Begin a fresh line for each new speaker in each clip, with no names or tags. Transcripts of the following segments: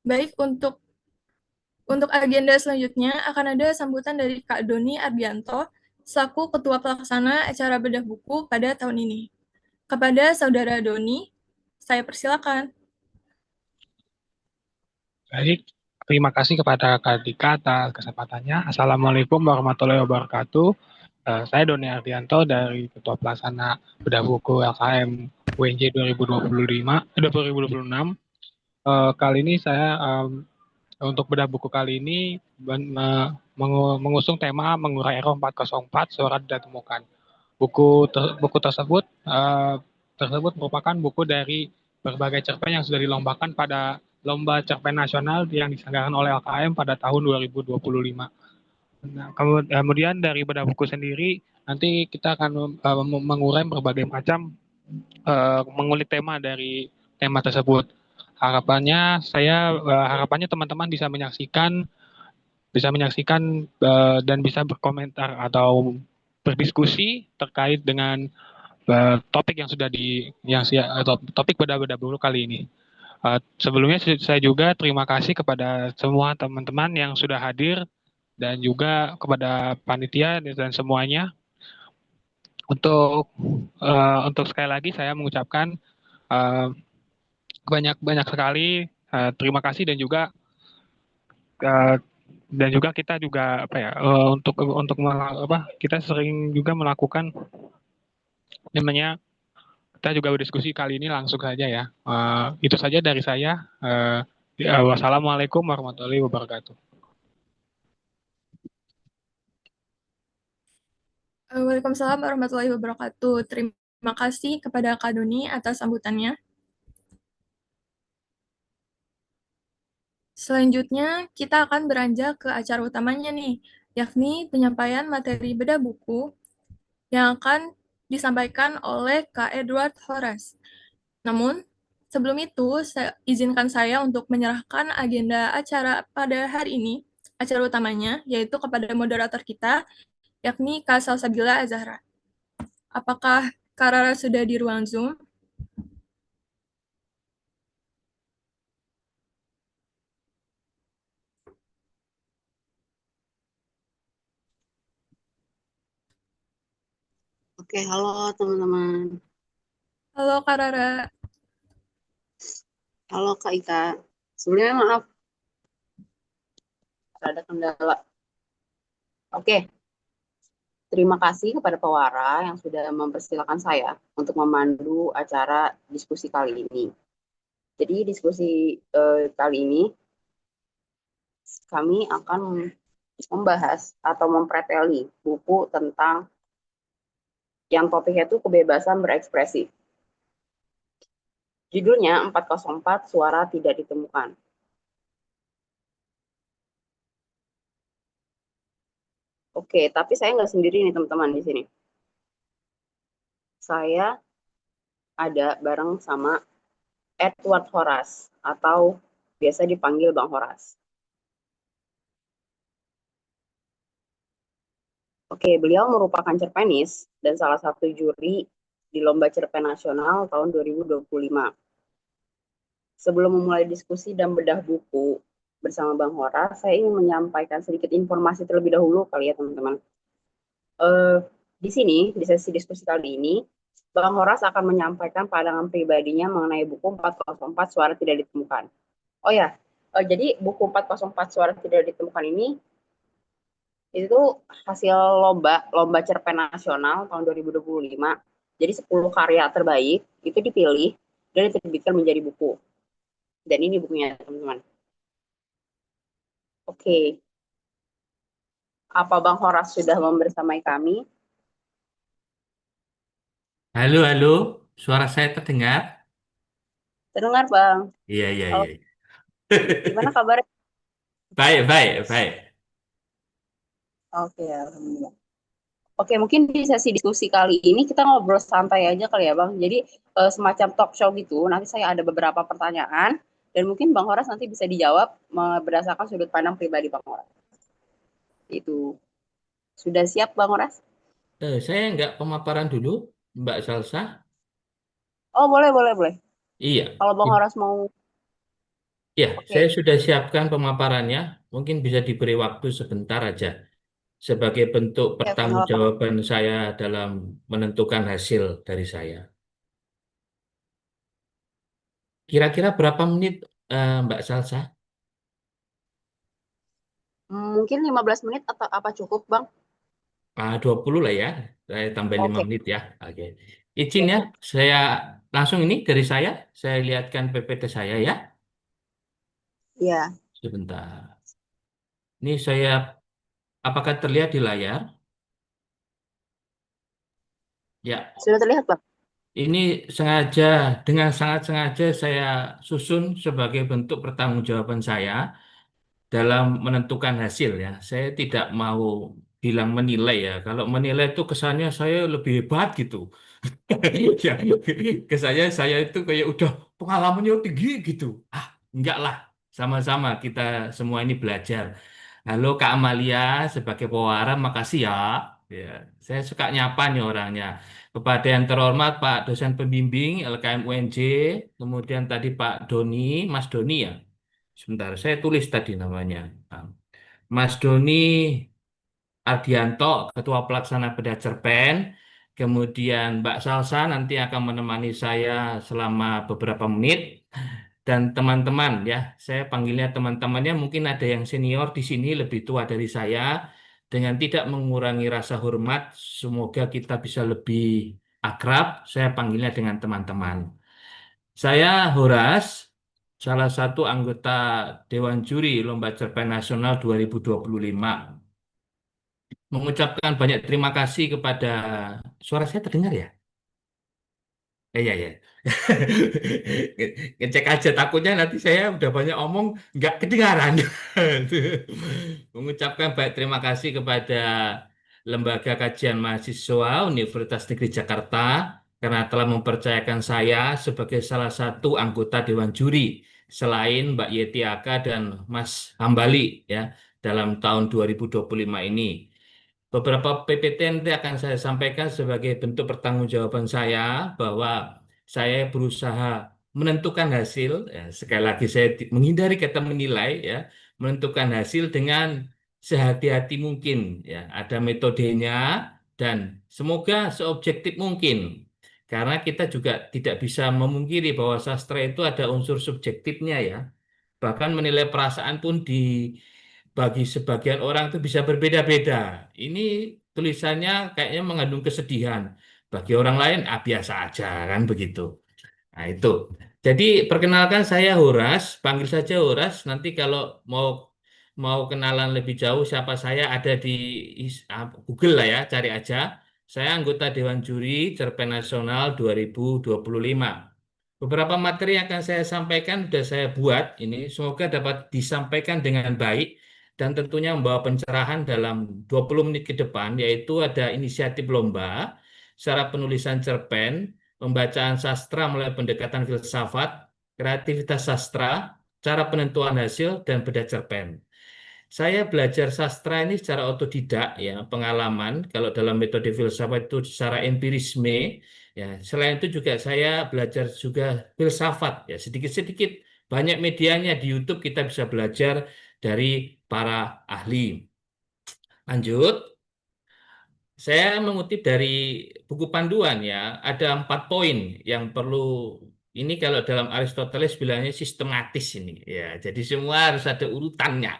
Baik, untuk agenda selanjutnya akan ada sambutan dari Kak Doni Ardianto selaku Ketua Pelaksana acara bedah buku pada tahun ini. Kepada Saudara Doni, saya persilakan.
Baik, terima kasih kepada Kak Dika atas kesempatannya. Assalamualaikum warahmatullahi wabarakatuh. Saya Doni Ardianto dari Ketua Pelaksana Bedah Buku LKM UNJ 2026. Kali ini saya untuk bedah buku kali ini mengusung tema mengurai RO 404 Suara Tidak Temukan. Buku tersebut merupakan buku dari berbagai cerpen yang sudah dilombakan pada Lomba Cerpen Nasional yang diselenggarakan oleh LKM pada tahun 2025. Nah, kemudian dari bedah buku sendiri, nanti kita akan mengurai berbagai macam mengulik tema dari tema tersebut. Harapannya teman-teman bisa menyaksikan dan bisa berkomentar atau berdiskusi terkait dengan topik yang sudah di yang atau topik beda-beda dulu kali ini. Sebelumnya saya juga terima kasih kepada semua teman-teman yang sudah hadir dan juga kepada panitia dan semuanya untuk untuk sekali lagi saya mengucapkan uh, banyak sekali terima kasih uh, dan juga kita juga apa ya kita sering juga melakukan namanya kita juga berdiskusi kali ini langsung saja ya. Itu saja dari saya. Wassalamualaikum warahmatullahi wabarakatuh.
Waalaikumsalam warahmatullahi wabarakatuh. Terima kasih kepada Kak Doni atas sambutannya. Selanjutnya, kita akan beranjak ke acara utamanya nih, yakni penyampaian materi bedah buku yang akan disampaikan oleh Kak Edward Horace. Namun, sebelum itu, izinkan saya untuk menyerahkan agenda acara pada hari ini, acara utamanya, yaitu kepada moderator kita, yakni Kak Salsabila Azahra. Apakah Kak Rara sudah di ruang Zoom?
Oke, halo teman-teman.
Halo Kak Rara.
Halo Kak Ika. Sebelumnya maaf, ada kendala. Oke, terima kasih kepada Pewara yang sudah mempersilahkan saya untuk memandu acara diskusi kali ini. Jadi diskusi kali ini kami akan membahas atau mempreteli buku tentang yang topiknya itu kebebasan berekspresi. Judulnya 404 Suara Tidak Ditemukan. Oke, tapi saya nggak sendiri nih teman-teman di sini. Saya ada bareng sama Edward Horace atau biasa dipanggil Bang Horace. Oke, beliau merupakan cerpenis dan salah satu juri di Lomba Cerpen Nasional tahun 2025. Sebelum memulai diskusi dan bedah buku bersama Bang Horace, saya ingin menyampaikan sedikit informasi terlebih dahulu kali ya teman-teman. Di sini, di sesi diskusi kali ini, Bang Horace akan menyampaikan pandangan pribadinya mengenai buku 404 Suara Tidak Ditemukan. Oh ya, jadi buku 404 Suara Tidak Ditemukan ini itu hasil lomba cerpen nasional tahun 2025. Jadi 10 karya terbaik itu dipilih dan diterbitkan menjadi buku. Dan ini bukunya teman-teman. Oke, apa Bang Horas sudah membersamai kami?
Halo, halo, suara saya terdengar?
Terdengar Bang.
Iya, iya,
Halo,
iya.
gimana kabar?
Baik, baik, baik.
Oke, alhamdulillah. Oke, mungkin di sesi diskusi kali ini kita ngobrol santai aja kali ya Bang. Jadi semacam talk show gitu. Nanti saya ada beberapa pertanyaan dan mungkin Bang Horas nanti bisa dijawab berdasarkan sudut pandang pribadi Bang Horas. Itu sudah siap Bang Horas?
Saya nggak pemaparan dulu, Mbak Salsa.
Oh boleh boleh boleh.
Iya.
Kalau Bang Horas mau,
Ya,
Oke,
saya sudah siapkan pemaparannya. Mungkin bisa diberi waktu sebentar aja sebagai bentuk
oke, nggak apa-apa.
pertanggungjawaban saya dalam menentukan hasil dari saya. Kira-kira berapa menit, Mbak Salsa?
Mungkin 15 menit atau apa cukup, Bang?
20 lah ya. Saya tambah 5
Oke,
menit ya. Oke. Izin
oke,
ya,
Bang.
saya langsung ini dari saya lihatkan PPT saya ya.
Iya,
Sebentar. Ini apakah terlihat di layar? Ya,
sudah terlihat, Bang.
ini sengaja, dengan sangat sengaja saya susun sebagai bentuk pertanggungjawaban saya dalam menentukan hasil ya. Saya tidak mau bilang menilai ya. Kalau menilai itu kesannya saya lebih hebat gitu. Ya, kesannya saya itu kayak udah pengalamannya tinggi gitu. Ah, enggak lah. Sama-sama kita semua ini belajar. Halo Kak Amalia, sebagai pewara, makasih ya. Ya, saya suka nyapa nih orangnya. Kepada yang terhormat Pak dosen pembimbing LKM UNJ, kemudian tadi Pak Doni, Mas Doni ya. Sebentar, saya tulis tadi namanya. Nah, Mas Doni Ardianto, Ketua Pelaksana Beda Cerpen. Kemudian Mbak Salsa nanti akan menemani saya selama beberapa menit. Dan teman-teman ya, saya panggilnya teman-temannya mungkin ada yang senior di sini lebih tua dari saya. Dengan tidak mengurangi rasa hormat, semoga kita bisa lebih akrab. Saya panggilnya dengan teman-teman. Saya Horas, salah satu anggota Dewan Juri Lomba Cerpen Nasional 2025. Mengucapkan banyak terima kasih kepada, suara saya terdengar ya? Iya, ya. Ngecek aja takutnya nanti saya udah banyak omong nggak kedengaran. Mengucapkan baik terima kasih kepada Lembaga Kajian Mahasiswa Universitas Negeri Jakarta karena telah mempercayakan saya sebagai salah satu anggota Dewan Juri selain Mbak Yeti Aka dan Mas Hambali ya dalam tahun 2025 ini. Beberapa PPT nanti akan saya sampaikan sebagai bentuk pertanggungjawaban saya bahwa saya berusaha menentukan hasil, ya, sekali lagi saya menghindari kata menilai, ya, menentukan hasil dengan sehati-hati mungkin, ya, ada metodenya dan semoga seobjektif mungkin, karena kita juga tidak bisa memungkiri bahwa sastra itu ada unsur subjektifnya ya. Bahkan menilai perasaan pun bagi sebagian orang itu bisa berbeda-beda. Ini tulisannya kayaknya mengandung kesedihan. Bagi orang lain, biasa aja kan begitu. Nah itu. Jadi perkenalkan saya Horas, panggil saja Horas. Nanti kalau mau mau kenalan lebih jauh siapa saya ada di Google lah ya, cari aja. Saya anggota Dewan Juri Cerpen Nasional 2025. Beberapa materi yang akan saya sampaikan sudah saya buat ini, semoga dapat disampaikan dengan baik dan tentunya membawa pencerahan dalam 20 menit ke depan, yaitu ada inisiatif lomba, cara penulisan cerpen, pembacaan sastra melalui pendekatan filsafat, kreativitas sastra, cara penentuan hasil, dan beda cerpen. Saya belajar sastra ini secara otodidak, ya, pengalaman. Kalau dalam metode filsafat itu secara empirisme, ya. Selain itu juga saya belajar juga filsafat, ya, sedikit-sedikit. Banyak medianya di YouTube kita bisa belajar dari para ahli. Lanjut. Saya mengutip dari buku panduan ya, ada 4 poin yang perlu ini kalau dalam Aristoteles bilangnya sistematis ini ya. Jadi semua harus ada urutannya.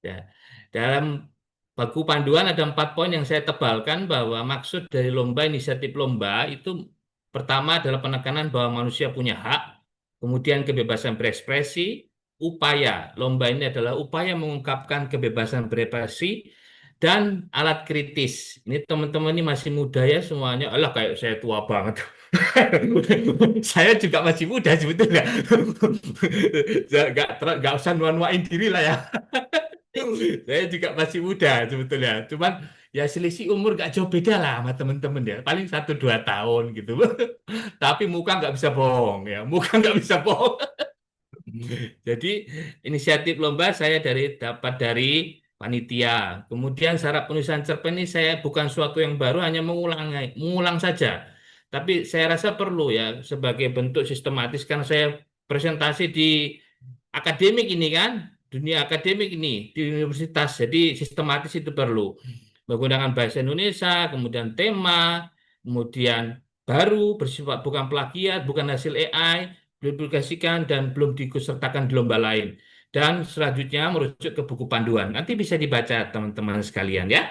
Ya. Dalam buku panduan ada 4 poin yang saya tebalkan bahwa maksud dari lomba inisiatif lomba itu pertama adalah penekanan bahwa manusia punya hak, kemudian kebebasan berekspresi, upaya. Lomba ini adalah upaya mengungkapkan kebebasan berekspresi dan alat kritis. Ini teman-teman ini masih muda ya semuanya. Alah kayak saya tua banget. Saya juga masih muda sebetulnya. Nggak usah nuan-nuain diri lah ya. Saya juga masih muda sebetulnya. Cuman ya selisih umur gak jauh beda lah sama temen-temen ya. Paling 1-2 tahun gitu. Tapi muka nggak bisa bohong ya. Muka nggak bisa bohong. Jadi inisiatif lomba saya dapat dari panitia. Kemudian syarat penulisan cerpen ini saya bukan suatu yang baru, hanya mengulang saja. Tapi saya rasa perlu ya sebagai bentuk sistematis karena saya presentasi di akademik ini kan, dunia akademik ini di universitas. Jadi sistematis itu perlu menggunakan bahasa Indonesia, kemudian tema, kemudian baru bersifat bukan plagiat, bukan hasil AI, belum dipublikasikan dan belum diikutsertakan di lomba lain. Dan selanjutnya merujuk ke buku panduan. Nanti bisa dibaca teman-teman sekalian ya.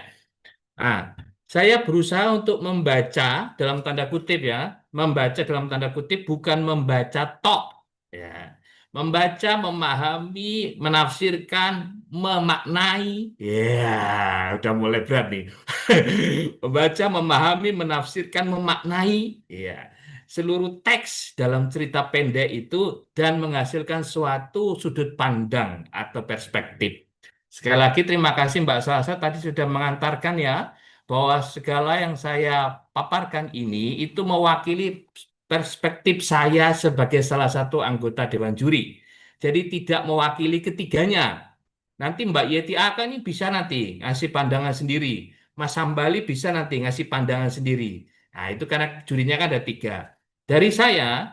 Nah, saya berusaha untuk membaca dalam tanda kutip ya, membaca dalam tanda kutip bukan membaca tok ya. Membaca, memahami, menafsirkan, memaknai. Ya, udah mulai berat nih. Membaca, memahami, menafsirkan, memaknai. Ya. Seluruh teks dalam cerita pendek itu dan menghasilkan suatu sudut pandang atau perspektif. Sekali lagi terima kasih Mbak Salsa tadi sudah mengantarkan ya bahwa segala yang saya paparkan ini itu mewakili perspektif saya sebagai salah satu anggota Dewan Juri. Jadi tidak mewakili ketiganya. Nanti Mbak Yeti Aka ini bisa nanti ngasih pandangan sendiri. Mas Sambali bisa nanti ngasih pandangan sendiri. Nah itu karena jurinya kan ada tiga. Dari saya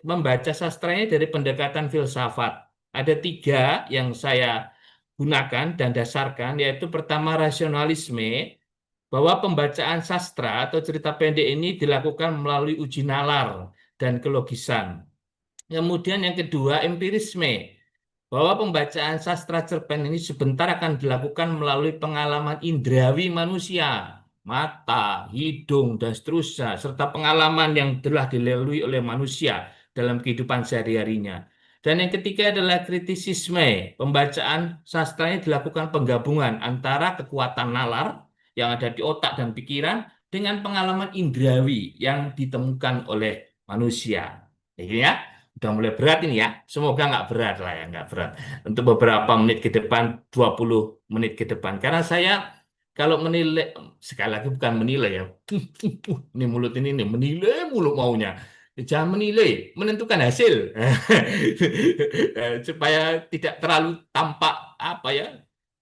membaca sastranya dari pendekatan filsafat. Ada tiga yang saya gunakan dan dasarkan, yaitu pertama rasionalisme, bahwa pembacaan sastra atau cerita pendek ini dilakukan melalui uji nalar dan kelogisan. Kemudian yang kedua empirisme, bahwa pembacaan sastra cerpen ini sebentar akan dilakukan melalui pengalaman indrawi manusia, mata, hidung, dan seterusnya, serta pengalaman yang telah dilalui oleh manusia dalam kehidupan sehari-harinya. Dan yang ketiga adalah kritisisme. Pembacaan sastranya dilakukan penggabungan antara kekuatan nalar yang ada di otak dan pikiran dengan pengalaman indrawi yang ditemukan oleh manusia. Ini ya, udah mulai berat ini ya. Semoga nggak berat lah ya, nggak berat. Untuk beberapa menit ke depan, 20 menit ke depan. Karena saya kalau menilai, sekali lagi bukan menilai ya. Ini mulut ini nih, menilai mulut maunya. Jangan menilai, menentukan hasil. Supaya tidak terlalu tampak apa ya,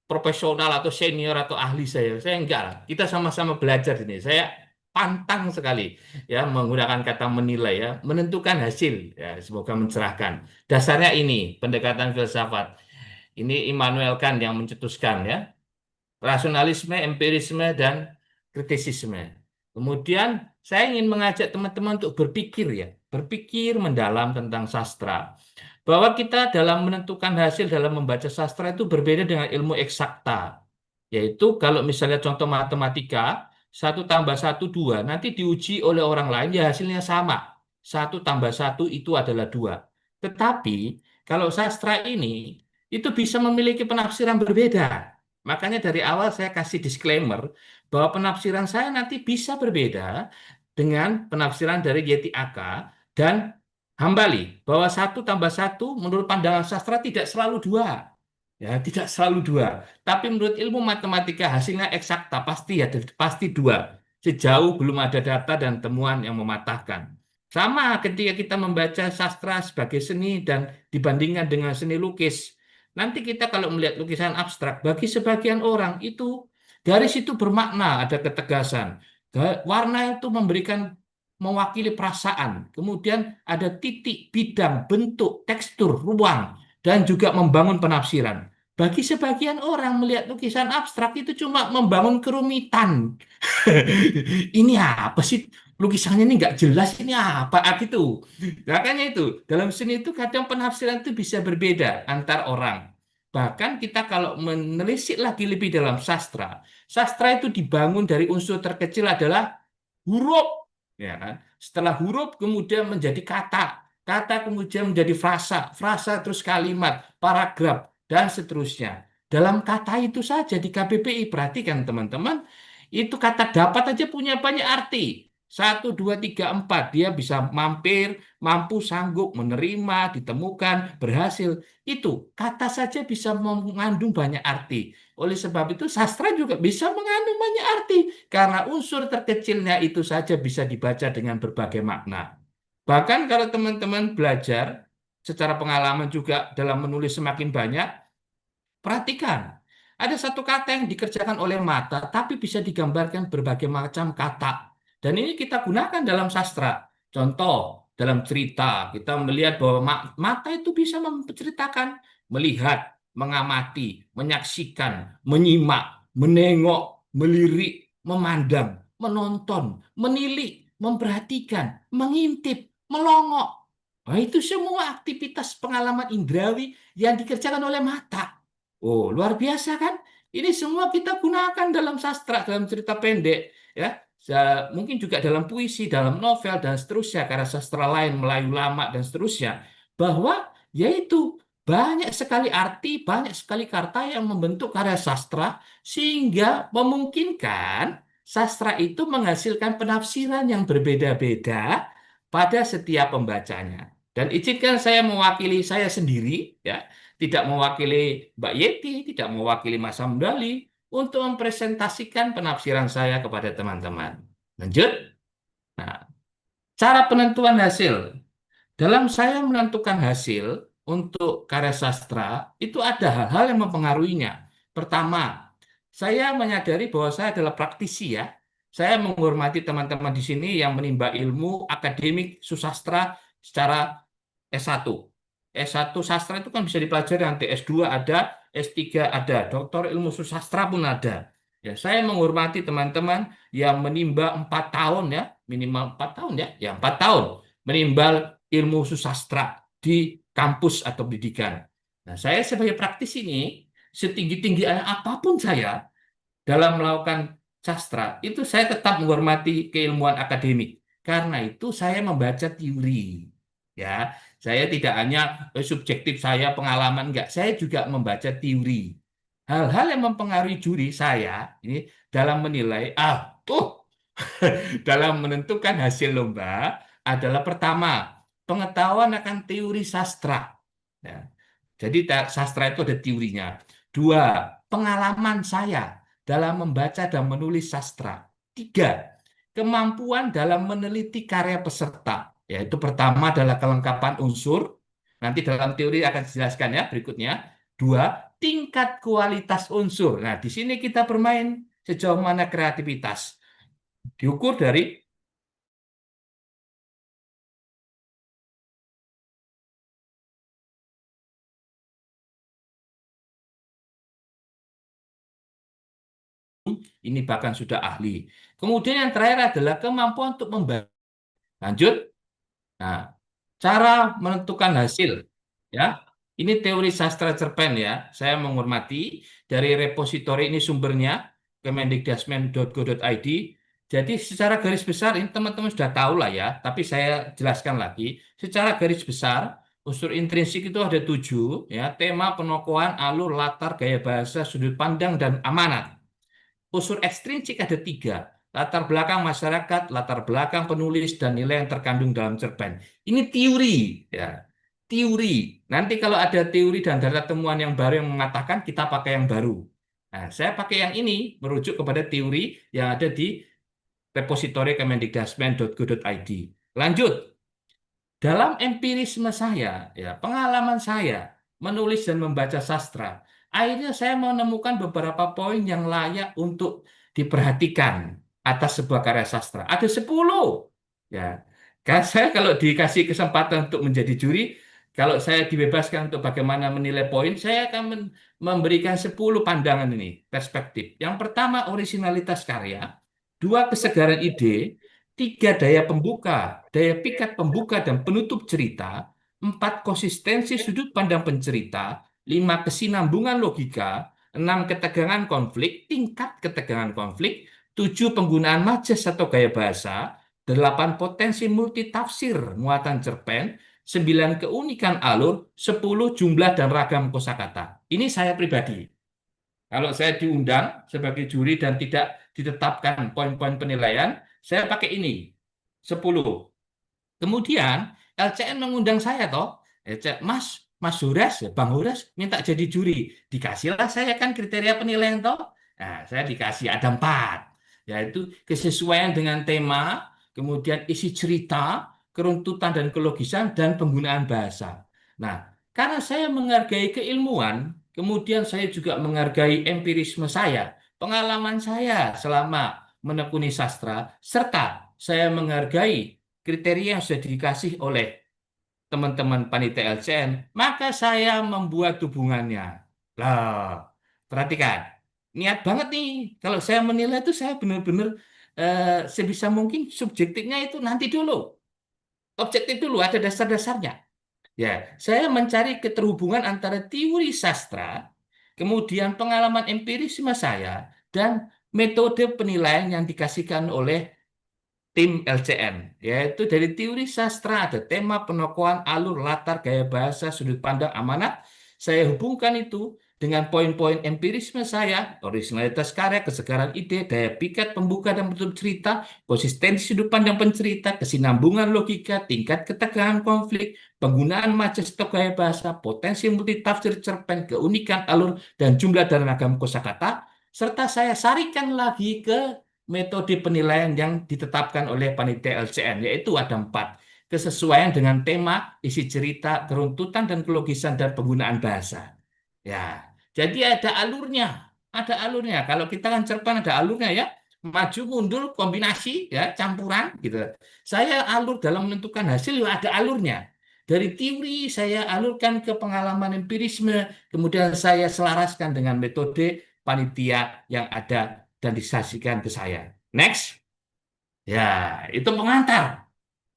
profesional atau senior atau ahli saya. Saya enggak lah. Kita sama-sama belajar ini. Saya pantang sekali ya menggunakan kata menilai ya, menentukan hasil. Ya, semoga mencerahkan. Dasarnya ini pendekatan filsafat. Ini Immanuel Kant yang mencetuskan ya. Rasionalisme, empirisme, dan kritisisme. Kemudian saya ingin mengajak teman-teman untuk berpikir ya, berpikir mendalam tentang sastra. Bahwa kita dalam menentukan hasil dalam membaca sastra itu berbeda dengan ilmu eksakta. Yaitu kalau misalnya contoh matematika, 1 tambah 1 2, nanti diuji oleh orang lain ya hasilnya sama. 1 tambah 1 itu adalah 2. Tetapi kalau sastra ini, itu bisa memiliki penafsiran berbeda. Makanya dari awal saya kasih disclaimer bahwa penafsiran saya nanti bisa berbeda dengan penafsiran dari Yeti Aka dan Hambali, bahwa 1 tambah 1 menurut pandangan sastra tidak selalu 2. Ya, tidak selalu 2. Tapi menurut ilmu matematika hasilnya eksakta pasti ya pasti 2. Sejauh belum ada data dan temuan yang mematahkan. Sama ketika kita membaca sastra sebagai seni dan dibandingkan dengan seni lukis. Nanti kita kalau melihat lukisan abstrak, bagi sebagian orang itu garis itu bermakna, ada ketegasan. Warna itu memberikan mewakili perasaan. Kemudian ada titik, bidang, bentuk, tekstur, ruang, dan juga membangun penafsiran. Bagi sebagian orang melihat lukisan abstrak itu cuma membangun kerumitan. Ini apa sih? Lukisannya ini nggak jelas, ini apa gitu. Makanya itu, dalam seni itu kadang penafsiran itu bisa berbeda antar orang. Bahkan kita kalau menelisik lagi lebih dalam sastra, sastra itu dibangun dari unsur terkecil adalah huruf, ya kan? Setelah huruf kemudian menjadi kata, kata kemudian menjadi frasa, frasa terus kalimat, paragraf dan seterusnya. Dalam kata itu saja di KBBI, perhatikan teman-teman, itu kata dapat aja punya banyak arti. 1 2 3 4 dia bisa mampir, mampu, sanggup, menerima, ditemukan, berhasil. Itu kata saja bisa mengandung banyak arti. Oleh sebab itu sastra juga bisa mengandung banyak arti karena unsur terkecilnya itu saja bisa dibaca dengan berbagai makna. Bahkan kalau teman-teman belajar secara pengalaman juga dalam menulis semakin banyak, perhatikan. Ada satu kata yang dikerjakan oleh mata, tapi bisa digambarkan berbagai macam kata. Dan ini kita gunakan dalam sastra. Contoh, dalam cerita. Kita melihat bahwa mata itu bisa menceritakan, melihat, mengamati, menyaksikan, menyimak, menengok, melirik, memandang, menonton, menilik, memperhatikan, mengintip, melongok. Nah, itu semua aktivitas pengalaman indrawi yang dikerjakan oleh mata. Oh, luar biasa kan? Ini semua kita gunakan dalam sastra, dalam cerita pendek, ya. Mungkin juga dalam puisi, dalam novel, dan seterusnya, karya sastra lain, Melayu lama, dan seterusnya. Bahwa yaitu banyak sekali arti, banyak sekali kata yang membentuk karya sastra, sehingga memungkinkan sastra itu menghasilkan penafsiran yang berbeda-beda pada setiap pembacanya. Dan izinkan saya mewakili saya sendiri, ya, tidak mewakili Mbak Yeti, tidak mewakili Mas Hamdali, untuk mempresentasikan penafsiran saya kepada teman-teman. Lanjut. Nah, cara penentuan hasil. Dalam saya menentukan hasil untuk karya sastra, itu ada hal-hal yang mempengaruhinya. Pertama, saya menyadari bahwa saya adalah praktisi ya. Saya menghormati teman-teman di sini yang menimba ilmu akademik susastra secara S1. S1 sastra itu kan bisa dipelajari nanti, S2 ada, S3 ada, doktor ilmu susastra pun ada. Ya, saya menghormati teman-teman yang menimba 4 tahun ya, minimal 4 tahun ya, 4 tahun menimba ilmu susastra di kampus atau pendidikan. Nah, saya sebagai praktisi ini, setinggi-tinggi apapun saya dalam melakukan sastra, itu saya tetap menghormati keilmuan akademik. Karena itu saya membaca teori. Ya, saya tidak hanya subjektif saya pengalaman enggak, saya juga membaca teori. Hal-hal yang mempengaruhi juri saya ini dalam menilai dalam menentukan hasil lomba adalah pertama, pengetahuan akan teori sastra. Ya. Jadi sastra itu ada teorinya. Dua, pengalaman saya dalam membaca dan menulis sastra. Tiga, kemampuan dalam meneliti karya peserta. Yaitu pertama adalah kelengkapan unsur. Nanti dalam teori akan dijelaskan ya berikutnya. Dua, tingkat kualitas unsur. Nah, di sini kita bermain sejauh mana kreativitas. Diukur dari ini bahkan sudah ahli. Kemudian yang terakhir adalah kemampuan untuk membaca. Lanjut. Nah, cara menentukan hasil. Ya, ini teori sastra cerpen ya. Saya menghormati dari repositori ini sumbernya kemendikdasmen.go.id. Jadi secara garis besar ini teman-teman sudah tahu lah ya. Tapi saya jelaskan lagi. Secara garis besar unsur intrinsik itu ada 7 ya. Tema, penokohan, alur, latar, gaya bahasa, sudut pandang, dan amanat. Unsur ekstrinsik ada 3, latar belakang masyarakat, latar belakang penulis, dan nilai yang terkandung dalam cerpen. Ini teori, ya. Teori. Nanti kalau ada teori dan data temuan yang baru yang mengatakan, kita pakai yang baru. Nah, saya pakai yang ini, merujuk kepada teori yang ada di repositori kemendikdasmen.go.id. Lanjut. Dalam empirisme saya, ya, pengalaman saya menulis dan membaca sastra, akhirnya saya menemukan beberapa poin yang layak untuk diperhatikan atas sebuah karya sastra. Ada 10. Ya. Kan saya kalau dikasih kesempatan untuk menjadi juri, kalau saya dibebaskan untuk bagaimana menilai poin, saya akan memberikan 10 pandangan ini, perspektif. Yang pertama, orisinalitas karya. Dua, kesegaran ide. Tiga, daya pembuka, daya pikat pembuka dan penutup cerita. Empat, konsistensi sudut pandang pencerita. Lima, kesinambungan logika. Enam, ketegangan konflik, tingkat ketegangan konflik. Tujuh, penggunaan majas atau gaya bahasa. Delapan, potensi multitafsir muatan cerpen. Sembilan, keunikan alur. Sepuluh, jumlah dan ragam kosakata. Ini saya pribadi. Kalau saya diundang sebagai juri dan tidak ditetapkan poin-poin penilaian, saya pakai ini, 10. Kemudian LCN mengundang saya toh, Mas Horas, ya, Bang Horas minta jadi juri. Dikasihlah saya kan kriteria penilaian toh. Nah, saya dikasih ada 4, yaitu kesesuaian dengan tema, kemudian isi cerita, keruntutan dan kelogisan, dan penggunaan bahasa. Nah, karena saya menghargai keilmuan, kemudian saya juga menghargai empirisme saya, pengalaman saya selama menekuni sastra, serta saya menghargai kriteria yang sudah dikasih oleh teman-teman panitia LCN, maka saya membuat hubungannya. Lah, perhatikan. Niat banget nih. Kalau saya menilai itu saya benar-benar sebisa mungkin subjektifnya itu nanti dulu. Objektif dulu, ada dasar-dasarnya. Ya, saya mencari keterhubungan antara teori sastra, kemudian pengalaman empirisme saya, dan metode penilaian yang dikasihkan oleh tim LCN, yaitu dari teori sastra ada tema, penokohan, alur, latar, gaya bahasa, sudut pandang, amanat. Saya hubungkan itu dengan poin-poin empirisme saya, originalitas karya, kesegaran ide, daya pikat pembuka dan penutup cerita, konsistensi sudut pandang pencerita, kesinambungan logika, tingkat ketegangan konflik, penggunaan majas atau gaya bahasa, potensi multitafsir cerpen, keunikan alur, dan jumlah dan ragam kosakata, serta saya sarikan lagi ke metode penilaian yang ditetapkan oleh panitia LCN, yaitu ada 4. Kesesuaian dengan tema, isi cerita, keruntutan dan kelogisan dan penggunaan bahasa. Ya, jadi ada alurnya. Ada alurnya. Kalau kita kan cerpen ada alurnya ya. Maju, mundur, kombinasi, ya, campuran gitu. Saya alur dalam menentukan hasil ya ada alurnya. Dari teori saya alurkan ke pengalaman empirisme, kemudian saya selaraskan dengan metode panitia yang ada dan disaksikan ke saya. Next. Ya, itu pengantar.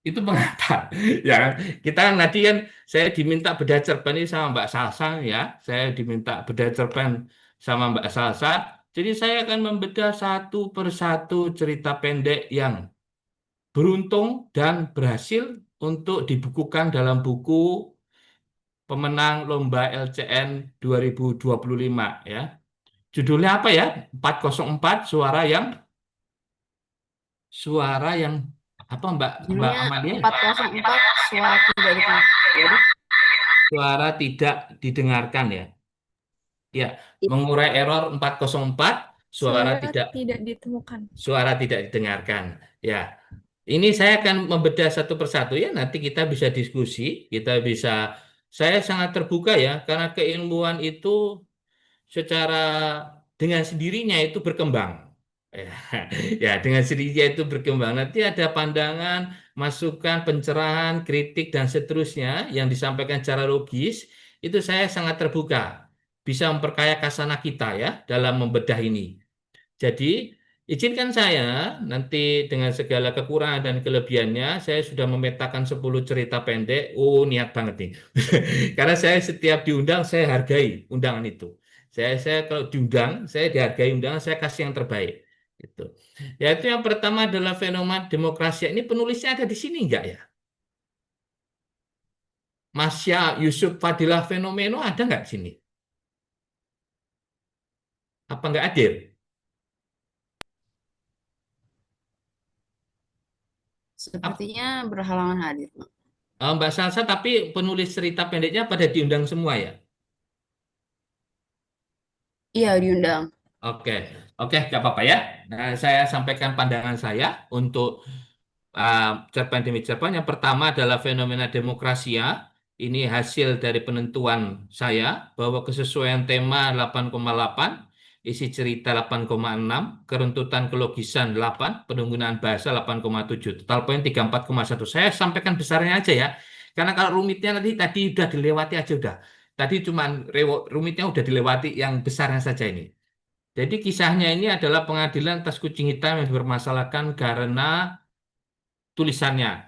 Itu pengantar. Ya kan? Kita kan tadi kan saya diminta bedah cerpen ini sama Mbak Salsa ya. Saya diminta bedah cerpen sama Mbak Salsa. Jadi saya akan membedah satu persatu cerita pendek yang beruntung dan berhasil untuk dibukukan dalam buku pemenang Lomba LCN 2025 ya. Judulnya apa ya? 404 suara yang apa Mbak
Judulnya
Amalia?
404 suara tidak ditentukan.
Suara tidak didengarkan ya. Ya,
Iya.
mengurai error 404 suara
Suara
tidak
tidak ditemukan.
suara tidak didengarkan. Ya. Ini saya akan membedah satu persatu ya, nanti kita bisa diskusi, kita bisa saya sangat terbuka ya karena keilmuan itu secara dengan sendirinya itu berkembang. Ya, ya, dengan sendirinya itu berkembang. Nanti ada pandangan, masukan, pencerahan, kritik dan seterusnya yang disampaikan secara logis, itu saya sangat terbuka. Bisa memperkaya kasana kita ya dalam membedah ini. Jadi, izinkan saya nanti dengan segala kekurangan dan kelebihannya, saya sudah memetakan 10 cerita pendek. Oh, niat banget nih. Karena saya setiap diundang, saya hargai undangan itu. Saya kalau diundang, saya dihargai undangan, saya kasih yang terbaik. Itu. Yaitu yang pertama adalah fenomena demokrasi. Ini penulisnya ada di sini enggak ya? Masya Yusuf Fadilah Fenomeno ada nggak di sini? Apa nggak hadir?
Sepertinya berhalangan hadir, Pak.
Mbak Salsa, tapi penulis cerita pendeknya pada diundang semua ya?
Iya, diundang.
Oke, oke, nggak apa-apa ya. Nah, saya sampaikan pandangan saya untuk uh, cerpen demi cerpen. Yang pertama adalah fenomena demokrasia. Ini hasil dari penentuan saya bahwa kesesuaian tema 8,8, isi cerita 8,6, keruntutan kelogisan 8, penggunaan bahasa 8,7, total poin 34,1. Saya sampaikan besarnya aja ya. Karena kalau rumitnya tadi udah dilewati aja udah. Tadi cuma rumitnya udah dilewati, yang besarnya saja ini. Jadi kisahnya ini adalah pengadilan atas kucing hitam yang dipermasalahkan karena tulisannya.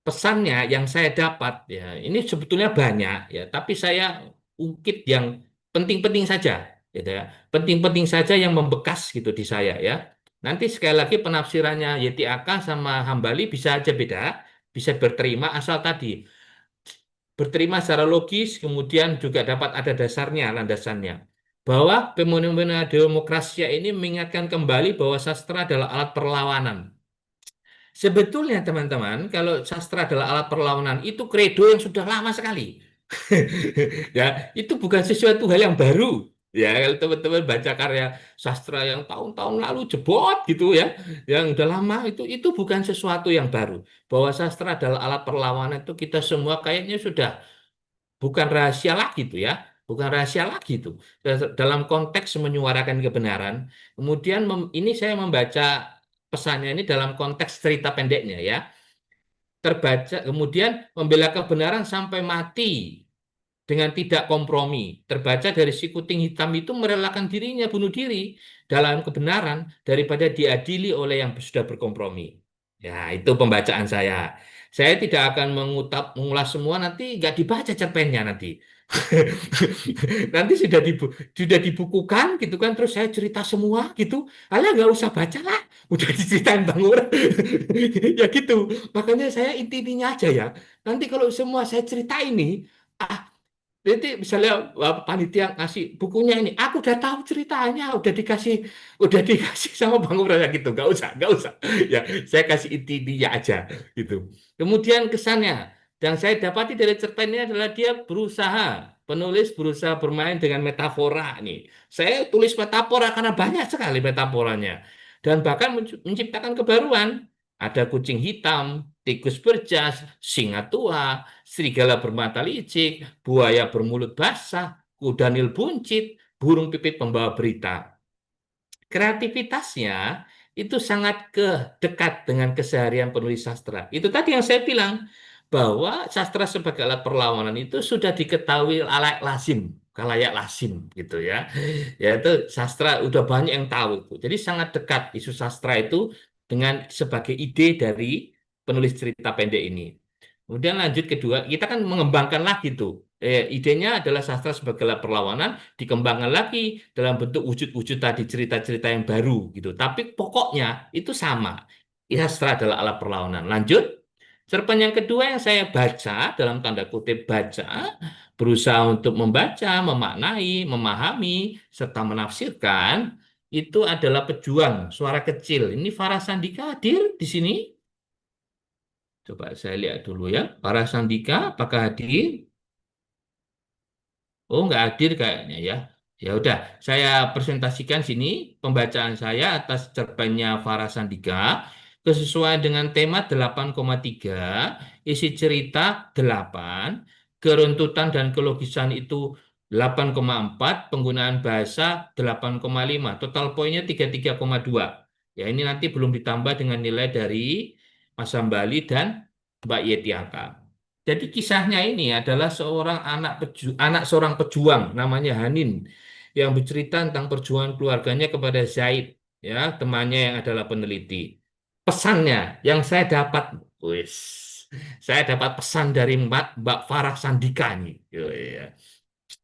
Pesannya yang saya dapat ya, ini sebetulnya banyak ya, tapi saya ungkit yang penting-penting saja, gitu ya. Penting-penting saja yang membekas gitu di saya ya. Nanti sekali lagi penafsirannya YTAK sama Hambali bisa aja beda, bisa berterima asal tadi berterima secara logis, kemudian juga dapat ada dasarnya, landasannya. Bahwa fenomena demokrasi ini mengingatkan kembali bahwa sastra adalah alat perlawanan. Sebetulnya teman-teman, kalau sastra adalah alat perlawanan, itu kredo yang sudah lama sekali. Ya, itu bukan sesuatu hal yang baru. Ya, kalau teman-teman baca karya sastra yang tahun-tahun lalu jebot gitu ya, yang udah lama itu bukan sesuatu yang baru. Bahwa sastra adalah alat perlawanan itu kita semua kayaknya sudah bukan rahasia lagi tuh ya, bukan rahasia lagi tuh. Dalam konteks menyuarakan kebenaran. Kemudian ini saya membaca pesannya ini dalam konteks cerita pendeknya ya. terbaca, kemudian membela kebenaran sampai mati dengan tidak kompromi. Terbaca dari si kucing hitam itu merelakan dirinya bunuh diri dalam kebenaran daripada diadili oleh yang sudah berkompromi. Ya, itu pembacaan saya. Saya tidak akan mengulas semua, nanti nggak dibaca cerpennya nanti. Nanti sudah dibukukan gitu kan, terus saya cerita semua gitu. Alah nggak usah baca lah, udah diceritain Bang Ur. Ya gitu. Makanya saya intinya aja ya. Nanti kalau semua saya cerita ini, jadi misalnya panitia ngasih bukunya ini, aku udah tahu ceritanya, udah dikasih sama Bang Uraya gitu, nggak usah. Ya, saya kasih intinya aja gitu. Kemudian kesannya, yang saya dapati dari cerpen ini adalah dia penulis berusaha bermain dengan metafora nih. Saya tulis metafora karena banyak sekali metaforanya, dan bahkan menciptakan kebaruan. Ada kucing hitam, tikus berjas, singa tua, serigala bermata licik, buaya bermulut basah, kuda nil buncit, burung pipit pembawa berita. Kreativitasnya itu sangat dekat dengan keseharian penulis sastra. Itu tadi yang saya bilang, bahwa sastra sebagai alat perlawanan itu sudah diketahui kalayak lazim gitu ya. Yaitu sastra udah banyak yang tahu itu. Jadi sangat dekat isu sastra itu dengan sebagai ide dari penulis cerita pendek ini. Kemudian lanjut kedua, kita kan mengembangkan lagi tuh. Idenya adalah sastra sebagai alat perlawanan, dikembangkan lagi dalam bentuk wujud-wujud tadi cerita-cerita yang baru gitu. Tapi pokoknya itu sama. Sastra adalah alat perlawanan. Lanjut, cerpen yang kedua yang saya baca dalam tanda kutip baca, berusaha untuk membaca, memaknai, memahami, serta menafsirkan, itu adalah Pejuang, Suara Kecil. Ini Farah Sandika hadir di sini. Coba saya lihat dulu ya. Farah Sandika, apakah hadir? Oh, nggak hadir kayaknya ya. Ya udah, saya presentasikan sini pembacaan saya atas cerpennya Farah Sandika kesesuaian dengan tema 8,3, isi cerita 8, keruntutan dan kelogisan itu 8,4, penggunaan bahasa 8,5, total poinnya 33,2. Ya, ini nanti belum ditambah dengan nilai dari Mas Sambali dan Mbak Yetiaka. Jadi kisahnya ini adalah anak seorang pejuang namanya Hanin yang bercerita tentang perjuangan keluarganya kepada Zaid, ya, temannya yang adalah peneliti. Pesannya yang saya dapat pesan dari Mbak Farah Sandika nih. Yo, ya.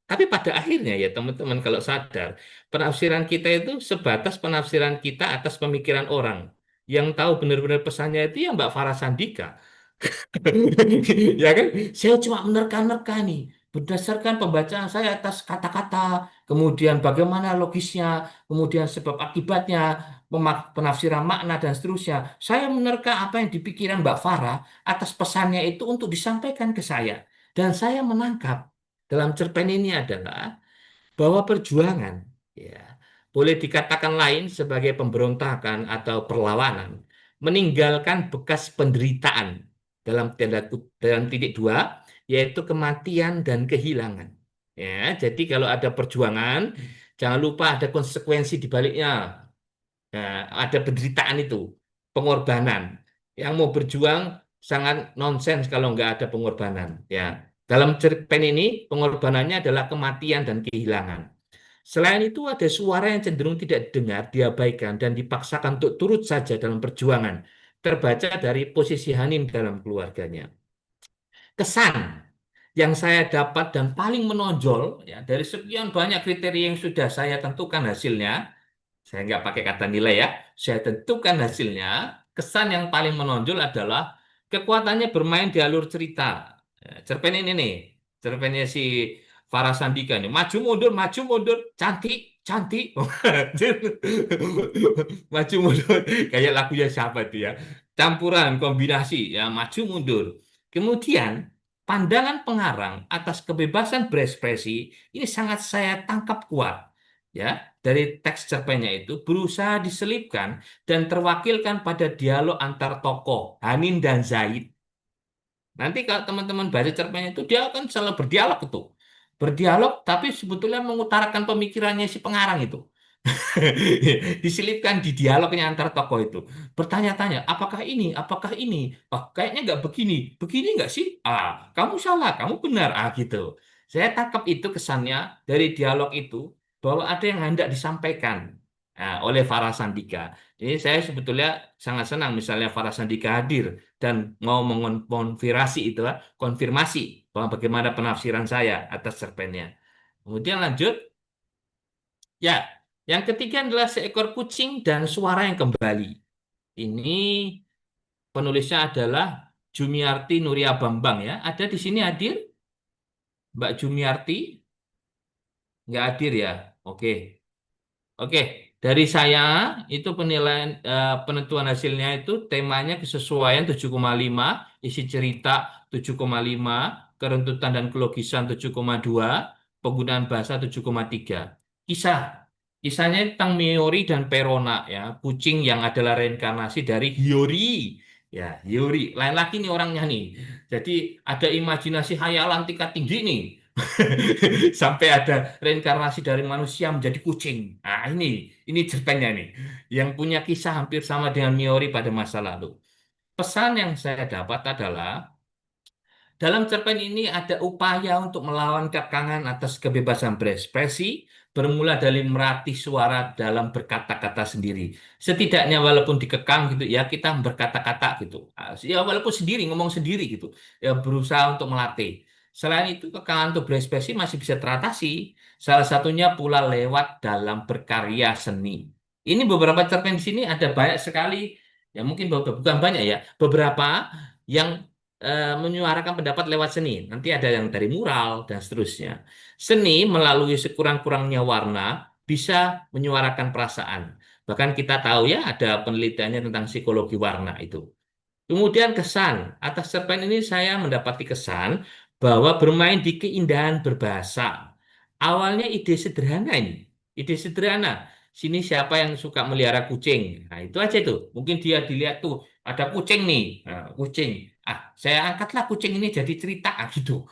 Tapi pada akhirnya ya teman-teman kalau sadar, penafsiran kita itu sebatas penafsiran kita atas pemikiran orang. Yang tahu benar-benar pesannya itu ya Mbak Farah Sandika. Ya kan? Saya cuma menerka-nerka nih. Berdasarkan pembacaan saya atas kata-kata, kemudian bagaimana logisnya, kemudian sebab akibatnya, penafsiran makna dan seterusnya. Saya menerka apa yang dipikiran Mbak Farah atas pesannya itu untuk disampaikan ke saya. Dan saya menangkap dalam cerpen ini adalah bahwa perjuangan ya boleh dikatakan lain sebagai pemberontakan atau perlawanan, meninggalkan bekas penderitaan dalam titik dua, yaitu kematian dan kehilangan. Ya, jadi kalau ada perjuangan, jangan lupa ada konsekuensi di baliknya. Nah, ada penderitaan itu, pengorbanan. Yang mau berjuang sangat nonsens kalau nggak ada pengorbanan. Ya, dalam cerpen ini pengorbanannya adalah kematian dan kehilangan. Selain itu ada suara yang cenderung tidak didengar, diabaikan, dan dipaksakan untuk turut saja dalam perjuangan. Terbaca dari posisi Hanim dalam keluarganya. Kesan yang saya dapat dan paling menonjol ya dari sekian banyak kriteria yang sudah saya tentukan hasilnya, saya nggak pakai kata nilai ya, saya tentukan hasilnya, kesan yang paling menonjol adalah kekuatannya bermain di alur cerita. Ya, cerpen ini nih, cerpennya si Farah Sandika nih, maju mundur, cantik, cantik, maju mundur, kayak lagunya siapa itu ya, campuran, kombinasi, ya maju mundur. Kemudian pandangan pengarang atas kebebasan berekspresi ini sangat saya tangkap kuat. Ya, dari teks cerpennya itu berusaha diselipkan dan terwakilkan pada dialog antar tokoh Hanin dan Zaid. Nanti kalau teman-teman baca cerpennya itu dia akan selalu berdialog itu. Berdialog tapi sebetulnya mengutarakan pemikirannya si pengarang itu. Diselipkan di dialognya antar tokoh itu. Bertanya-tanya, apakah ini? Apakah ini? Oh, kayaknya nggak begini. Begini nggak sih? Ah, kamu salah, kamu benar. Ah, gitu. Saya tangkap itu kesannya dari dialog itu bahwa ada yang hendak disampaikan oleh Farah Sandika. Jadi saya sebetulnya sangat senang misalnya Farah Sandika hadir dan mau mengonfirmasi itu, konfirmasi bahwa bagaimana penafsiran saya atas cerpennya. Kemudian lanjut. Ya, yang ketiga adalah seekor kucing dan suara yang kembali. Ini penulisnya adalah Jumiarti Nuria Bambang ya. Ada di sini hadir Mbak Jumiarti? Nggak hadir ya? Oke. Oke, dari saya itu penilaian penentuan hasilnya itu temanya kesesuaian 7,5, isi cerita 7,5, keruntutan dan kelogisan 7,2, penggunaan bahasa 7,3. Kisah. Kisahnya tentang Miori dan Perona ya, kucing yang adalah reinkarnasi dari Hiyori. Ya, Hiyori. Lain lagi nih orangnya nih. Jadi ada imajinasi hayalan tingkat tinggi nih. Sampai ada reinkarnasi dari manusia menjadi kucing. Nah, ini cerpennya nih, yang punya kisah hampir sama dengan Miori pada masa lalu. Pesan yang saya dapat adalah dalam cerpen ini ada upaya untuk melawan kekangan atas kebebasan berekspresi, bermula dari meratih suara dalam berkata-kata sendiri. Setidaknya walaupun dikekang gitu ya, kita berkata-kata gitu. Ya walaupun sendiri, ngomong sendiri gitu. Ya berusaha untuk melatih. Selain itu, kekangan untuk berekspresi masih bisa teratasi. Salah satunya pula lewat dalam berkarya seni. Ini beberapa cerpen di sini ada banyak sekali, ya mungkin bukan banyak ya, beberapa yang menyuarakan pendapat lewat seni. Nanti ada yang dari mural dan seterusnya. Seni melalui sekurang-kurangnya warna bisa menyuarakan perasaan. Bahkan kita tahu ya ada penelitiannya tentang psikologi warna itu. Kemudian kesan. Atas cerpen ini saya mendapati kesan bahwa bermain di keindahan berbahasa. Awalnya ide sederhana ini. Ide sederhana. Sini siapa yang suka melihara kucing? Nah, itu aja tuh. Mungkin dia dilihat tuh ada kucing nih. Nah, kucing. Ah, saya angkatlah kucing ini jadi cerita gitu.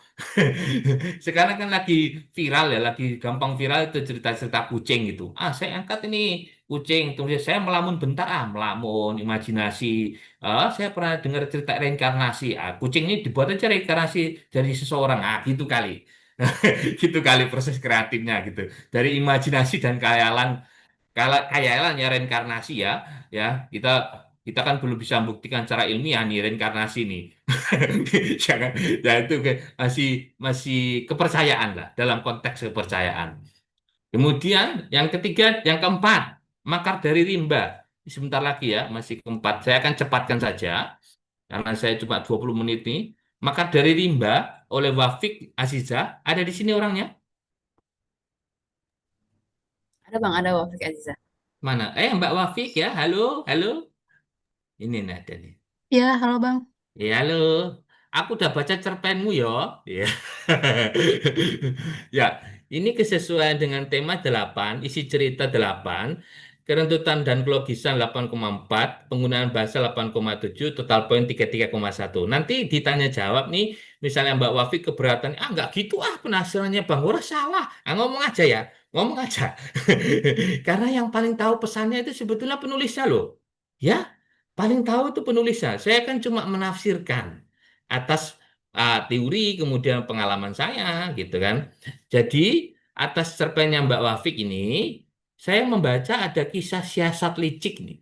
Sekarang kan lagi viral ya, lagi gampang viral itu cerita-cerita kucing gitu. Ah, saya angkat ini kucing. Terus saya melamun bentar, melamun, imajinasi. Saya pernah dengar cerita reinkarnasi. Kucing ini dibuat aja reinkarnasi dari seseorang. Gitu kali. Gitu kali proses kreatifnya gitu. Dari imajinasi dan khayalan, kalau khayalan ya reinkarnasi ya, ya kita kita kan belum bisa membuktikan secara ilmiah nih reinkarnasi nih. Jangan, ya itu masih masih kepercayaan lah dalam konteks kepercayaan. Kemudian yang ketiga, yang keempat, makar dari rimba. Sebentar lagi ya, masih keempat. Saya akan cepatkan saja karena saya cuma 20 menit nih. Makar dari rimba oleh Wafik Aziza. Ada di sini orangnya?
Ada Bang, ada Wafik Aziza.
Mana? Mbak Wafik ya. Halo, halo. Ini nih ada nih.
Ya, halo Bang.
Ya, halo. Aku udah baca cerpenmu ya. Ya. Ya, ini kesesuaian dengan tema 8, isi cerita 8, kerentutan dan kelogisan 8,4, penggunaan bahasa 8,7, total poin 33,1. Nanti ditanya jawab nih, misalnya Mbak Wafi keberatan, nggak gitu penafsirannya Bang Ngurah salah. Ngomong aja ya, ngomong aja. Karena yang paling tahu pesannya itu sebetulnya penulisnya loh. Ya, paling tahu itu penulisnya. Saya kan cuma menafsirkan atas teori kemudian pengalaman saya gitu kan. Jadi atas cerpennya Mbak Wafik ini saya membaca ada kisah siasat licik nih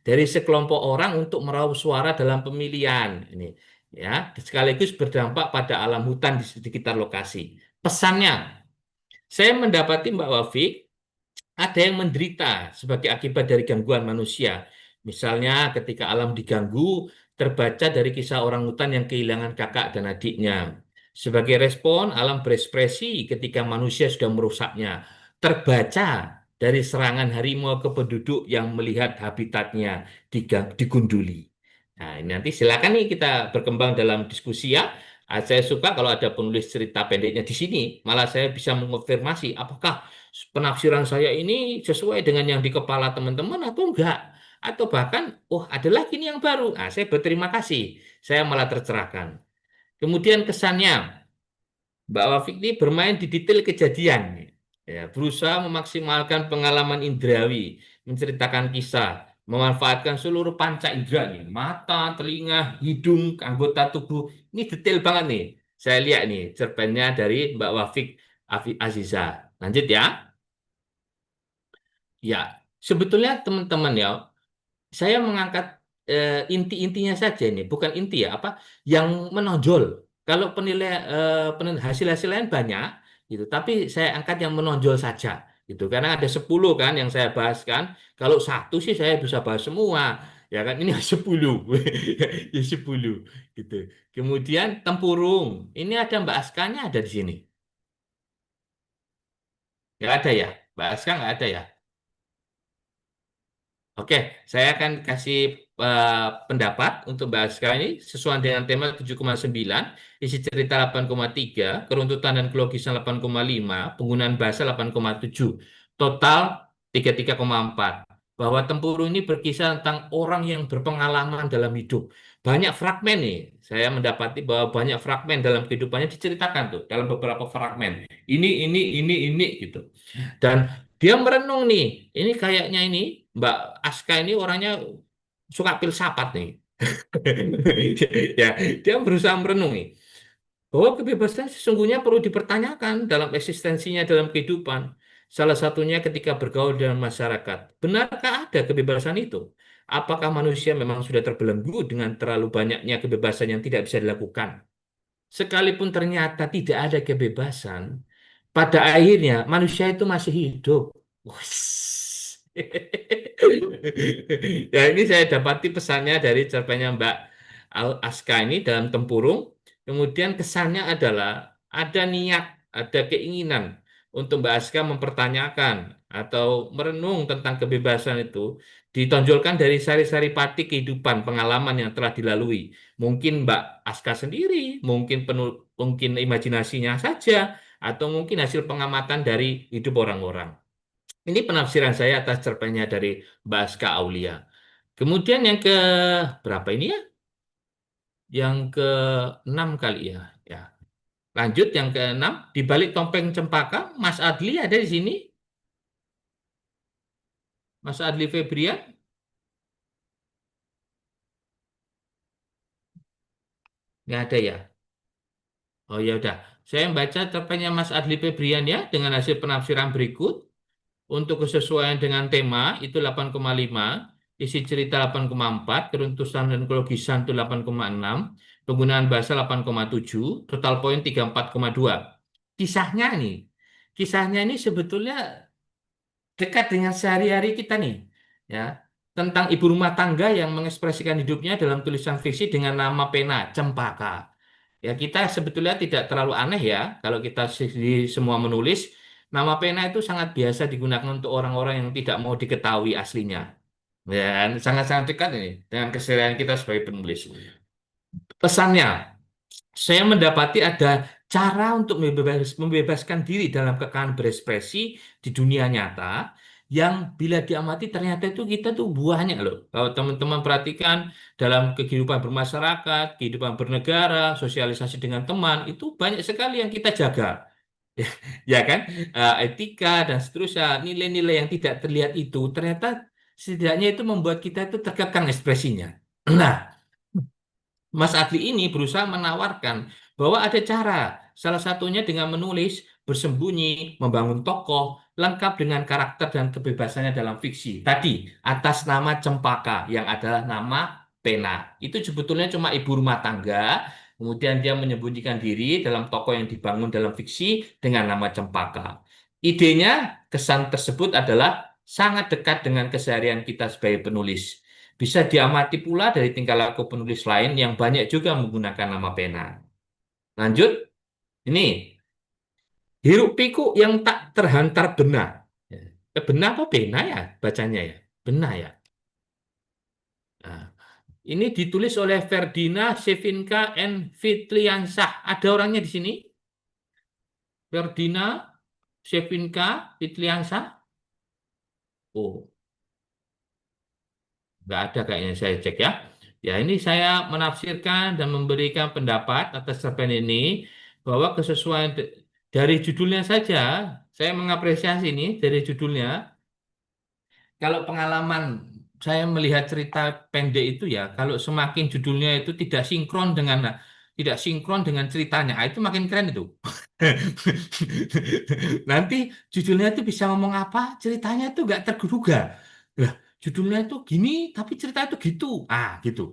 dari sekelompok orang untuk meraup suara dalam pemilihan ini ya sekaligus berdampak pada alam hutan di sekitar lokasi. Pesannya saya mendapati Mbak Wafik ada yang menderita sebagai akibat dari gangguan manusia. Misalnya ketika alam diganggu, terbaca dari kisah orang hutan yang kehilangan kakak dan adiknya. Sebagai respon, alam berekspresi ketika manusia sudah merusaknya. Terbaca dari serangan harimau ke penduduk yang melihat habitatnya digunduli. Nah, ini nanti silakan nih kita berkembang dalam diskusi ya. Saya suka kalau ada penulis cerita pendeknya di sini, malah saya bisa mengonfirmasi apakah penafsiran saya ini sesuai dengan yang di kepala teman-teman atau enggak. Atau bahkan, oh ada lagi nih yang baru. Saya berterima kasih. Saya malah tercerahkan. Kemudian kesannya, Mbak Wafik ini bermain di detail kejadian. Ya, berusaha memaksimalkan pengalaman indrawi, menceritakan kisah, memanfaatkan seluruh panca indera nih, mata, telinga, hidung, anggota tubuh. Ini detail banget nih. Saya lihat nih cerpennya dari Mbak Wafik Aziza. Lanjut ya. Ya, sebetulnya teman-teman ya, saya mengangkat inti-intinya saja ini, bukan inti ya, apa yang menonjol. Kalau hasil-hasil lain banyak, gitu. Tapi saya angkat yang menonjol saja, gitu. Karena ada 10 kan yang saya bahas kan. Kalau satu sih saya bisa bahas semua, ya kan? Ini 10, ya 10, gitu. Kemudian tempurung, ini ada Mbak Askanya ada di sini, nggak ada ya? Mbak Aska nggak ada ya? Oke, saya akan kasih pendapat untuk bahas kali ini sesuai dengan tema 7,9, isi cerita 8,3, keruntutan dan kelogisan 8,5, penggunaan bahasa 8,7, total 33,4. Bahwa Tempurung ini berkisah tentang orang yang berpengalaman dalam hidup. Banyak fragmen nih, saya mendapati bahwa banyak fragmen dalam kehidupannya diceritakan tuh dalam beberapa fragmen. Ini gitu. Dan dia merenung nih. Ini kayaknya ini Mbak Aska ini orangnya suka filsafat nih. Ya, dia berusaha merenung nih bahwa kebebasan sesungguhnya perlu dipertanyakan dalam eksistensinya dalam kehidupan. Salah satunya ketika bergaul dengan masyarakat. Benarkah ada kebebasan itu? Apakah manusia memang sudah terbelenggu dengan terlalu banyaknya kebebasan yang tidak bisa dilakukan? Sekalipun ternyata tidak ada kebebasan, pada akhirnya manusia itu masih hidup. Wus. Ya, ini saya dapati pesannya dari cerpennya Mbak Aska ini dalam Tempurung. Kemudian kesannya adalah ada niat, ada keinginan untuk Mbak Aska mempertanyakan atau merenung tentang kebebasan itu ditonjolkan dari sari-sari patik kehidupan pengalaman yang telah dilalui. Mungkin Mbak Aska sendiri, mungkin imajinasinya saja, atau mungkin hasil pengamatan dari hidup orang-orang. Ini penafsiran saya atas cerpennya dari Mbak Aska Aulia. Kemudian yang ke berapa ini ya? Yang ke-6 kali ya. Ya. Lanjut yang ke-6, di balik topeng cempaka, Mas Adli ada di sini. Mas Adli Febrian, nggak ada ya? Oh ya udah. Saya membaca cerpennya Mas Adli Febrian ya dengan hasil penafsiran berikut. Untuk kesesuaian dengan tema itu 8,5, isi cerita 8,4, keruntusan dan kelogisan itu 8,6, penggunaan bahasa 8,7, total poin 34,2. Kisahnya nih, kisahnya ini sebetulnya dekat dengan sehari-hari kita nih, ya, tentang ibu rumah tangga yang mengekspresikan hidupnya dalam tulisan fiksi dengan nama pena Cempaka. Ya, kita sebetulnya tidak terlalu aneh ya kalau kita di semua menulis. Nama pena itu sangat biasa digunakan untuk orang-orang yang tidak mau diketahui aslinya. Dan sangat-sangat dekat ini dengan keseharian kita sebagai penulis. Pesannya, saya mendapati ada cara untuk membebaskan diri dalam kekayaan berekspresi di dunia nyata yang bila diamati ternyata itu kita tuh buahnya loh. Kalau teman-teman perhatikan dalam kehidupan bermasyarakat, kehidupan bernegara, sosialisasi dengan teman, itu banyak sekali yang kita jaga. Ya kan? Etika dan seterusnya, nilai-nilai yang tidak terlihat itu ternyata setidaknya itu membuat kita itu terkekang ekspresinya. Nah, Mas Adli ini berusaha menawarkan bahwa ada cara, salah satunya dengan menulis, bersembunyi, membangun tokoh, lengkap dengan karakter dan kebebasannya dalam fiksi. Tadi, atas nama Cempaka, yang adalah nama pena. Itu sebetulnya cuma ibu rumah tangga, kemudian dia menyembunyikan diri dalam tokoh yang dibangun dalam fiksi dengan nama Cempaka. Idenya, kesan tersebut adalah sangat dekat dengan keseharian kita sebagai penulis. Bisa diamati pula dari tingkah laku penulis lain yang banyak juga menggunakan nama pena. Lanjut, ini hiruk pikuk yang tak terhantar benah. Benah apa pena ya bacanya ya? Benah ya. Nah, ini ditulis oleh Ferdina Sevinka and Fitliansah. Ada orangnya di sini? Ferdina Sevinka Fitliansah? Oh, nggak ada kayaknya saya cek ya. Ya ini saya menafsirkan dan memberikan pendapat atas cerpen ini bahwa kesesuaian dari judulnya saja Saya mengapresiasi ini dari judulnya. Kalau pengalaman saya melihat cerita pendek itu ya, kalau semakin judulnya itu tidak sinkron dengan ceritanya, itu makin keren itu. Nanti judulnya itu bisa ngomong apa, ceritanya itu nggak terduga. Lah, judulnya itu gini, tapi cerita itu gitu. Gitu.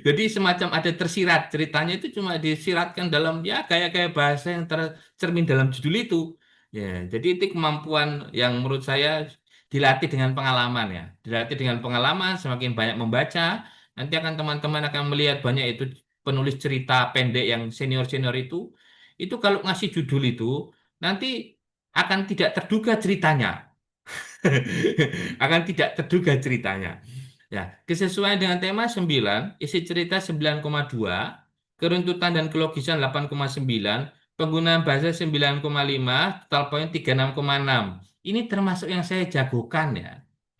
Jadi semacam ada tersirat, ceritanya itu cuma disiratkan dalam ya kayak bahasa yang tercermin dalam judul itu. Ya, jadi itu kemampuan yang menurut saya dilatih dengan pengalaman ya. Dilatih dengan pengalaman, semakin banyak membaca, nanti akan teman-teman akan melihat banyak itu penulis cerita pendek yang senior-senior itu kalau ngasih judul itu nanti akan tidak terduga ceritanya. Akan tidak terduga ceritanya. Ya, kesesuaian dengan tema 9, isi cerita 9,2, keruntutan dan kelogisan 8,9, penggunaan bahasa 9,5, total poin 36,6. Ini termasuk yang saya jagokan ya.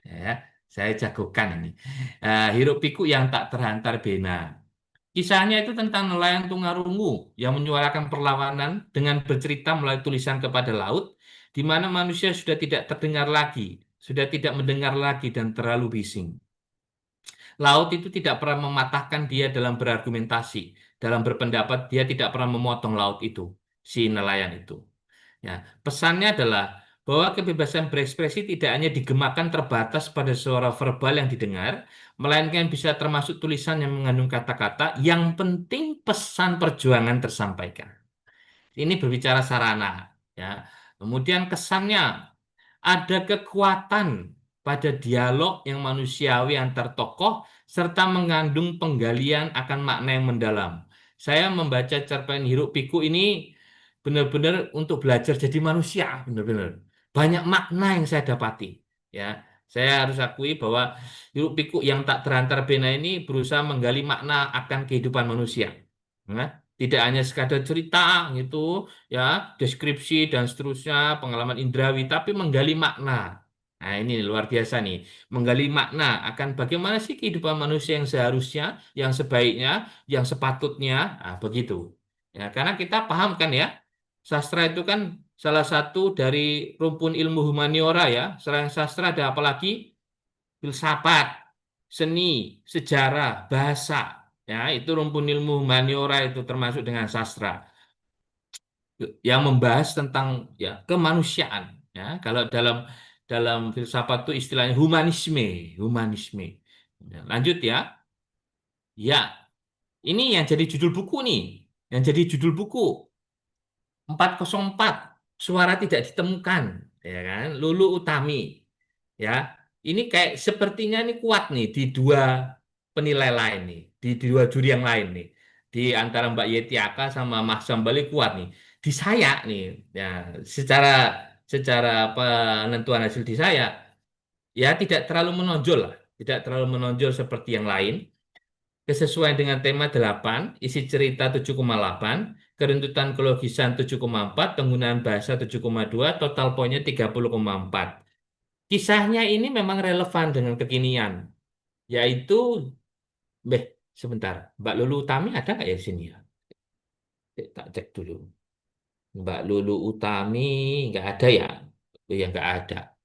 Ya, saya jagokan ini. Hiruk pikuk yang tak terhantar bena. Kisahnya itu tentang nelayan tunarungu yang menyuarakan perlawanan dengan bercerita melalui tulisan kepada laut, di mana manusia sudah tidak terdengar lagi, sudah tidak mendengar lagi dan terlalu bising. Laut itu tidak pernah mematahkan dia dalam berargumentasi, dalam berpendapat dia tidak pernah memotong laut itu, si nelayan itu. Ya, pesannya adalah bahwa kebebasan berekspresi tidak hanya digemakan terbatas pada suara verbal yang didengar, melainkan bisa termasuk tulisan yang mengandung kata-kata, yang penting pesan perjuangan tersampaikan. Ini berbicara sarana, ya. Kemudian kesannya ada kekuatan pada dialog yang manusiawi antar tokoh serta mengandung penggalian akan makna yang mendalam. Saya membaca cerpen Hiruk Pikuk ini benar-benar untuk belajar jadi manusia, benar-benar. Banyak makna yang saya dapati. Ya, saya harus akui bahwa Hiruk Pikuk yang tak terhantar bena ini berusaha menggali makna akan kehidupan manusia. Nah, tidak hanya sekadar cerita gitu, ya, deskripsi dan seterusnya, pengalaman indrawi, tapi menggali makna. Nah, ini luar biasa nih, menggali makna akan bagaimana sih kehidupan manusia yang seharusnya, yang sebaiknya, yang sepatutnya, begitu. Ya, karena kita paham kan ya, sastra itu kan salah satu dari rumpun ilmu humaniora ya. Selain sastra ada apa lagi? Filsafat, seni, sejarah, bahasa. Ya, itu rumpun ilmu humaniora itu termasuk dengan sastra yang membahas tentang ya kemanusiaan. Ya, kalau dalam dalam filsafat itu istilahnya humanisme, humanisme. Ya, lanjut ya. Ya, ini yang jadi judul buku nih. Yang jadi judul buku 404, suara tidak ditemukan, ya kan? Lulu Utami. Ya, ini kayak sepertinya ini kuat nih di dua penilai lain nih, di dua juri yang lain nih, di antara Mbak Yeti Aka sama Mas Sambali kuat nih. Di saya nih, ya secara secara penentuan hasil di saya, ya tidak terlalu menonjol lah, tidak terlalu menonjol seperti yang lain. Kesesuaian dengan tema 8, isi cerita 7,8, keruntutan kelogisan 7,4, penggunaan bahasa 7,2, total poinnya 30,4. Kisahnya ini memang relevan dengan kekinian, yaitu, sebentar, Mbak Lulu Utami ada nggak ya di sini ya? Tak cek dulu. Mbak Lulu Utami nggak ada ya? Oh ya nggak ada.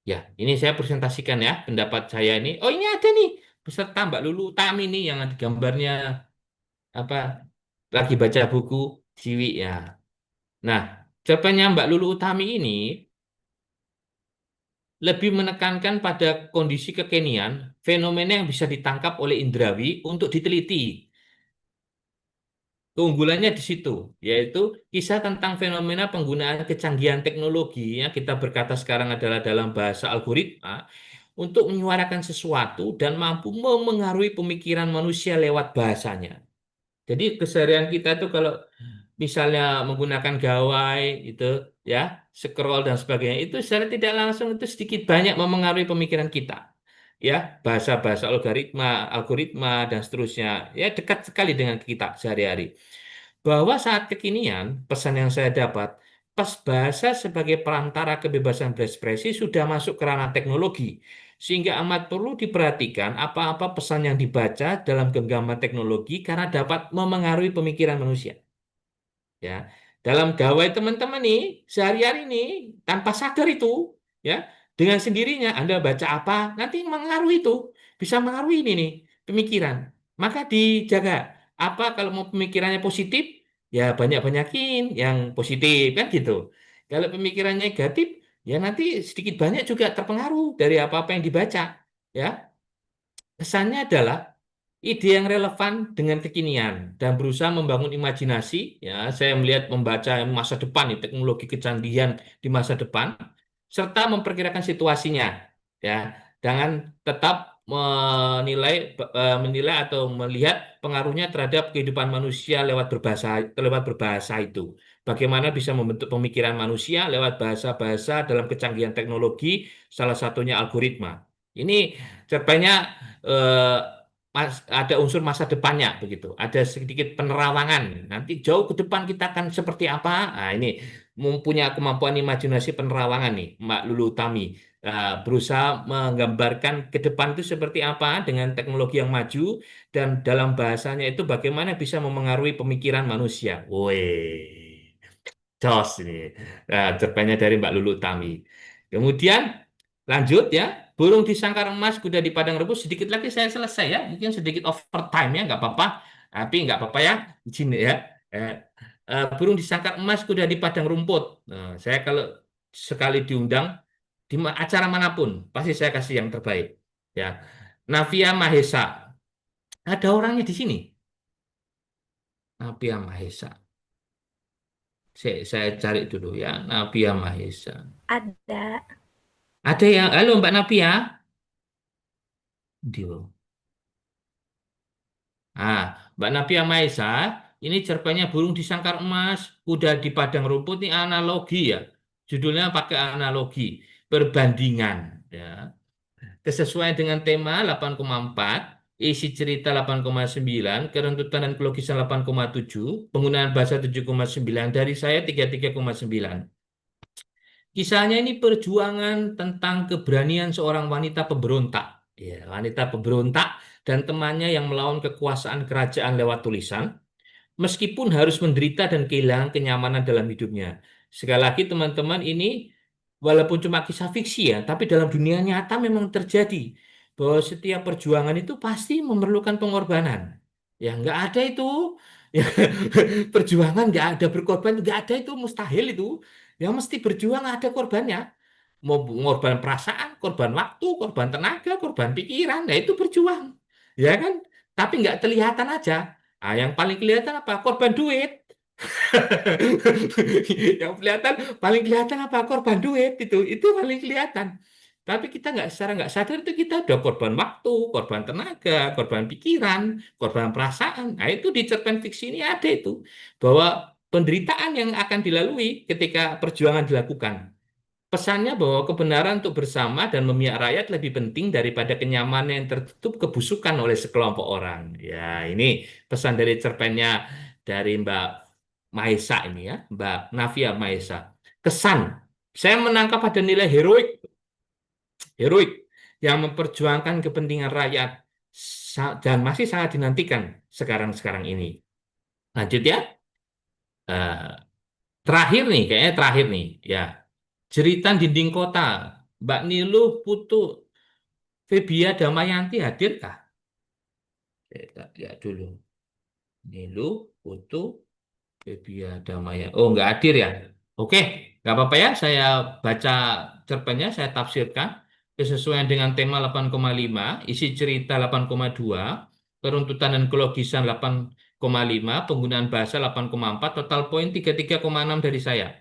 Ya, ini saya presentasikan ya pendapat saya ini. Oh ini ada nih peserta Mbak Lulu Utami nih yang ada gambarnya apa? Lagi baca buku Ciwi ya. Nah, cerpennya Mbak Lulu Utami ini lebih menekankan pada kondisi kekinian, fenomena yang bisa ditangkap oleh indrawi untuk diteliti. Keunggulannya di situ, yaitu kisah tentang fenomena penggunaan kecanggihan teknologi, ya kita berkata sekarang adalah dalam bahasa algoritma, untuk menyuarakan sesuatu dan mampu memengaruhi pemikiran manusia lewat bahasanya. Jadi keseharian kita tuh kalau misalnya menggunakan gawai itu ya, scroll dan sebagainya itu secara tidak langsung itu sedikit banyak memengaruhi pemikiran kita. Ya, bahasa-bahasa algoritma, algoritma dan seterusnya ya dekat sekali dengan kita sehari-hari. Bahwa saat kekinian, pesan yang saya dapat, pas bahasa sebagai perantara kebebasan berekspresi sudah masuk ke ranah teknologi, sehingga amat perlu diperhatikan apa-apa pesan yang dibaca dalam genggaman teknologi karena dapat memengaruhi pemikiran manusia. Ya, dalam gawai teman-teman nih sehari-hari nih tanpa sadar itu ya dengan sendirinya Anda baca apa nanti mengaruhi itu bisa mengaruhi ini nih pemikiran. Maka dijaga. Apa kalau mau pemikirannya positif ya banyak-banyakin yang positif kan gitu. Kalau pemikirannya negatif ya nanti sedikit banyak juga terpengaruh dari apa-apa yang dibaca ya. Kesannya adalah ide yang relevan dengan kekinian dan berusaha membangun imajinasi. Ya, saya melihat membaca masa depan, nih, teknologi kecanggihan di masa depan, serta memperkirakan situasinya. Ya, dengan tetap menilai atau melihat pengaruhnya terhadap kehidupan manusia lewat berbahasa itu. Bagaimana bisa membentuk pemikiran manusia lewat bahasa-bahasa dalam kecanggihan teknologi, salah satunya algoritma. Ini cerpennya eh, ada unsur masa depannya begitu. Ada sedikit penerawangan. Nanti jauh ke depan kita akan seperti apa? Nah, ini mempunyai kemampuan imajinasi penerawangan nih, Mbak Lulu Utami. Berusaha menggambarkan ke depan itu seperti apa dengan teknologi yang maju dan dalam bahasanya itu bagaimana bisa memengaruhi pemikiran manusia. Woi, jos ini. Cerpennya dari Mbak Lulu Utami. Kemudian lanjut ya, burung di sangkar emas, kuda di padang rebus. Sedikit lagi saya selesai ya, mungkin sedikit overtime ya, nggak apa-apa. Tapi nggak apa-apa ya, di sini ya. Eh, Burung di sangkar emas, kuda di padang rumput. Nah, saya kalau sekali diundang di acara manapun, pasti saya kasih yang terbaik. Ya, Navia Mahesa, ada orangnya di sini. Navia Mahesa. Saya cari dulu ya, Navia Mahesa.
Ada.
Ada yang, halo Mbak Navia. Dio. Ah, Mbak Navia Maesa, ini cerpennya burung di sangkar emas, kuda di padang rumput ini analogi ya. Judulnya pakai analogi, perbandingan ya. Kesesuaian dengan tema 8,4, isi cerita 8,9, keruntutan dan kelogisan 8,7, penggunaan bahasa 7,9, dari saya 33,9. Kisahnya ini perjuangan tentang keberanian seorang wanita pemberontak. Ya, wanita pemberontak dan temannya yang melawan kekuasaan kerajaan lewat tulisan, meskipun harus menderita dan kehilangan kenyamanan dalam hidupnya. Sekali lagi teman-teman ini walaupun cuma kisah fiksi ya, tapi dalam dunia nyata memang terjadi bahwa setiap perjuangan itu pasti memerlukan pengorbanan. Ya nggak ada itu, ya, perjuangan nggak ada berkorban, nggak ada itu mustahil itu. Yang mesti berjuang ada korbannya. Mau korban perasaan, korban waktu, korban tenaga, korban pikiran, nah itu berjuang, ya kan? Tapi nggak kelihatan aja. Ah, yang paling kelihatan apa? Korban duit. Yang kelihatan paling kelihatan apa? Korban duit itu paling kelihatan. Tapi kita secara nggak sadar itu kita udah korban waktu, korban tenaga, korban pikiran, korban perasaan. Nah itu di cerpen fiksi ini ada itu bahwa penderitaan yang akan dilalui ketika perjuangan dilakukan. Pesannya bahwa kebenaran untuk bersama dan memihak rakyat lebih penting daripada kenyamanan yang tertutup kebusukan oleh sekelompok orang. Ya, ini pesan dari cerpennya dari Mbak Maesa ini ya, Mbak Navia Maesa. Kesan, saya menangkap ada nilai heroik, heroik yang memperjuangkan kepentingan rakyat dan masih sangat dinantikan sekarang-sekarang ini. Lanjut ya. Eh, Terakhir nih, kayaknya terakhir nih, ya. Jeritan Dinding Kota, Mbak Niluh Putu Febia Damayanti hadirkah? Kita lihat dulu. Niluh Putu Febia Damayanti. Oh, nggak hadir ya? Oke, nggak apa-apa ya. Saya baca cerpennya, saya tafsirkan. Kesesuaian dengan tema 8,5, isi cerita 8,2, keruntutan dan kelogisan 8,5, penggunaan bahasa 8,4, total poin 33,6 dari saya.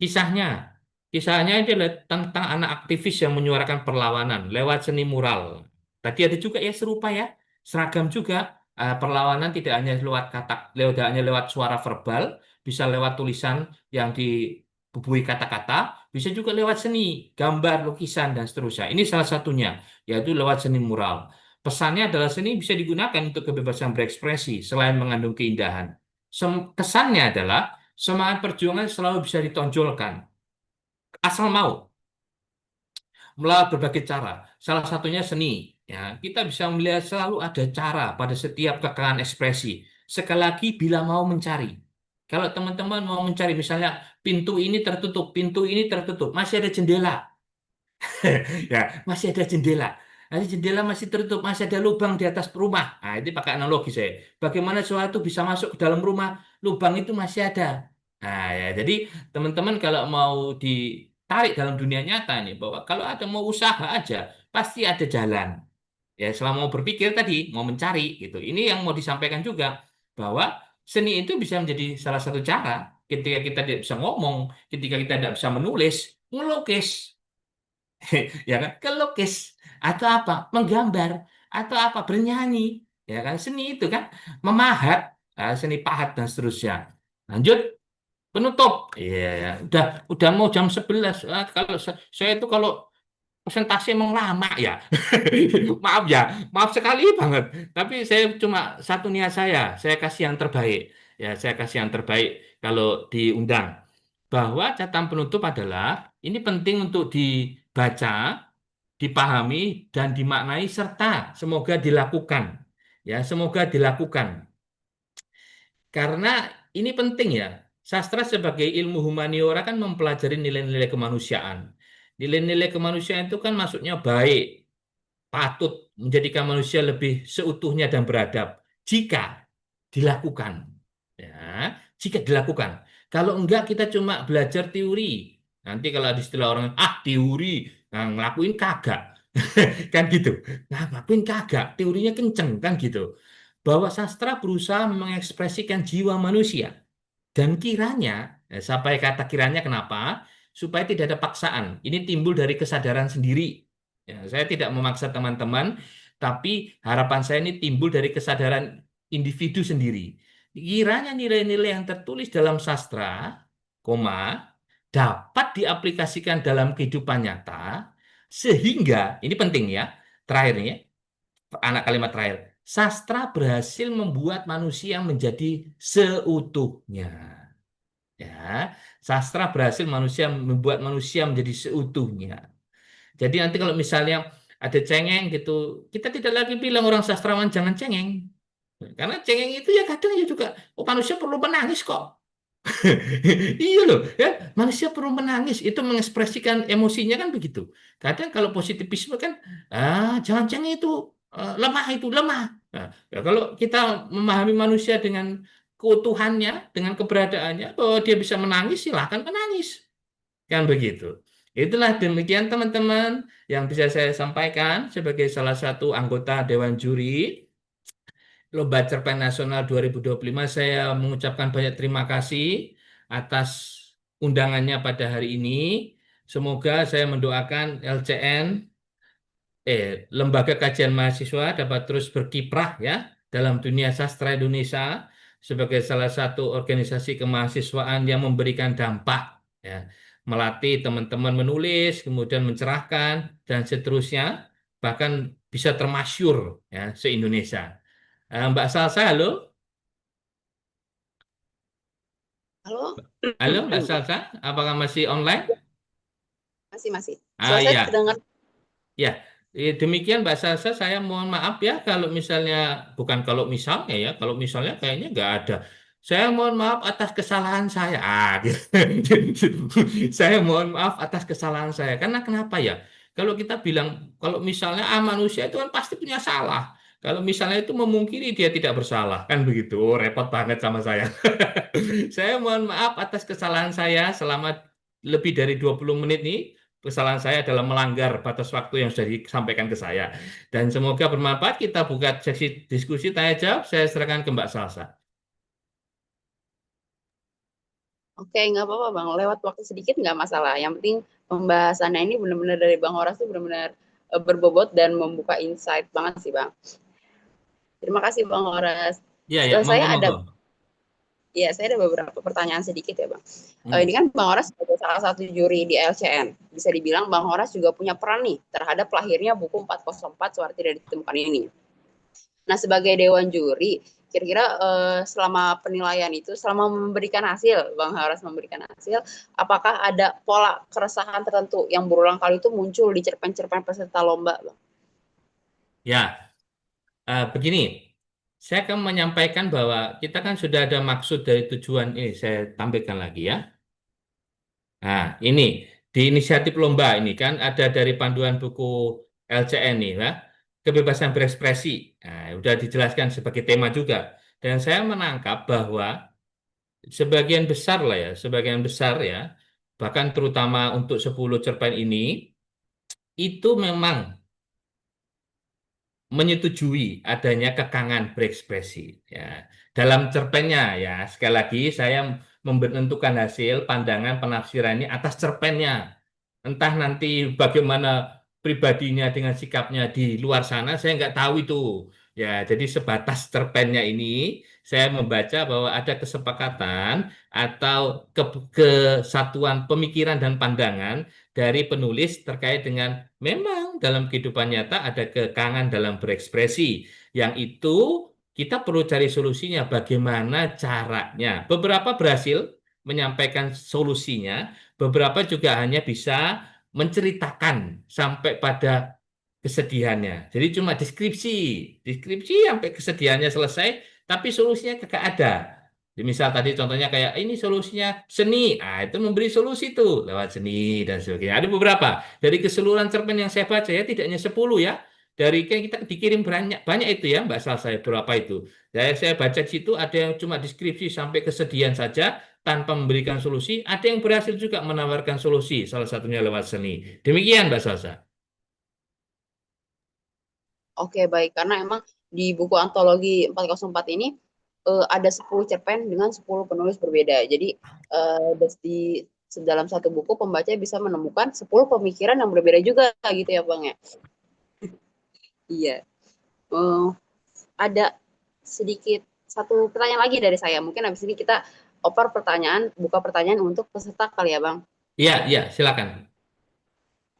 Kisahnya, kisahnya adalah tentang anak aktivis yang menyuarakan perlawanan lewat seni mural. Tadi ada juga ya serupa ya, seragam juga. Perlawanan tidak hanya lewat kata, tidak hanya lewat suara verbal, bisa lewat tulisan yang dibubuhi kata-kata, bisa juga lewat seni, gambar, lukisan dan seterusnya. Ini salah satunya, yaitu lewat seni mural. Pesannya adalah seni bisa digunakan untuk kebebasan berekspresi selain mengandung keindahan. Kesannya adalah semangat perjuangan selalu bisa ditonjolkan, asal mau, melalui berbagai cara. Salah satunya seni. Ya, kita bisa melihat selalu ada cara pada setiap kekayaan ekspresi. Sekali lagi, bila mau mencari. Kalau teman-teman mau mencari misalnya pintu ini tertutup, masih ada jendela. Ya, masih ada jendela. Ada jendela masih tertutup, masih ada lubang di atas rumah. Nah, itu pakai analogi saya. Bagaimana sesuatu bisa masuk ke dalam rumah, lubang itu masih ada. Nah, ya, jadi teman-teman kalau mau ditarik dalam dunia nyata nih, bahwa kalau ada mau usaha aja, pasti ada jalan. Ya, selama mau berpikir tadi, mau mencari gitu. Ini yang mau disampaikan juga bahwa seni itu bisa menjadi salah satu cara ketika kita tidak bisa ngomong, ketika kita tidak bisa menulis, ngelukis. Ya kan, kelukis atau apa, menggambar atau apa, bernyanyi, ya kan, seni itu kan memahat, seni pahat dan seterusnya. Lanjut, penutup. Iya, ya, udah mau jam 11. Kalau saya itu kalau presentasi emang lama ya. Maaf ya, maaf sekali banget. Tapi saya cuma satu niat, saya kasih yang terbaik. Ya, saya kasih yang terbaik kalau diundang. Bahwa catatan penutup adalah ini penting untuk dibaca, dipahami dan dimaknai serta semoga dilakukan. Ya, semoga dilakukan. Karena ini penting ya. Sastra sebagai ilmu humaniora kan mempelajari nilai-nilai kemanusiaan. Nilai-nilai kemanusiaan itu kan maksudnya baik, patut menjadikan manusia lebih seutuhnya dan beradab jika dilakukan. Ya, jika dilakukan. Kalau enggak kita cuma belajar teori. Nanti kalau ada istilah orang, teori, nah, ngelakuin kagak. Kan gitu. Nah, ngelakuin kagak, teorinya kenceng kan gitu. Bahwa sastra berusaha mengekspresikan jiwa manusia. Dan kiranya, sampai kata kiranya kenapa? Supaya tidak ada paksaan. Ini timbul dari kesadaran sendiri. Ya, saya tidak memaksa teman-teman, tapi harapan saya ini timbul dari kesadaran individu sendiri. Kiranya nilai-nilai yang tertulis dalam sastra, dapat diaplikasikan dalam kehidupan nyata, sehingga, ini penting ya, terakhirnya, anak kalimat terakhir, sastra berhasil membuat manusia menjadi seutuhnya. Ya, sastra berhasil membuat manusia menjadi seutuhnya. Jadi nanti kalau misalnya ada cengeng gitu, kita tidak lagi bilang orang sastrawan jangan cengeng. Karena cengeng itu ya kadang ya juga, oh manusia perlu menangis kok. Iya loh, ya manusia perlu menangis, itu mengekspresikan emosinya kan begitu. Kadang kalau positivisme kan, jangan cengeng itu, lemah itu lemah. Nah, ya kalau kita memahami manusia dengan keutuhannya, dengan keberadaannya, bahwa dia bisa menangis, silahkan menangis. Kan begitu. Itulah demikian teman-teman yang bisa saya sampaikan sebagai salah satu anggota Dewan Juri Lomba Cerpen Nasional 2025. Saya mengucapkan banyak terima kasih atas undangannya pada hari ini. Semoga saya mendoakan LCN, Lembaga Kajian Mahasiswa dapat terus berkiprah ya dalam dunia sastra Indonesia sebagai salah satu organisasi kemahasiswaan yang memberikan dampak ya, melatih teman-teman menulis, kemudian mencerahkan dan seterusnya, bahkan bisa termasyur ya se-Indonesia. Mbak Salsa, halo.
Halo,
Halo Mbak Salsa, apakah masih online?
masih.
Ah
Suara saya
iya,
terdengar.
ya. Demikian Mbak Salsa, saya mohon maaf ya kalau misalnya, bukan kalau misalnya kayaknya nggak ada. Saya mohon maaf atas kesalahan saya. Gitu. Saya mohon maaf atas kesalahan saya. Karena kenapa ya? Kalau kita bilang, kalau misalnya manusia itu kan pasti punya salah. Kalau misalnya itu memungkiri dia tidak bersalah, kan begitu. Oh, repot banget sama saya. Saya mohon maaf atas kesalahan saya selama lebih dari 20 menit ini. Kesalahan saya adalah melanggar batas waktu yang sudah disampaikan ke saya. Dan semoga bermanfaat. Kita buka sesi diskusi tanya jawab. Saya serahkan ke Mbak Salsa.
Oke, nggak apa-apa Bang. Lewat waktu sedikit nggak masalah. Yang penting pembahasannya ini benar-benar dari Bang Horas itu benar-benar berbobot dan membuka insight banget sih Bang. Terima kasih Bang Horas.
Iya, ya,
Saya ada
monggo-monggo.
saya ada beberapa pertanyaan sedikit ya Bang. Ini
Hmm.
kan Bang Horas sebagai salah satu juri di LCN. Bisa dibilang Bang Horas juga punya peran nih terhadap lahirnya buku 404 Suara Tidak Ditemukan ini. Nah, sebagai dewan juri, kira-kira selama penilaian itu, selama memberikan hasil, Bang Horas memberikan hasil, apakah ada pola keresahan tertentu yang berulang kali itu muncul di cerpen-cerpen peserta lomba, Bang?
Ya, begini. Saya akan menyampaikan bahwa kita kan sudah ada maksud dari tujuan ini. Saya tampilkan lagi ya. Nah, ini di inisiatif lomba ini kan ada dari panduan buku LCN nih, ya, kebebasan berekspresi. Nah, udah dijelaskan sebagai tema juga. Dan saya menangkap bahwa sebagian besar lah ya, sebagian besar ya, bahkan terutama untuk 10 cerpen ini, itu memang menyetujui adanya kekangan berekspresi ya dalam cerpennya ya sekali lagi saya menentukan hasil pandangan penafsiran ini atas cerpennya entah nanti bagaimana pribadinya dengan sikapnya di luar sana saya nggak tahu itu ya jadi sebatas cerpennya ini saya membaca bahwa ada kesepakatan atau kesatuan pemikiran dan pandangan dari penulis terkait dengan memang dalam kehidupan nyata ada kekangan dalam berekspresi yang itu kita perlu cari solusinya bagaimana caranya beberapa berhasil menyampaikan solusinya beberapa juga hanya bisa menceritakan sampai pada kesedihannya. Jadi cuma deskripsi, deskripsi sampai kesedihannya selesai, tapi solusinya kagak ada. Misal tadi contohnya kayak ini solusinya seni, itu memberi solusi tuh lewat seni dan sebagainya. Ada beberapa dari keseluruhan cerpen yang saya baca ya tidak hanya 10 ya. Dari kan kita dikirim banyak banyak itu ya Mbak Salsa berapa itu. Saya baca di situ ada yang cuma deskripsi sampai kesedihan saja tanpa memberikan solusi, ada yang berhasil juga menawarkan solusi, salah satunya lewat seni. Demikian Mbak Salsa.
Oke, baik. Karena emang di buku antologi 404 ini ada 10 cerpen dengan 10 penulis berbeda. Jadi di dalam satu buku pembaca bisa menemukan 10 pemikiran yang berbeda juga gitu ya, Bang ya. Iya. Ada sedikit satu pertanyaan lagi dari saya. Mungkin habis ini kita buka pertanyaan untuk peserta kali ya, Bang.
Iya, iya, silakan.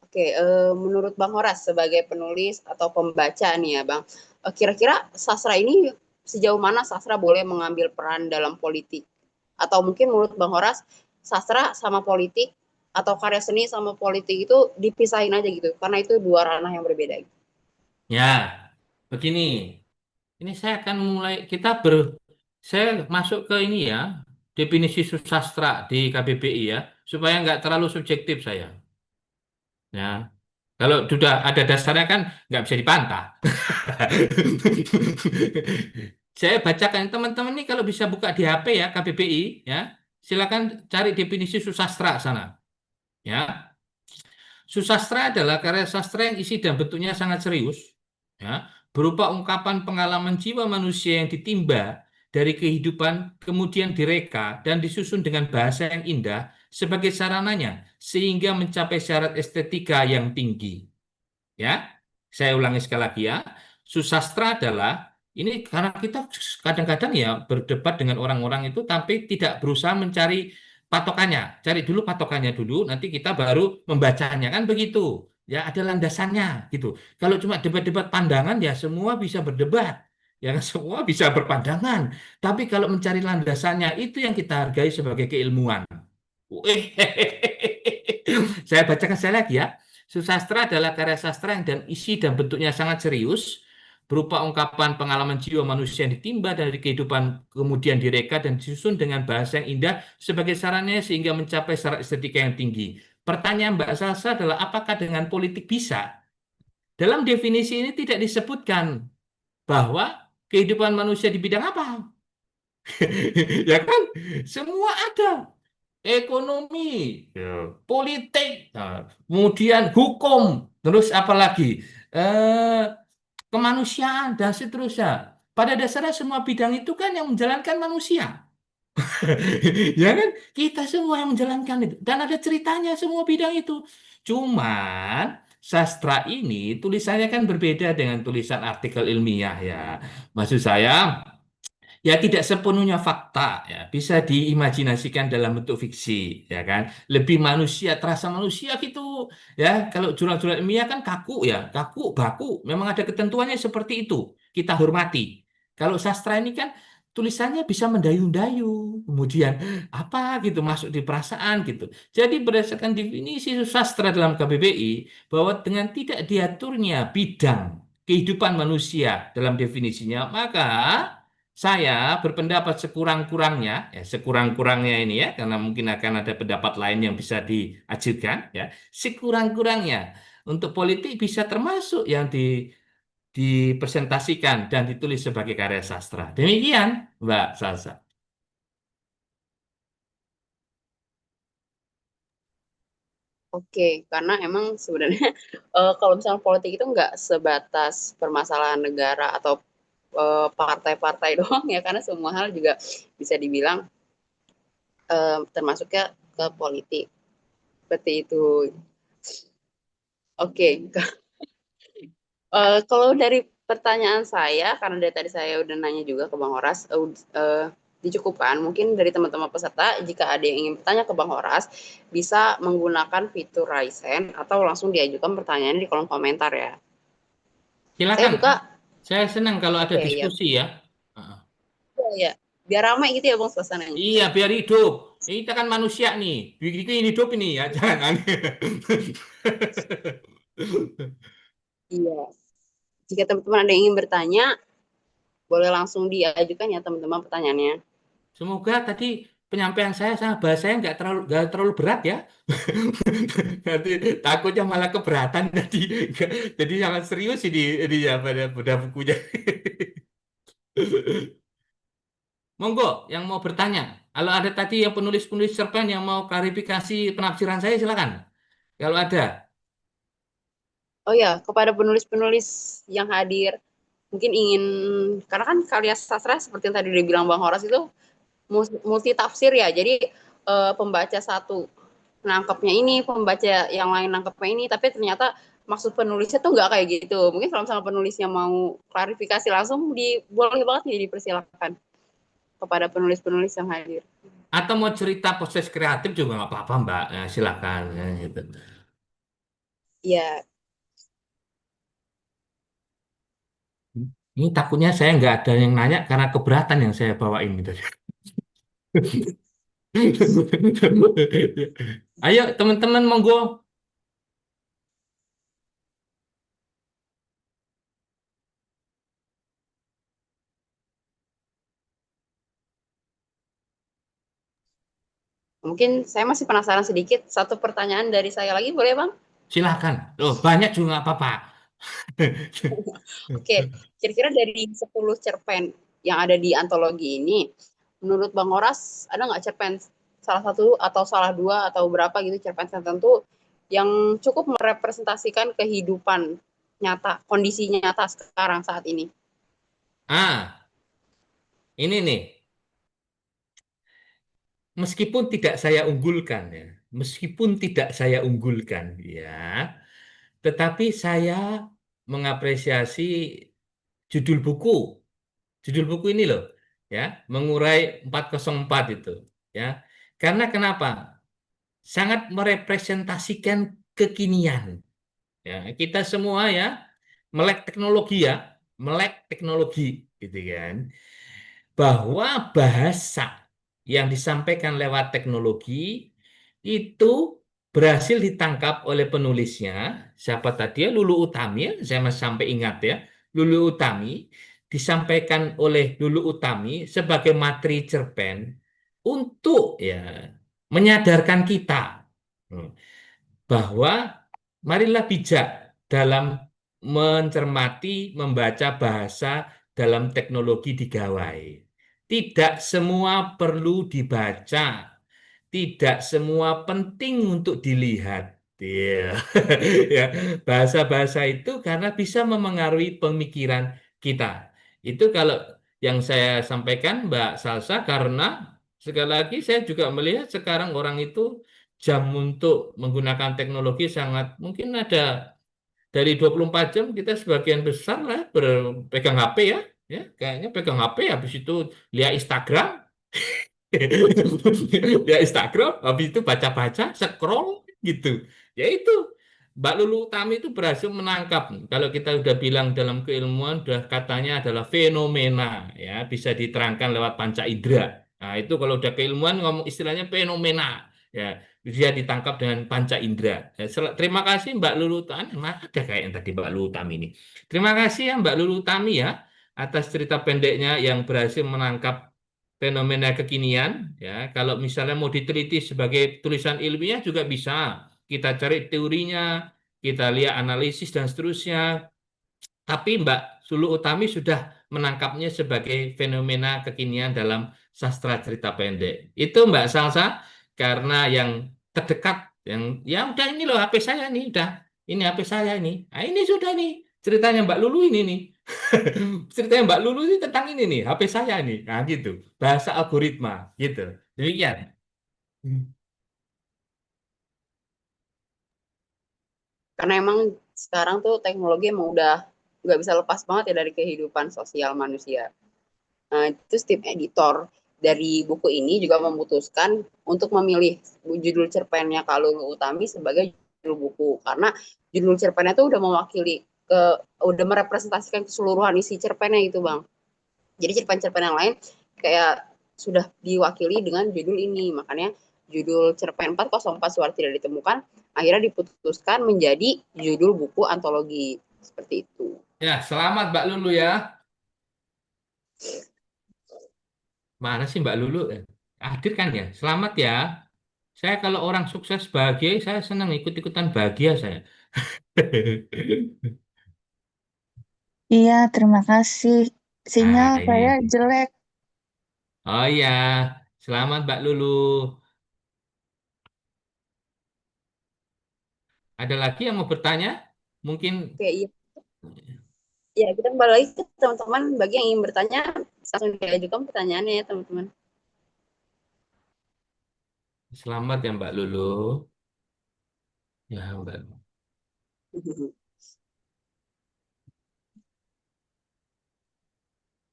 Oke, menurut Bang Horas sebagai penulis atau pembaca nih ya Bang, kira-kira sastra ini sejauh mana sastra boleh mengambil peran dalam politik? Atau mungkin menurut Bang Horas, sastra sama politik atau karya seni sama politik itu dipisahin aja gitu, karena itu dua ranah yang berbeda.
Ya, begini. Ini saya akan mulai, saya masuk ke ini ya, definisi sastra di KBBI ya, supaya nggak terlalu subjektif saya. Ya, kalau sudah ada dasarnya kan nggak bisa dibantah. Saya bacakan teman-teman ini kalau bisa buka di HP ya KBBI ya, silakan cari definisi susastra sana. Ya, susastra adalah karya sastra yang isi dan bentuknya sangat serius, ya, berupa ungkapan pengalaman jiwa manusia yang ditimba dari kehidupan, kemudian direka dan disusun dengan bahasa yang indah sebagai sarananya, sehingga mencapai syarat estetika yang tinggi. Ya, saya ulangi sekali lagi ya. Susastra adalah ini karena kita kadang-kadang ya berdebat dengan orang-orang itu tapi tidak berusaha mencari patokannya. Cari dulu patokannya dulu, nanti kita baru membacanya kan begitu. Ya, ada landasannya gitu. Kalau cuma debat-debat pandangan ya semua bisa berdebat. Ya kan semua bisa berpandangan. Tapi kalau mencari landasannya itu yang kita hargai sebagai keilmuan. Saya bacakan sekali lagi ya. Susastra adalah karya sastra yang dan isi dan bentuknya sangat serius, berupa ungkapan pengalaman jiwa manusia yang ditimba dari kehidupan kemudian direka dan disusun dengan bahasa yang indah sebagai sarannya sehingga mencapai syarat estetika yang tinggi. Pertanyaan Mbak Salsa adalah apakah dengan politik bisa? Dalam definisi ini tidak disebutkan bahwa kehidupan manusia di bidang apa. Ya kan? Semua ada. Ekonomi, ya, politik, nah, kemudian hukum, terus apalagi kemanusiaan dan seterusnya. Pada dasarnya semua bidang itu kan yang menjalankan manusia. Ya kan? Kita semua yang menjalankan itu. Dan ada ceritanya semua bidang itu. Cuman sastra ini tulisannya kan berbeda dengan tulisan artikel ilmiah ya. Maksud saya ya tidak sepenuhnya fakta ya bisa diimajinasikan dalam bentuk fiksi ya kan lebih manusia terasa manusia gitu ya kalau jurnal-jurnal ilmiah kan kaku ya kaku baku memang ada ketentuannya seperti itu kita hormati kalau sastra ini kan tulisannya bisa mendayu-dayu kemudian apa gitu masuk di perasaan gitu jadi berdasarkan definisi sastra dalam KBBI bahwa dengan tidak diaturnya bidang kehidupan manusia dalam definisinya, maka saya berpendapat sekurang-kurangnya, ya sekurang-kurangnya ini ya, karena mungkin akan ada pendapat lain yang bisa diajukan, ya sekurang-kurangnya untuk politik bisa termasuk yang dipresentasikan dan ditulis sebagai karya sastra. Demikian, Mbak Salsa.
Oke, karena emang sebenarnya kalau misalnya politik itu nggak sebatas permasalahan negara atau partai-partai doang ya, karena semua hal juga bisa dibilang termasuknya ke politik. Seperti itu. Oke, kalau dari pertanyaan saya, karena dari tadi saya udah nanya juga ke Bang Horas, dicukupkan. Mungkin dari teman-teman peserta, jika ada yang ingin bertanya ke Bang Horas, bisa menggunakan fitur Raise Hand atau langsung diajukan pertanyaannya di kolom komentar ya. Saya
Silakan.
buka.
Saya senang kalau ada
Oke, ya.
diskusi ya. Heeh.
Ya. Biar ramai gitu ya Bang suasananya.
Iya, biar hidup. Kita kan manusia nih. Bikin hidup ini ya, jangan.
Iya. Jika teman-teman ada yang ingin bertanya, boleh langsung diajukan ya teman-teman pertanyaannya.
Semoga tadi penyampaian saya sama bahasanya nggak terlalu berat ya. Nanti takutnya malah keberatan tadi. Jadi sangat serius ini ya pada bukunya. Monggo yang mau bertanya. Kalau ada tadi yang penulis-penulis cerpen yang mau klarifikasi penafsiran saya silakan. Kalau ada.
Oh ya, kepada penulis-penulis yang hadir, mungkin ingin, karena kan karya sastra seperti yang tadi udah bilang Bang Horas itu multi tafsir ya, jadi pembaca satu nangkepnya ini, pembaca yang lain nangkepnya ini, tapi ternyata maksud penulisnya tuh nggak kayak gitu. Mungkin kalau misalnya penulisnya mau klarifikasi langsung, boleh banget nih dipersilakan kepada penulis-penulis yang hadir.
Atau mau cerita proses kreatif juga nggak apa-apa, Mbak. Ya, silakan. Ya, gitu.
Ya,
Ini takutnya saya nggak ada yang nanya karena keberatan yang saya bawain gitu. Ayo teman-teman monggo.
mungkin saya masih penasaran sedikit. Satu pertanyaan dari saya lagi, boleh Bang?
Silakan. Loh, banyak juga nggak apa-apa.
Oke, kira-kira dari 10 cerpen yang ada di antologi ini, menurut Bang Horas, ada nggak cerpen salah satu atau salah dua atau berapa gitu cerpen tertentu yang cukup merepresentasikan kehidupan nyata, kondisi nyata sekarang saat ini?
Ah, ini nih. Meskipun tidak saya unggulkan ya, meskipun tidak saya unggulkan ya, tetapi saya mengapresiasi judul buku. Judul buku ini loh, ya, Mengurai 404 itu, ya. Karena kenapa? Sangat merepresentasikan kekinian. Ya, kita semua ya melek teknologi ya, melek teknologi gitu kan. Bahwa bahasa yang disampaikan lewat teknologi itu berhasil ditangkap oleh penulisnya. Siapa tadi ya? Lulu Utami ya, saya masih sampai ingat ya. Lulu Utami disampaikan oleh Lulu Utami sebagai materi cerpen untuk ya menyadarkan kita bahwa marilah bijak dalam mencermati, membaca bahasa dalam teknologi digawai. Tidak semua perlu dibaca, tidak semua penting untuk dilihat. Ya, ya, bahasa-bahasa itu karena bisa memengaruhi pemikiran kita. Itu kalau yang saya sampaikan, Mbak Salsa, karena sekali lagi saya juga melihat sekarang orang itu jam untuk menggunakan teknologi sangat mungkin ada dari 24 jam kita sebagian besar lah berpegang HP ya kayaknya pegang HP habis itu lihat Instagram ya Instagram habis itu baca-baca scroll gitu ya itu Mbak Lulu Utami itu berhasil menangkap kalau kita udah bilang dalam keilmuan udah katanya adalah fenomena ya bisa diterangkan lewat panca indera nah itu kalau udah keilmuan ngomong istilahnya fenomena ya dia ditangkap dengan panca indera. Terima kasih Mbak Lulu Tami. Ada kayak yang tadi Mbak Lulu Tami ini. Terima kasih ya Mbak Lulu Tami ya atas cerita pendeknya yang berhasil menangkap fenomena kekinian. Ya, kalau misalnya mau diteliti sebagai tulisan ilmiah juga bisa. Kita cari teorinya, kita lihat analisis dan seterusnya. Tapi Mbak Lulu Utami sudah menangkapnya sebagai fenomena kekinian dalam sastra cerita pendek. Itu Mbak Salsa karena yang terdekat yang ya udah ini loh HP saya nih udah ini HP saya ini. Nah, ini sudah nih ceritanya Mbak Lulu ini nih. Ceritanya Mbak Lulu ini tentang ini nih HP saya nih. Nah gitu. Bahasa algoritma gitu. Demikian.
Karena emang sekarang tuh teknologi emang udah nggak bisa lepas banget ya dari kehidupan sosial manusia. Nah, terus tim editor dari buku ini juga memutuskan untuk memilih judul cerpennya Kak Lulu Utami sebagai judul buku karena judul cerpennya tuh udah mewakili udah merepresentasikan keseluruhan isi cerpennya gitu Bang. Jadi cerpen-cerpen yang lain kayak sudah diwakili dengan judul ini. Makanya judul cerpen 404 Suara Tidak Ditemukan akhirnya diputuskan menjadi judul buku antologi. Seperti itu.
Ya, selamat Mbak Lulu ya. Mana sih Mbak Lulu? Hadir kan ya? Selamat ya. Saya kalau orang sukses bahagia, saya senang ikut-ikutan bahagia saya.
Iya, terima kasih. Sinyal
Nah,
saya
ini.
jelek.
Oh iya, selamat Mbak Lulu. Ada lagi yang mau bertanya? Mungkin
Oke, iya. Ya, kita kembali lagi ke teman-teman. Bagi yang ingin bertanya, langsung diajukan pertanyaannya ya, teman-teman.
selamat ya Mbak Lulu. Ya, Mbak.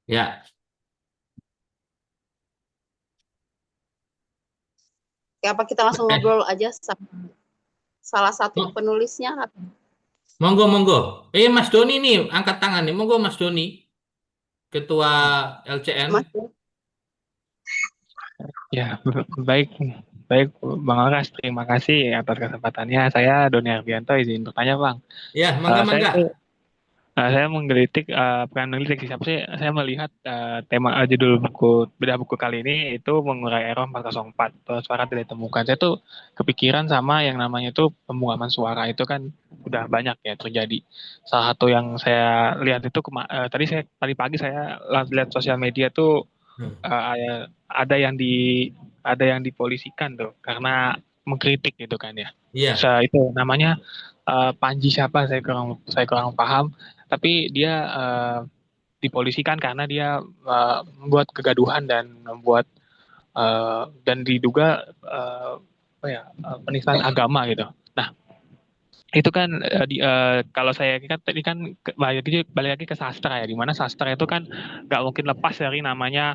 Ya,
Oke, apa kita langsung ngobrol aja sama salah satu penulisnya?
monggo monggo. Mas Doni nih angkat tangan nih. Monggo Mas Doni, Ketua LCN.
Mas,
Ya, baik, baik Bang Oras, terima kasih atas kesempatannya. Saya Doni Arbianto, izin bertanya Bang.
Ya, mangga
Saya
mangga.
tuh saya menggelitik, bukan menggelitik sih, apa sih, saya melihat tema judul buku bedah buku kali ini itu mengurai error 404 suara tidak ditemukan. Saya tuh kepikiran sama yang namanya itu pembungkaman suara itu kan udah banyak ya terjadi. Salah satu yang saya lihat itu tadi pagi saya lihat sosial media tuh ada yang dipolisikan tuh karena mengkritik gitu kan ya.
Iya,
Itu namanya Panji siapa saya kurang paham, tapi dia dipolisikan karena dia membuat kegaduhan dan dan diduga penistaan agama gitu. Nah, itu kan kalau saya kan tadi kan balik lagi ke sastra ya, di mana sastra itu kan nggak mungkin lepas dari namanya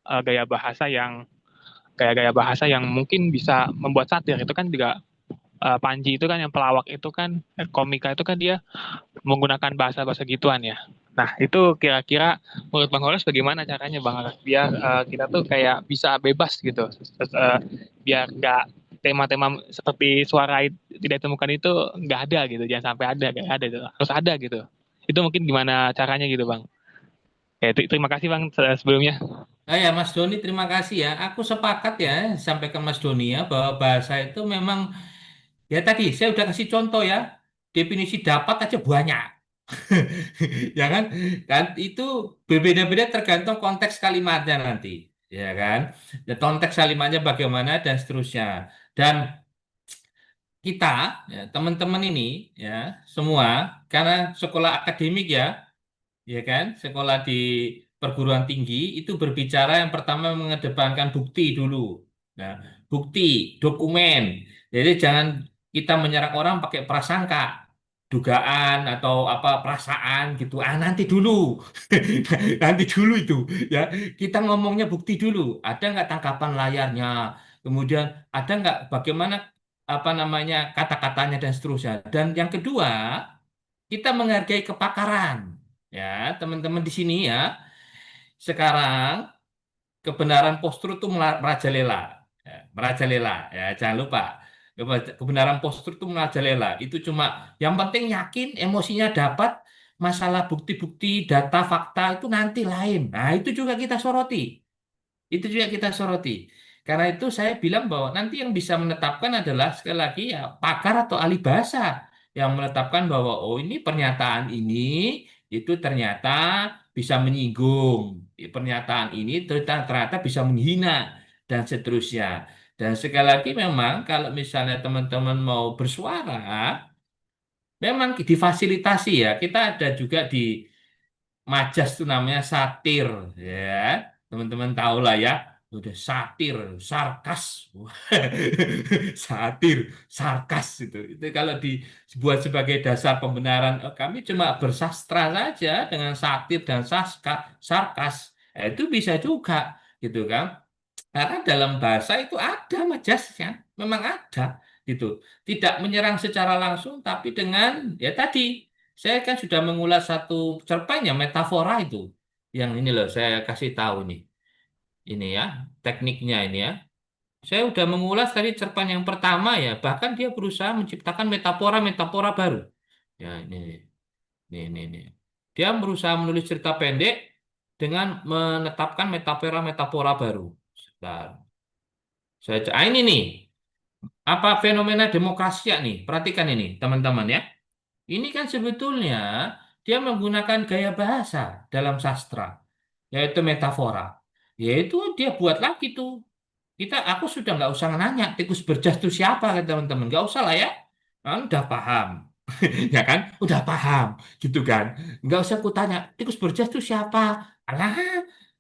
gaya-gaya bahasa yang mungkin bisa membuat satir. Itu kan juga Panji itu kan yang pelawak itu kan komika itu kan dia menggunakan bahasa-bahasa gituan ya. Nah, itu kira-kira menurut Bang Horas bagaimana caranya Bang Horas biar kita tuh kayak bisa bebas gitu. Biar nggak tema-tema seperti suara tidak ditemukan itu nggak ada gitu. Jangan sampai ada, nggak ada gitu. Harus ada gitu. Itu mungkin gimana caranya gitu Bang. Ya, terima kasih Bang sebelumnya.
ya Mas Doni terima kasih ya. Aku sepakat ya sampaikan Mas Doni ya bahwa bahasa itu memang ya tadi saya udah kasih contoh ya. Definisi dapat aja banyak. Ya kan? Kan itu berbeda-beda tergantung konteks kalimatnya nanti. Ya kan? Dan konteks kalimatnya bagaimana dan seterusnya. Dan kita ya, teman-teman ini ya semua karena sekolah akademik ya ya kan? Sekolah di perguruan tinggi itu berbicara yang pertama mengedepankan bukti dulu. Nah, bukti, dokumen. Jadi jangan kita menyerang orang pakai prasangka, dugaan atau apa perasaan gitu. Nanti dulu, nanti dulu itu ya. Kita ngomongnya bukti dulu. Ada nggak tangkapan layarnya? Kemudian ada nggak bagaimana apa namanya kata-katanya dan seterusnya. Dan yang kedua kita menghargai kepakaran. Ya, teman-teman di sini ya. Sekarang kebenaran postur itu merajalela. Ya, merajalela. Ya, jangan lupa. Kebenaran postur itu merajalela. Itu cuma yang penting yakin, emosinya dapat, masalah bukti-bukti, data, fakta itu nanti lain. Nah, itu juga kita soroti. Itu juga kita soroti. Karena itu saya bilang bahwa nanti yang bisa menetapkan adalah sekali lagi ya pakar atau ahli bahasa yang menetapkan bahwa oh ini pernyataan ini itu ternyata bisa menyinggung, pernyataan ini ternyata bisa menghina dan seterusnya. Dan sekali lagi memang kalau misalnya teman-teman mau bersuara, memang difasilitasi ya. Kita ada juga di Majas itu namanya satir, ya. Teman-teman tahu lah ya. Udah satir, sarkas. Satir, sarkas itu. Itu kalau dibuat sebagai dasar pembenaran, kami cuma bersastra saja dengan satir dan sarkas. Itu bisa juga, gitu kan. Karena dalam bahasa itu ada majasnya, memang ada gitu. Tidak menyerang secara langsung, tapi dengan ya tadi saya kan sudah mengulas satu cerpennya metafora itu. Yang ini loh saya kasih tahu nih. Ini ya tekniknya ini ya. Saya udah mengulas tadi cerpen yang pertama ya, bahkan dia berusaha menciptakan metafora-metafora baru. Ya ini. Dia berusaha menulis cerita pendek dengan menetapkan metafora-metafora baru. Sebentar. Ini nih, apa fenomena demokrasi ya nih? Perhatikan ini, teman-teman ya. Ini kan sebetulnya dia menggunakan gaya bahasa dalam sastra, yaitu metafora. Yaitu dia buat lagi tuh. Aku sudah nggak usah nanya tikus berjas itu siapa, kan teman-teman. Nggak usah lah ya. Kan udah paham. Ya kan? Udah paham. Gitu kan? Nggak usah aku tanya, tikus berjas itu siapa? Alah,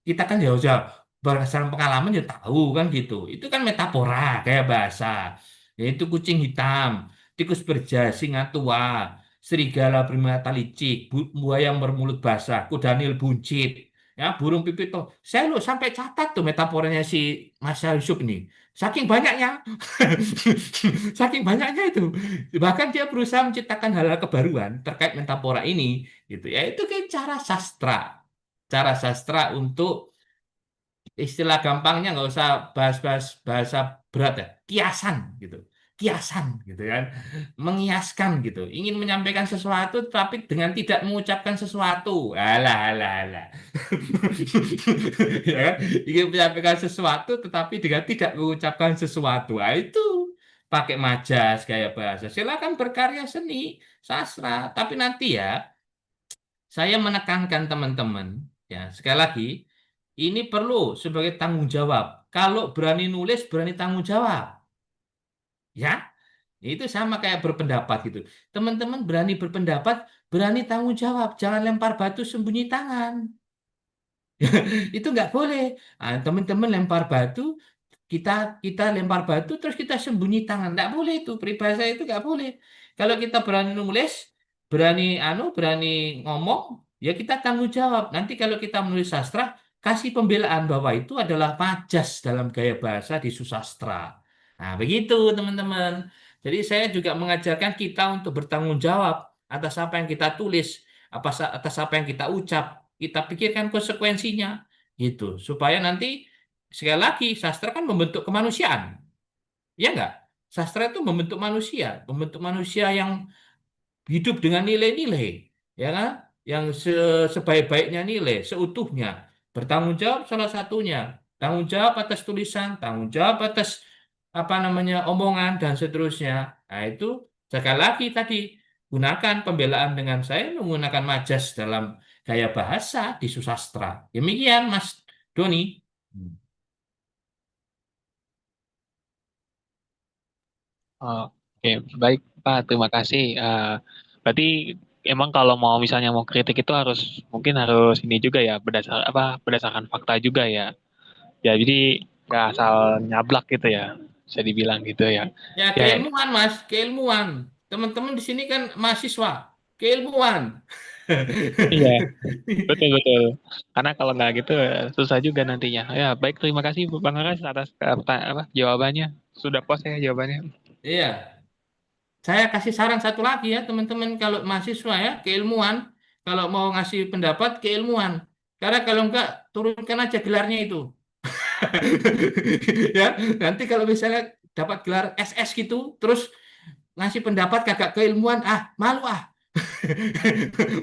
kita kan ya udah berdasarkan pengalaman ya tahu kan gitu. Itu kan metafora, kayak bahasa. Yaitu kucing hitam, tikus berjas, singa tua, serigala bermata licik, buaya yang bermulut basah, kuda nil buncit, ya burung pipit tuh. Saya lu sampai catat tuh metaforanya si Mas Yusuf ini. Saking banyaknya, saking banyaknya itu. Bahkan dia berusaha menciptakan hal-hal kebaruan terkait metafora ini, gitu ya. Itu kayak cara sastra untuk istilah gampangnya nggak usah bahas-bahas bahasa berat ya, kiasan gitu, kiasan gitu kan, mengiaskan gitu, ingin menyampaikan sesuatu tapi dengan tidak mengucapkan sesuatu, alah alah alah, ya kan, ingin menyampaikan sesuatu tetapi dengan tidak mengucapkan sesuatu, nah, itu pakai majas gaya bahasa, silakan berkarya seni sastra, tapi nanti ya saya menekankan teman-teman, ya sekali lagi, ini perlu sebagai tanggung jawab. Kalau berani nulis, berani tanggung jawab. Ya, itu sama kayak berpendapat gitu. Teman-teman berani berpendapat, berani tanggung jawab. Jangan lempar batu sembunyi tangan. Itu nggak boleh. Ah, teman-teman lempar batu, kita kita lempar batu terus kita sembunyi tangan. Nggak boleh itu. Peribahasa itu nggak boleh. Kalau kita berani nulis, berani ngomong, ya kita tanggung jawab. Nanti kalau kita menulis sastra, kasih pembelaan bahwa itu adalah majas dalam gaya bahasa di susastra. Nah, begitu teman-teman. Jadi saya juga mengajarkan kita untuk bertanggung jawab atas apa yang kita tulis, atas apa yang kita ucap. Kita pikirkan konsekuensinya, gitu. Supaya nanti sekali lagi sastra kan membentuk kemanusiaan, ya enggak? Sastra itu membentuk manusia yang hidup dengan nilai-nilai, ya kan? Yang sebaik-baiknya nilai, seutuhnya. Bertanggung jawab salah satunya. Tanggung jawab atas tulisan, tanggung jawab atas apa namanya omongan dan seterusnya. Nah, itu sekali lagi tadi gunakan pembelaan dengan saya menggunakan majas dalam gaya bahasa di susastra. Demikian Mas Doni.
Oke, baik Pak, terima kasih. Berarti emang kalau mau misalnya mau kritik itu mungkin harus ini juga ya berdasarkan fakta juga ya. Ya jadi nggak asal nyablak gitu ya, bisa dibilang gitu ya.
Ya,
Ya,
keilmuan, Mas, keilmuan. Teman-teman di sini kan mahasiswa, keilmuan.
iya, betul betul. Karena kalau nggak gitu susah juga nantinya. Ya, baik, terima kasih Bang Aras atas jawabannya. Sudah puas ya jawabannya.
Iya, saya kasih saran satu lagi ya, teman-teman kalau mahasiswa ya, keilmuan. Kalau mau ngasih pendapat, keilmuan. Karena kalau enggak, turunkan aja gelarnya itu. Ya, nanti kalau misalnya dapat gelar SS gitu, terus ngasih pendapat kagak keilmuan, malu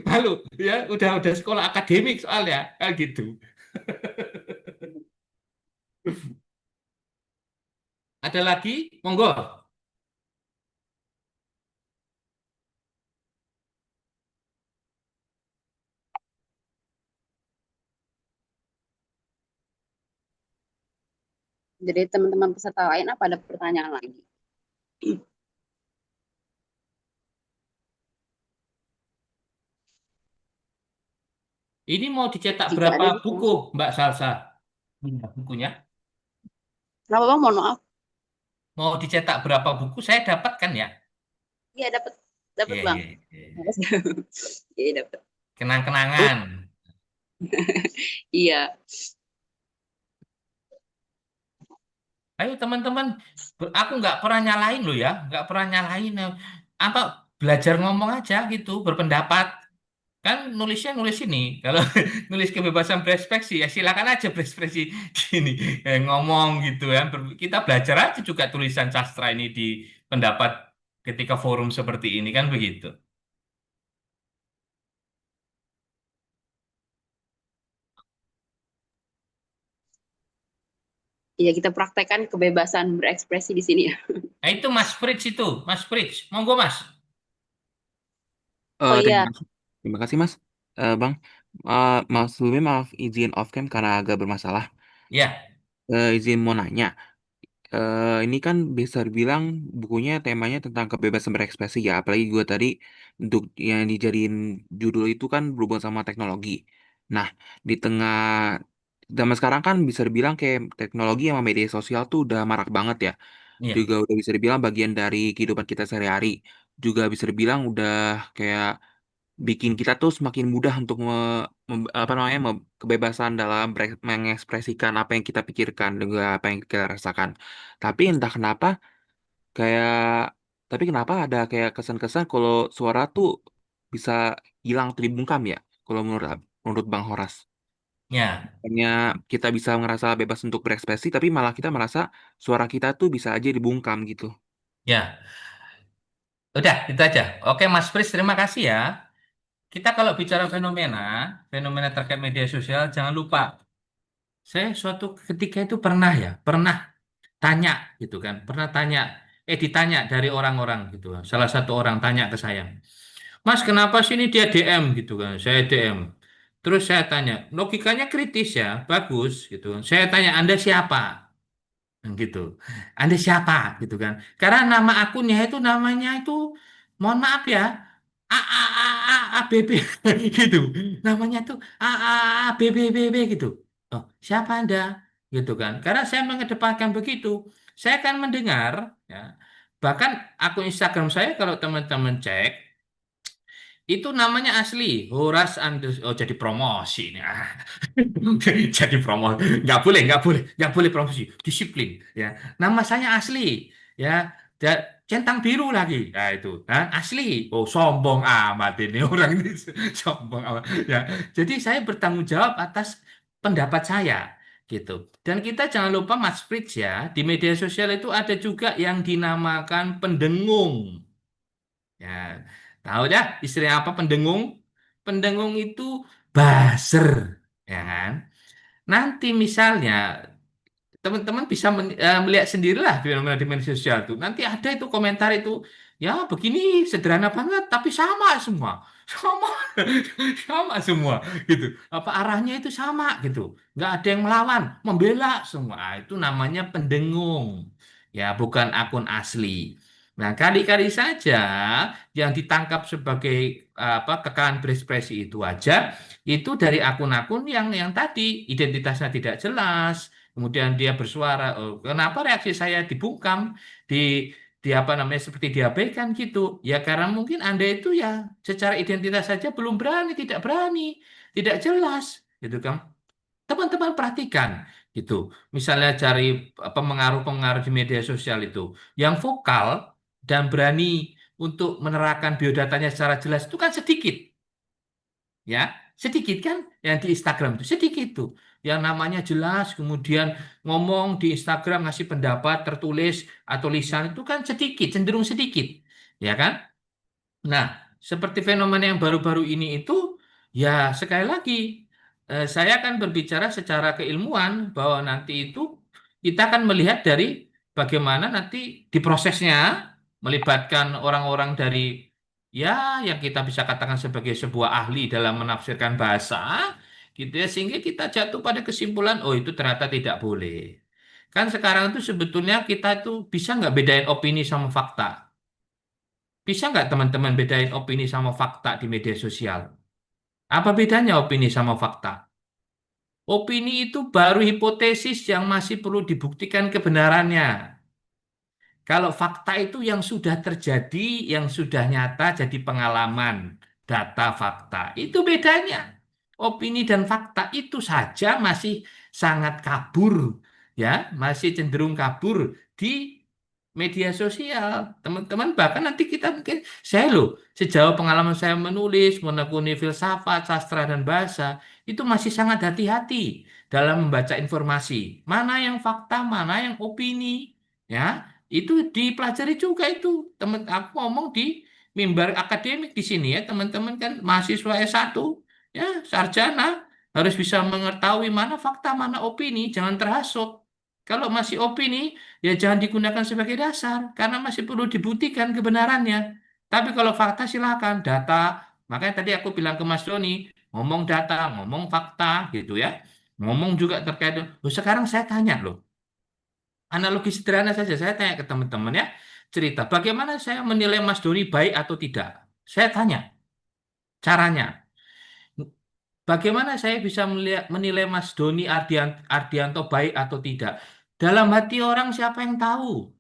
malu ya, udah sekolah akademik soalnya kan gitu. Ada lagi, monggo.
Jadi teman-teman peserta lain apa ada pertanyaan lagi?
Ini mau dicetak
Jika
berapa
ada
buku, Mbak Salsa? Bukunya
kenapa Bang? Mohon maaf.
mau dicetak berapa buku? Saya dapatkan ya.
Iya dapat dapat
Iya,
Bang.
iya, iya.
Iya dapat.
Kenang-kenangan.
Iya.
Ayo teman-teman, aku nggak pernah nyalain loh ya, nggak pernah nyalain. Apa belajar ngomong aja gitu, berpendapat. Kan nulisnya nulis ini, kalau nulis kebebasan berekspresi ya silakan aja berekspresi gini, ngomong gitu ya. Kita belajar aja juga tulisan sastra ini di pendapat ketika forum seperti ini kan begitu.
Iya kita praktekkan kebebasan berekspresi di sini ya.
Nah itu Mas Fritz itu, Mas Fritz, monggo Mas.
Oh
Terima
iya.
kasih. Terima kasih, Mas. Bang, maaf sebelumnya maaf izin off cam karena agak bermasalah.
Ya,
Izin mau nanya. Ini kan bisa dibilang bukunya temanya tentang kebebasan berekspresi ya. Apalagi gue tadi untuk yang dijadiin judul itu kan berhubungan sama teknologi. Nah, di tengah zaman sekarang kan bisa dibilang kayak teknologi sama media sosial tuh udah marak banget ya.
iya,
Juga udah bisa dibilang bagian dari kehidupan kita sehari-hari. Juga bisa dibilang udah kayak bikin kita tuh semakin mudah untuk apa namanya kebebasan dalam mengekspresikan apa yang kita pikirkan dan juga apa yang kita rasakan. Tapi entah kenapa kayak tapi kenapa ada kayak kesan-kesan kalau suara tuh bisa hilang atau dibungkam ya? Kalau menurut Bang Horas.
ya,
Hanya kita bisa ngerasa bebas untuk berekspresi, tapi malah kita merasa suara kita tuh bisa aja dibungkam gitu.
ya. Udah, itu aja. Oke, Mas Fritz, terima kasih ya. Kita kalau bicara fenomena, fenomena terkait media sosial, jangan lupa. Saya suatu ketika itu pernah tanya gitu kan, pernah tanya, ditanya dari orang-orang gitu. Salah satu orang tanya ke saya, Mas, kenapa sih ini dia DM gitu kan? Saya DM. Terus saya tanya, logikanya kritis ya, bagus gitu kan. Saya tanya, Anda siapa? Nah, gitu. Anda siapa gitu kan? Karena nama akunnya itu namanya itu, mohon maaf ya, AAAABB gitu. Namanya tuh AAABBBB gitu. Oh, siapa Anda? Gitu kan? Karena saya mengedepankan begitu. Saya akan mendengar ya. Bahkan akun Instagram saya kalau teman-teman cek itu namanya asli Horas Andres. Oh, jadi promosi ini. Jadi promosi. Nggak boleh promosi. Disiplin ya. Nama saya asli ya. Centang biru lagi. Nah, itu. Nah, asli. Oh, sombong amat ini orang ini. Sombong amat. Ya. Jadi saya bertanggung jawab atas pendapat saya gitu. Dan kita jangan lupa Mas Fritz ya, di media sosial itu ada juga yang dinamakan pendengung. Ya, tahu dah istilah apa pendengung? Pendengung itu buzzer, ya kan? Nanti misalnya teman-teman bisa melihat sendirilah fenomena di media sosial itu. Nanti ada itu komentar itu, ya begini sederhana banget, tapi sama semua, sama, sama semua, gitu. Apa arahnya itu sama gitu, nggak ada yang melawan, membela semua. Itu namanya pendengung, ya bukan akun asli. Nah, kali-kali saja yang ditangkap sebagai kekalahan berekspresi itu aja, itu dari akun-akun yang tadi identitasnya tidak jelas. Kemudian dia bersuara, oh, kenapa reaksi saya dibungkam, di apa namanya seperti diabaikan gitu? Ya karena mungkin Anda itu ya secara identitas saja belum berani, tidak jelas, gitu kan? Teman-teman perhatikan, gitu. Misalnya cari pengaruh-pengaruh di media sosial itu, yang vokal dan berani untuk menerapkan biodatanya secara jelas itu kan sedikit, ya Sedikit kan yang di Instagram itu, sedikit tuh. Yang namanya jelas, kemudian ngomong di Instagram, ngasih pendapat tertulis atau lisan itu kan sedikit, cenderung sedikit. Ya kan? Nah, seperti fenomena yang baru-baru ini itu, ya sekali lagi, saya akan berbicara secara keilmuan bahwa nanti itu kita akan melihat dari bagaimana nanti diprosesnya melibatkan orang-orang dari ya yang kita bisa katakan sebagai sebuah ahli dalam menafsirkan bahasa, gitu ya, sehingga kita jatuh pada kesimpulan, oh itu ternyata tidak boleh. Kan sekarang itu sebetulnya kita itu bisa nggak bedain opini sama fakta? Bisa nggak teman-teman bedain opini sama fakta di media sosial? Apa bedanya opini sama fakta? Opini itu baru hipotesis yang masih perlu dibuktikan kebenarannya. Kalau fakta itu yang sudah terjadi, yang sudah nyata jadi pengalaman, data fakta. Itu bedanya. Opini dan fakta itu saja masih sangat kabur, ya, masih cenderung kabur di media sosial. Teman-teman, bahkan nanti kita mungkin, saya loh, sejauh pengalaman saya menulis, menekuni filsafat, sastra, dan bahasa, itu masih sangat hati-hati dalam membaca informasi. Mana yang fakta, mana yang opini, ya, itu dipelajari juga itu. Teman aku ngomong di mimbar akademik di sini ya, teman-teman kan mahasiswa S1, ya, sarjana, harus bisa mengetahui mana fakta, mana opini, jangan terhasut. Kalau masih opini, ya jangan digunakan sebagai dasar, karena masih perlu dibuktikan kebenarannya. Tapi kalau fakta silakan, data. Makanya tadi aku bilang ke Mas Doni, ngomong data, ngomong fakta, gitu ya. Ngomong juga terkait, loh sekarang saya tanya loh, analogi sederhana saja, saya tanya ke teman-teman ya, cerita, bagaimana saya menilai Mas Doni baik atau tidak? Saya tanya, caranya. Bagaimana saya bisa menilai Mas Doni Ardianto baik atau tidak? Dalam hati orang siapa yang tahu?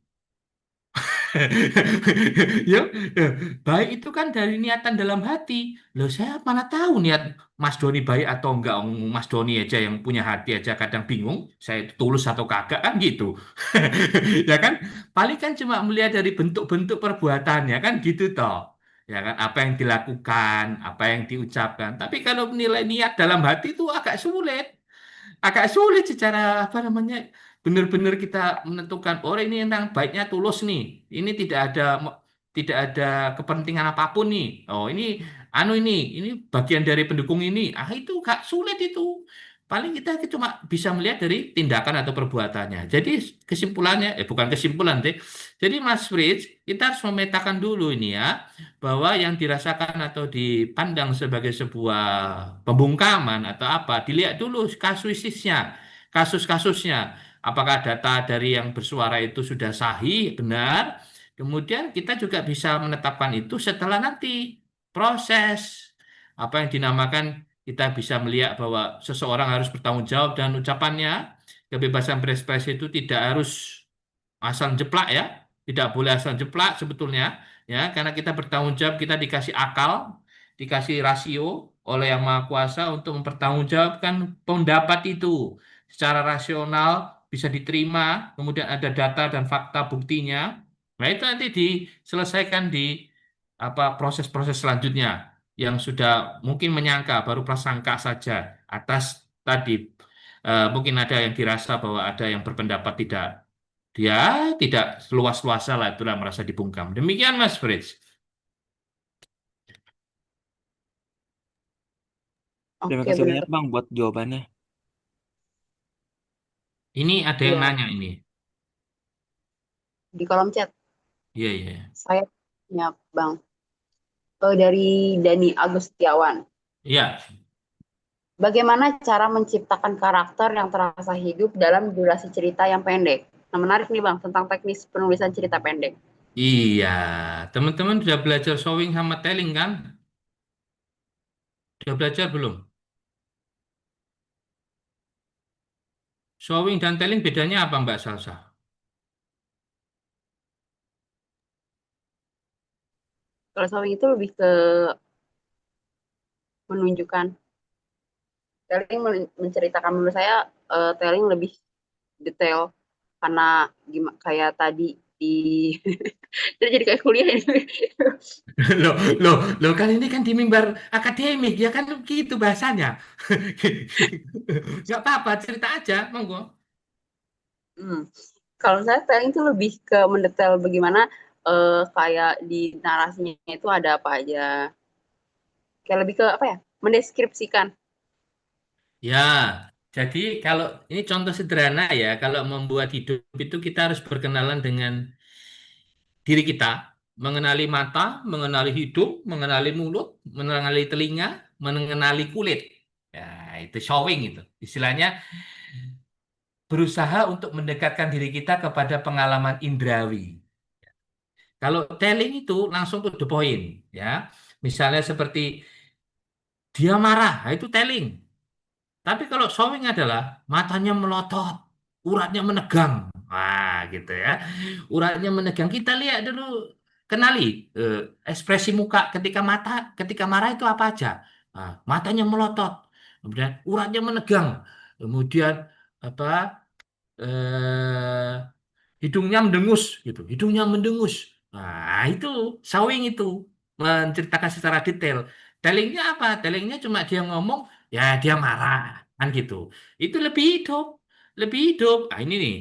Ya, baik itu kan dari niatan dalam hati. Loh, saya mana tahu niat Mas Doni baik atau enggak. Mas Doni aja yang punya hati aja kadang bingung. Saya itu tulus atau kagak kan gitu. Ya kan? Paling kan cuma melihat dari bentuk-bentuk perbuatannya kan gitu toh. Ya kan? Apa yang dilakukan, apa yang diucapkan. Tapi kalau menilai niat dalam hati itu agak sulit secara apa namanya benar-benar kita menentukan oh ini yang baiknya tulus nih, ini tidak ada kepentingan apapun nih, oh ini ini bagian dari pendukung ini, itu gak sulit itu, paling kita cuma bisa melihat dari tindakan atau perbuatannya. Jadi kesimpulannya bukan kesimpulan deh, jadi Mas Fritz, kita harus memetakan dulu ini ya, bahwa yang dirasakan atau dipandang sebagai sebuah pembungkaman atau apa, dilihat dulu kasuistisnya, kasus-kasusnya. Apakah data dari yang bersuara itu sudah sahih, benar? Kemudian kita juga bisa menetapkan itu setelah nanti proses. Apa yang dinamakan kita bisa melihat bahwa seseorang harus bertanggung jawab dan ucapannya, kebebasan berekspresi itu tidak harus asal jeplak ya, tidak boleh asal jeplak sebetulnya ya, karena kita bertanggung jawab, kita dikasih akal, dikasih rasio oleh Yang Maha Kuasa untuk mempertanggungjawabkan pendapat itu secara rasional, bisa diterima, kemudian ada data dan fakta buktinya. Nah, itu nanti diselesaikan di apa proses-proses selanjutnya yang sudah mungkin menyangka baru prasangka saja atas tadi. Mungkin ada yang dirasa bahwa ada yang berpendapat dia tidak seluas-luasa lah itulah merasa dibungkam. Demikian Mas Fritz.
Terima
Oke,
kasih
benar.
banyak Bang buat jawabannya.
Ini ada yang
Ya,
nanya ini.
di kolom chat
Iya, iya.
saya punya Bang. Dari Dani Agustiawan.
Iya.
Bagaimana cara menciptakan karakter yang terasa hidup dalam durasi cerita yang pendek? Nah, menarik nih Bang, tentang teknis penulisan cerita pendek.
Iya. Teman-teman sudah belajar showing sama telling kan? Sudah belajar belum? Showing dan telling bedanya apa Mbak Salsa?
Kalau showing itu lebih ke menunjukkan, telling menceritakan, menurut saya telling lebih detail karena kayak tadi di Terus jadi kayak kuliah ini.
Loh, loh, loh, kan ini kan di mimbar akademik, ya kan gitu bahasanya. Nggak apa-apa, cerita aja, monggo.
Hmm. Kalau saya planning itu lebih ke mendetail bagaimana kayak di narasinya itu ada apa aja. Kayak lebih ke apa ya? Mendeskripsikan.
Ya, jadi kalau ini contoh sederhana ya, kalau membuat hidup itu kita harus berkenalan dengan diri kita, mengenali mata, mengenali hidung, mengenali mulut, mengenali telinga, mengenali kulit. Ya, itu showing itu. Istilahnya berusaha untuk mendekatkan diri kita kepada pengalaman indrawi. Kalau telling itu langsung to the point, ya. Misalnya seperti dia marah, nah itu telling. Tapi kalau showing adalah matanya melotot, uratnya menegang. Wah, gitu ya. Uratnya menegang. Kita lihat dulu, kenali eh, ekspresi muka ketika marah itu apa aja. Nah, matanya melotot, kemudian uratnya menegang, kemudian apa? eh, Hidungnya mendengus gitu, hidungnya mendengus. Nah, itu showing itu menceritakan secara detail. Tellingnya apa? Tellingnya cuma dia ngomong, ya dia marah kan gitu. Itu lebih hidup, lebih hidup. Ah ini nih.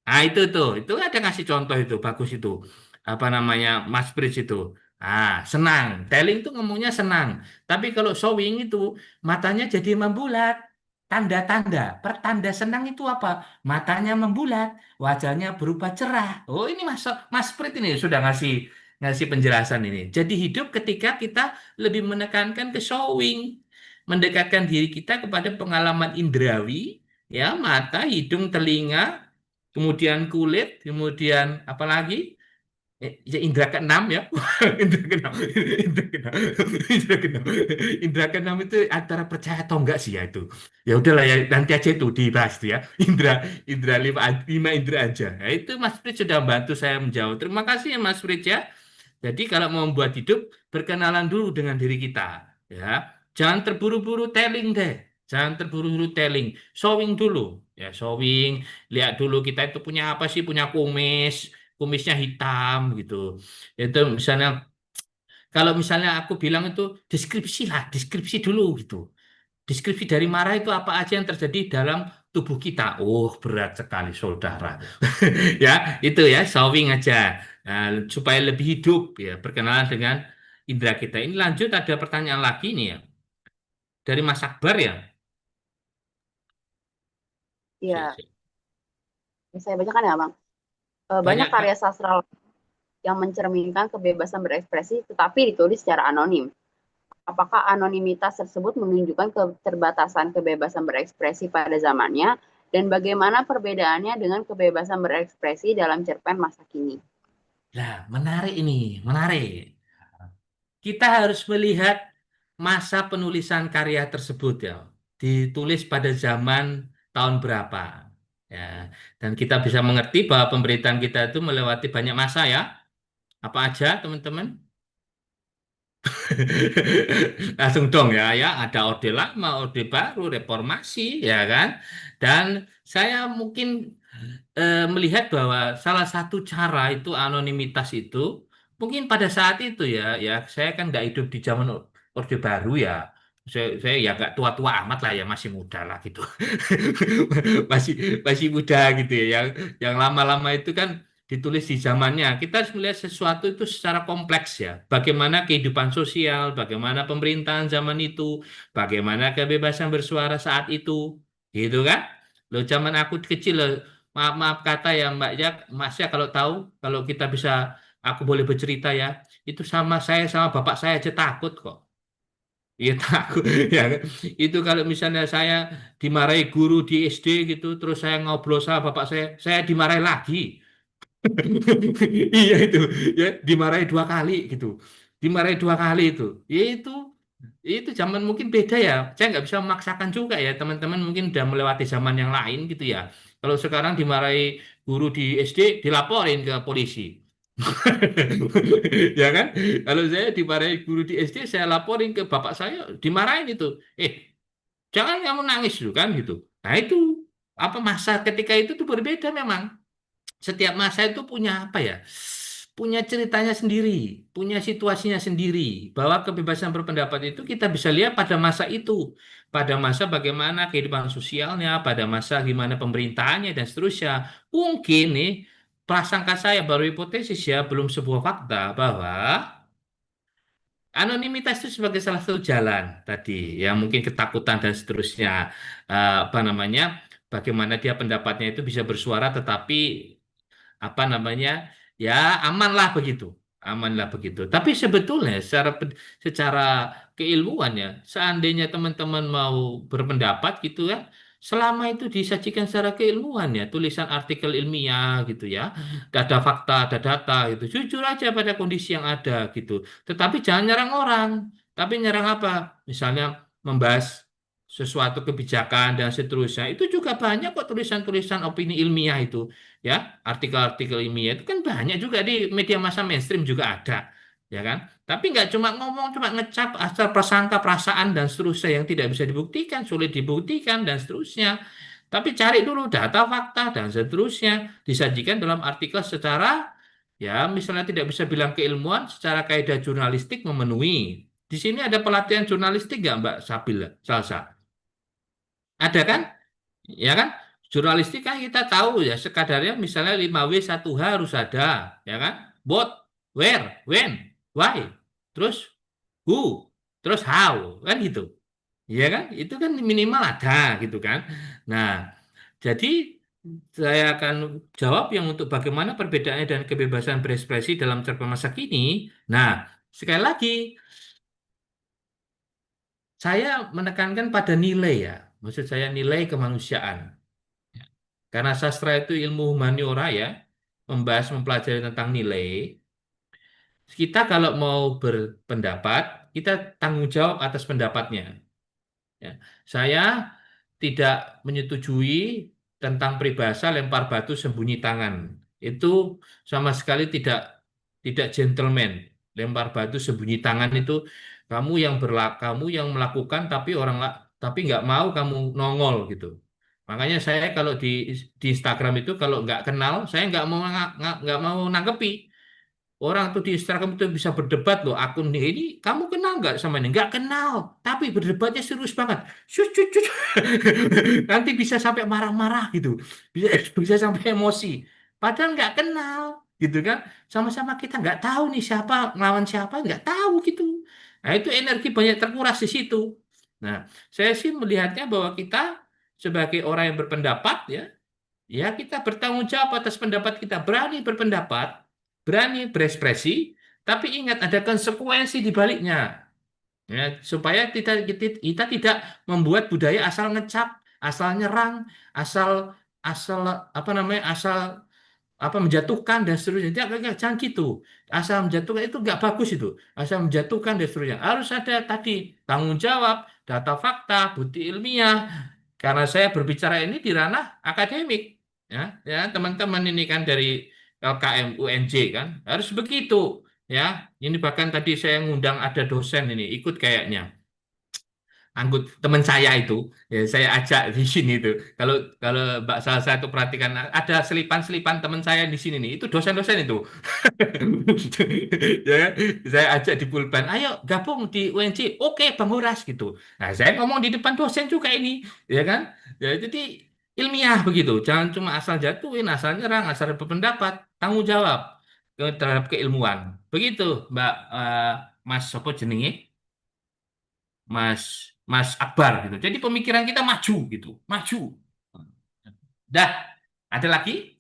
Nah, itu ada kasih contoh itu, bagus itu. Apa namanya, Mas Pris itu. Ah, senang. Telling itu ngomongnya senang. Tapi kalau showing itu matanya jadi membulat. Tanda-tanda, pertanda senang itu apa? Matanya membulat, wajahnya berubah cerah. Oh, ini Mas Prit ini sudah ngasih ngasih penjelasan ini. Jadi hidup ketika kita lebih menekankan ke showing, mendekatkan diri kita kepada pengalaman indrawi, ya, mata, hidung, telinga, kemudian kulit, kemudian apa lagi? Ya indra keenam ya. Indra keenam. Indra keenam. Indra keenam. Indra keenam itu antara percaya atau enggak sih ya itu. Ya udahlah ya nanti aja itu dibahas tuh ya. Indra Indra lima indra aja. Nah, itu Mas Fritz sudah bantu saya menjawab. Terima kasih ya Mas Fritz ya. Jadi kalau mau membuat hidup, berkenalan dulu dengan diri kita. Ya, jangan terburu-buru telling deh. Jangan terburu-buru telling. Showing dulu. Ya, showing. Lihat dulu kita itu punya apa sih? Punya kumis. Kumisnya hitam gitu. Itu misalnya, kalau misalnya aku bilang itu deskripsi lah. Deskripsi dulu gitu. Deskripsi dari marah itu apa aja yang terjadi dalam tubuh kita. Oh, berat sekali, saudara. Ya, itu ya, showing aja. Nah, supaya lebih hidup, ya, berkenalan dengan indera kita. Ini lanjut, ada pertanyaan lagi nih ya. Dari Mas Akbar ya.
Ya, saya bacakan ya, Bang. Banyak
Banyak, Kak.
karya sastra yang mencerminkan kebebasan berekspresi tetapi ditulis secara anonim. Apakah anonimitas tersebut menunjukkan keterbatasan kebebasan berekspresi pada zamannya dan bagaimana perbedaannya dengan kebebasan berekspresi dalam cerpen masa kini?
Nah, menarik ini, menarik. Kita harus melihat masa penulisan karya tersebut ya. Ditulis pada zaman tahun berapa. Ya, dan kita bisa mengerti bahwa pemberitaan kita itu melewati banyak masa ya. Apa aja, teman-teman? Langsung dong ya, ya ada orde lama, orde baru, reformasi, ya kan? Dan saya mungkin melihat bahwa salah satu cara itu anonimitas itu mungkin pada saat itu ya, ya saya kan nggak hidup di zaman orde baru ya. Saya ya nggak tua-tua amat lah ya, masih muda lah gitu. Masih masih muda gitu ya. Yang lama-lama itu kan ditulis di zamannya. Kita harus melihat sesuatu itu secara kompleks ya. Bagaimana kehidupan sosial, bagaimana pemerintahan zaman itu, bagaimana kebebasan bersuara saat itu, gitu kan? Loh, zaman aku kecil loh, maaf maaf kata ya Mbak ya, Mas ya kalau tahu, kalau kita bisa, aku boleh bercerita ya, itu sama bapak saya aja takut kok. Iya takut ya kan? Itu kalau misalnya saya dimarahi guru di SD gitu, terus saya ngobrol sama bapak saya dimarahi lagi. Iya itu ya, dimarahi dua kali gitu, dimarahi dua kali ya itu zaman mungkin beda ya, saya nggak bisa memaksakan juga ya, teman-teman mungkin udah melewati zaman yang lain gitu ya. Kalau sekarang dimarahi guru di SD dilaporin ke polisi. Ya kan, kalau saya dimarahi guru di SD saya laporin ke bapak saya, dimarahin itu, jangan kamu nangis dulu kan gitu. Nah itu apa masa ketika itu tuh berbeda memang. Setiap masa itu punya apa ya? Punya ceritanya sendiri, punya situasinya sendiri. Bahwa kebebasan berpendapat itu kita bisa lihat pada masa itu, pada masa bagaimana kehidupan sosialnya, pada masa gimana pemerintahannya dan seterusnya. Mungkin nih prasangka saya baru hipotesis ya, belum sebuah fakta bahwa anonimitas itu sebagai salah satu jalan tadi, ya mungkin ketakutan dan seterusnya. Apa namanya? Bagaimana dia pendapatnya itu bisa bersuara tetapi apa namanya ya amanlah begitu, amanlah begitu. Tapi sebetulnya secara keilmuan ya, seandainya teman-teman mau berpendapat gitu ya, selama itu disajikan secara keilmuan ya, tulisan artikel ilmiah gitu ya, ada fakta, ada data gitu, jujur aja pada kondisi yang ada gitu. Tetapi jangan nyerang orang, tapi nyerang apa? Misalnya membahas sesuatu kebijakan dan seterusnya. Itu juga banyak kok tulisan-tulisan opini ilmiah itu ya, artikel-artikel ilmiah itu kan banyak juga di media massa mainstream juga ada, ya kan? Tapi nggak cuma ngomong, cuma ngecap asal prasangka, perasaan dan seterusnya yang tidak bisa dibuktikan, sulit dibuktikan dan seterusnya. Tapi cari dulu data, fakta dan seterusnya, disajikan dalam artikel secara ya misalnya tidak bisa bilang keilmuan, secara kaidah jurnalistik memenuhi. Di sini ada pelatihan jurnalistik nggak Mbak Sabila Salsa? Ada kan? Ya kan? Jurnalistik kan kita tahu ya, sekadarnya misalnya 5W 1H harus ada, ya kan? What, where, when, why, terus who, terus how, kan gitu. Ya kan? Itu kan minimal ada gitu kan. Nah, jadi saya akan jawab yang untuk bagaimana perbedaannya dan kebebasan berekspresi dalam cerpen masa kini. Nah, sekali lagi saya menekankan pada nilai ya. Maksud saya nilai kemanusiaan. Karena sastra itu ilmu humaniora ya, membahas mempelajari tentang nilai. Kita kalau mau berpendapat, kita tanggung jawab atas pendapatnya. Ya. Saya tidak menyetujui tentang peribahasa lempar batu sembunyi tangan. Itu sama sekali tidak gentleman. Lempar batu sembunyi tangan itu kamu yang melakukan tapi tapi nggak mau kamu nongol gitu. Makanya saya kalau di Instagram itu kalau nggak kenal, saya nggak mau nanggepi. Orang tuh di Instagram itu bisa berdebat loh, akun ini kamu kenal nggak sama ini? Nggak kenal, tapi berdebatnya serius banget. Cut, cut, cut. Nanti bisa sampai marah-marah gitu, bisa bisa sampai emosi. Padahal nggak kenal, gitu kan? Sama-sama kita nggak tahu nih siapa ngelawan siapa, nggak tahu gitu. Nah itu energi banyak terkuras di situ. Nah saya sih melihatnya bahwa kita sebagai orang yang berpendapat ya, ya, kita bertanggung jawab atas pendapat kita, berani berpendapat, berani berekspresi, tapi ingat ada konsekuensi di baliknya. Ya, supaya kita tidak membuat budaya asal ngecap, asal nyerang, asal asal apa namanya, asal apa menjatuhkan dan seterusnya. Jangan gitu. Asal menjatuhkan itu nggak bagus itu. Asal menjatuhkan dan seterusnya. Harus ada tadi tanggung jawab, data fakta, bukti ilmiah. Karena saya berbicara ini di ranah akademik, ya, ya teman-teman ini kan dari LKM UNJ kan harus begitu, ya. Ini bahkan tadi saya ngundang ada dosen ini ikut kayaknya teman saya itu ya saya ajak di sini itu kalau kalau Mbak salah satu perhatikan ada selipan-selipan teman saya di sini nih itu dosen-dosen itu ya kan? Saya ajak di pulpen ayo gabung di UNC oke Bang Horas gitu nah saya ngomong di depan dosen juga ini ya kan ya jadi ilmiah begitu jangan cuma asal jatuhin asal nyerang asal berpendapat tanggung jawab terhadap keilmuan begitu Mbak Mas Sopo jenenge Mas Mas Akbar gitu. Jadi pemikiran kita maju gitu, maju. Dah, ada lagi?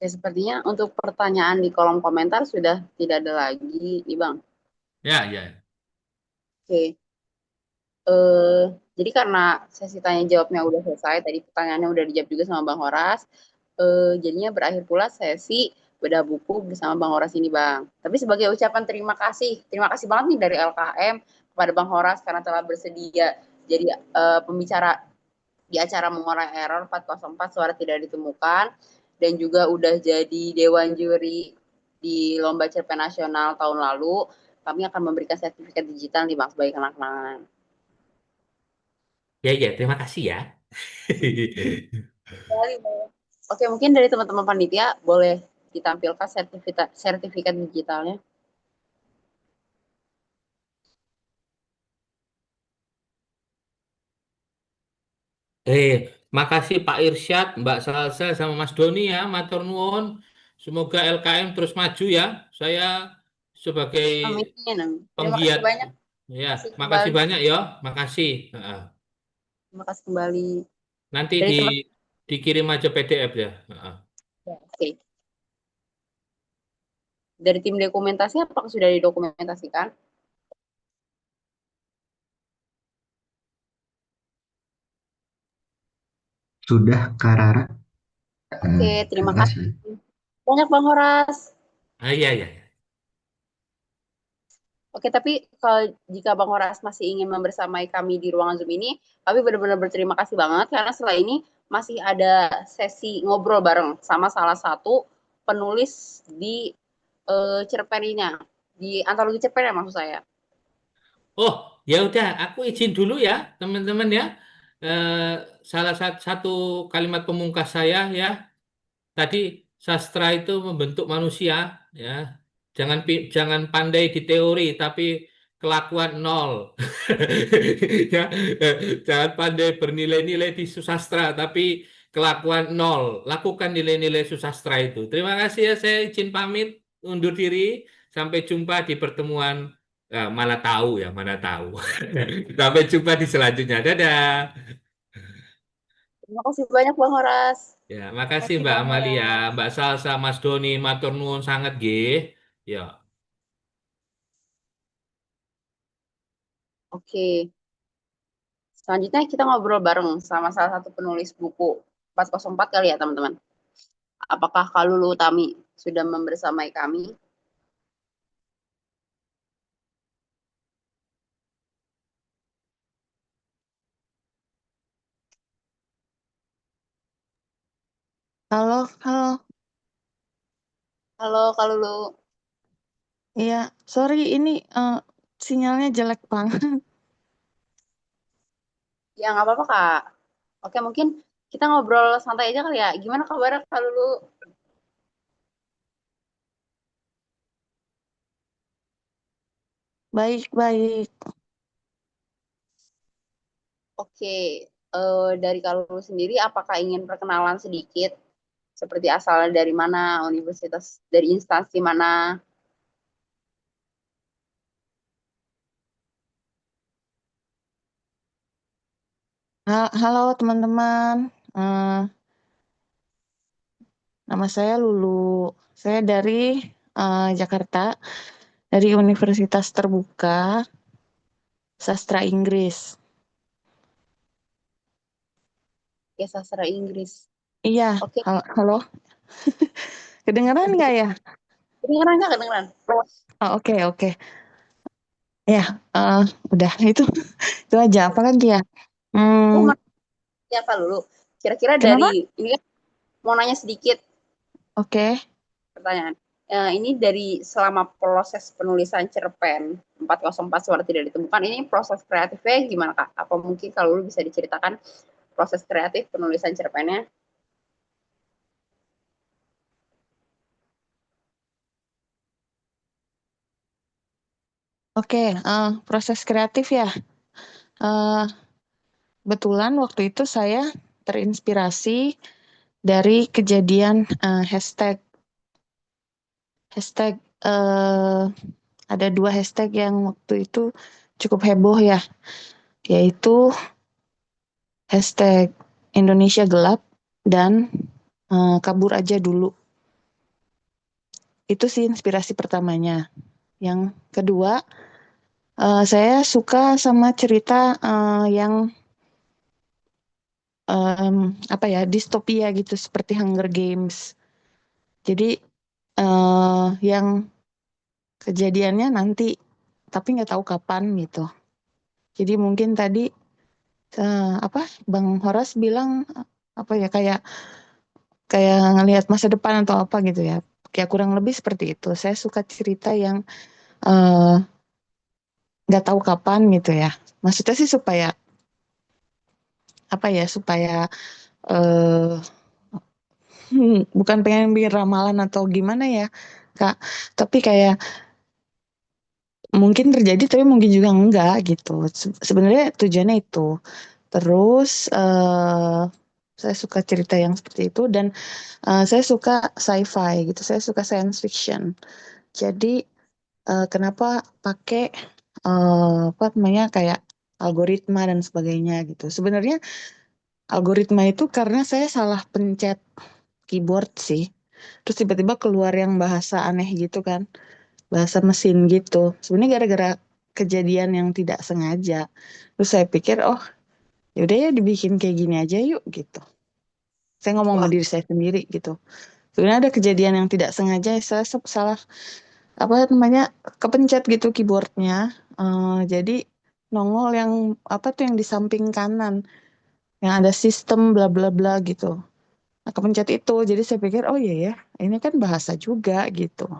Ya, sepertinya untuk pertanyaan di kolom komentar sudah tidak ada lagi, nih Bang.
Ya, ya.
Oke. Jadi karena sesi tanya jawabnya udah selesai, tadi pertanyaannya udah dijawab juga sama Bang Horas, jadinya berakhir pula sesi bedah buku bersama Bang Horas ini Bang. Tapi sebagai ucapan terima kasih banget nih dari LKM kepada Bang Horas karena telah bersedia jadi pembicara di acara Mengurai Error 404 Suara Tidak Ditemukan, dan juga udah jadi Dewan Juri di Lomba Cerpen Nasional tahun lalu. Kami akan memberikan sertifikat digital nih Bang sebagai kenang-kenangan.
Ya, ya, terima kasih ya.
Oke, mungkin dari teman-teman panitia boleh ditampilkan sertifikat sertifikat digitalnya.
Makasih Pak Irsyad, Mbak Salsa, sama Mas Doni ya, matur nuwun. Semoga LKM terus maju ya. Saya sebagai
Amin. Terima kasih
penggiat,
banyak.
ya,
Kasih
makasih
kembali.
banyak ya, makasih.
Terima kasih kembali.
Nanti
Dari teman.
dikirim aja PDF ya.
Oke. Dari tim dokumentasi apakah sudah didokumentasikan?
Sudah, Kak Rara.
Oke, terima
Terima
kasih.
kasih.
Banyak Bang Horas.
Iya, iya.
Oke, tapi kalau jika Bang Horas masih ingin membersamai kami di ruangan Zoom ini, kami benar-benar berterima kasih banget karena setelah ini masih ada sesi ngobrol bareng sama salah satu penulis di cerpennya, di antologi cerpen ya maksud saya.
Oh, ya udah, aku izin dulu ya, teman-teman ya. Eh, salah satu kalimat pemungkas saya ya. Tadi sastra itu membentuk manusia, ya. Jangan pandai di teori, tapi kelakuan nol. Ya, jangan pandai bernilai-nilai di susastra, tapi kelakuan nol. Lakukan nilai-nilai susastra itu. Terima kasih ya, saya izin pamit, undur diri. Sampai jumpa di pertemuan. Mana tahu ya, mana tahu. Sampai jumpa di selanjutnya. Dadah.
Terima kasih banyak Bang Horas.
Ya,
Terima
makasih
kasih
Mbak
Bang
Amalia,
Horas.
Mbak Salsa, Mas Doni, matur nuwun sangat nggih. Ya.
Oke, selanjutnya kita ngobrol bareng sama salah satu penulis buku 404 kali ya teman-teman. Apakah Kak Lulu Utami sudah membersamai kami?
Halo, halo.
Halo Kak Lulu.
Iya, sorry ini sinyalnya jelek banget.
Ya nggak apa-apa Kak. Oke, mungkin kita ngobrol santai aja kali ya. Gimana kabarnya Kak Lulu?
Baik, baik.
Oke, dari Kak Lulu sendiri, apakah ingin perkenalan sedikit? Seperti asalnya dari mana, universitas, dari instansi mana?
Halo teman-teman. Eh, Nama saya Lulu. Saya dari Jakarta, dari Universitas Terbuka Sastra Inggris.
Ya, sastra Inggris.
Iya,
Oke,
halo. Kedengeran nggak ya?
kedengeran nggak kedengeran?
Oh, oke, oke. Ya, udah itu aja. Apa lagi ya?
Aku
Hmm,
mau nanya Kak Lulu. Kira-kira
Kenapa?
dari, ini kan mau nanya sedikit
Oke.
pertanyaan. Ini dari selama proses penulisan cerpen 404 suara tidak ditemukan, ini proses kreatifnya gimana Kak? Apa mungkin kalau Lulu bisa diceritakan proses kreatif penulisan cerpennya?
Oke, proses kreatif ya. Eh, Kebetulan waktu itu saya terinspirasi dari kejadian hashtag hashtag eh, ada dua hashtag yang waktu itu cukup heboh ya, yaitu hashtag Indonesia Gelap dan kabur aja dulu. Itu sih inspirasi pertamanya. Yang kedua, saya suka sama cerita yang apa ya, distopia gitu seperti Hunger Games. Jadi yang kejadiannya nanti tapi nggak tahu kapan gitu. Jadi mungkin tadi apa Bang Horas bilang apa ya, kayak kayak ngelihat masa depan atau apa gitu ya. Kayak kurang lebih seperti itu. Saya suka cerita yang eh, nggak tahu kapan gitu ya. Maksudnya sih supaya apa ya, supaya eh bukan pengen bikin ramalan atau gimana ya, Kak. Tapi kayak mungkin terjadi tapi mungkin juga enggak gitu. Sebenarnya tujuannya itu. Terus saya suka cerita yang seperti itu dan saya suka sci-fi gitu. Saya suka science fiction. Jadi kenapa pakai apa namanya kayak algoritma dan sebagainya gitu. Sebenarnya algoritma itu karena saya salah pencet keyboard sih. Terus tiba-tiba keluar yang bahasa aneh gitu kan, bahasa mesin gitu. Sebenarnya gara-gara kejadian yang tidak sengaja. Terus saya pikir, oh yaudah ya dibikin kayak gini aja yuk gitu. Saya ngomong sama
Wah,
diri saya sendiri gitu. Sebenarnya ada kejadian yang tidak sengaja, saya salah apa namanya kepencet gitu keyboardnya. Jadi nongol yang apa tuh yang di samping kanan, yang ada sistem bla bla bla gitu. Nah, kepencet itu, jadi saya pikir, oh iya ya, ini kan bahasa juga gitu.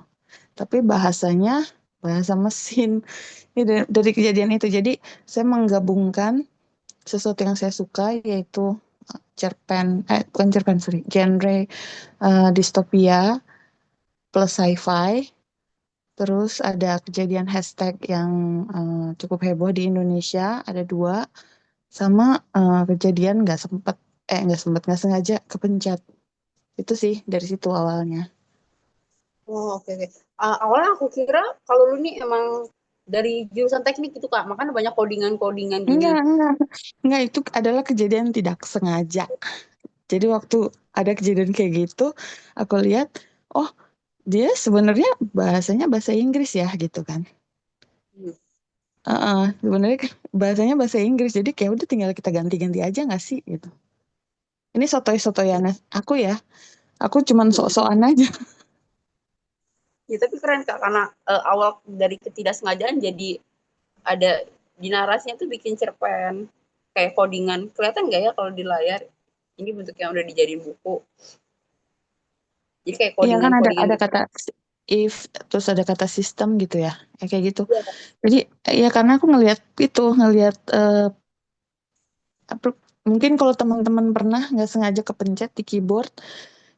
Tapi bahasanya bahasa mesin. Ini dari kejadian itu. Jadi saya menggabungkan sesuatu yang saya suka, yaitu bukan cerpen, sorry, genre distopia plus sci-fi. Terus ada kejadian hashtag yang cukup heboh di Indonesia, ada dua. Sama kejadian nggak sengaja kepencet. Itu sih dari situ awalnya.
oh, oke, oke. Awalnya aku kira kalau lu nih emang dari jurusan teknik gitu Kak, makanya banyak codingan-codingan gini.
Enggak, itu adalah kejadian tidak sengaja. Jadi waktu ada kejadian kayak gitu, aku lihat, oh dia sebenarnya bahasanya bahasa Inggris ya gitu kan.
Hmm.
Sebenarnya bahasanya bahasa Inggris, jadi kayak udah tinggal kita ganti-ganti aja nggak sih gitu. Ini sotoy-sotoyan aku ya, aku cuman
Hmm.
sok-sokan aja.
Ya, tapi keren Kak, karena awal dari ketidaksengajaan jadi ada di narasinya tuh bikin cerpen kayak codingan. Kelihatan nggak ya kalau di layar? Ini bentuknya udah dijadiin buku. Jadi kayak
Iya kan
codingan-codingan
ada
gitu.
kata if, terus ada kata sistem gitu ya, kayak gitu.
Iya, Kak.
Jadi ya karena aku ngelihat mungkin kalau teman-teman pernah nggak sengaja kepencet di keyboard,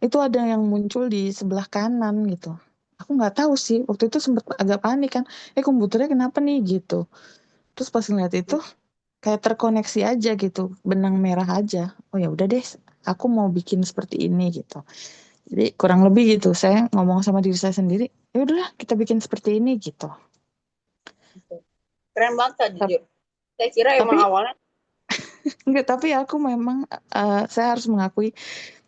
itu ada yang muncul di sebelah kanan gitu. Aku nggak tahu sih, waktu itu sempat agak panik kan, komputernya kenapa nih gitu. Terus pas ngeliat itu kayak terkoneksi aja gitu, benang merah aja. Oh ya udah deh, aku mau bikin seperti ini gitu. Jadi kurang lebih gitu, saya ngomong sama diri saya sendiri, ya udahlah kita bikin seperti ini gitu.
Keren banget Kak,
Tap-
jujur. Saya kira emang
Tapi
awalnya
enggak, tapi aku memang saya harus mengakui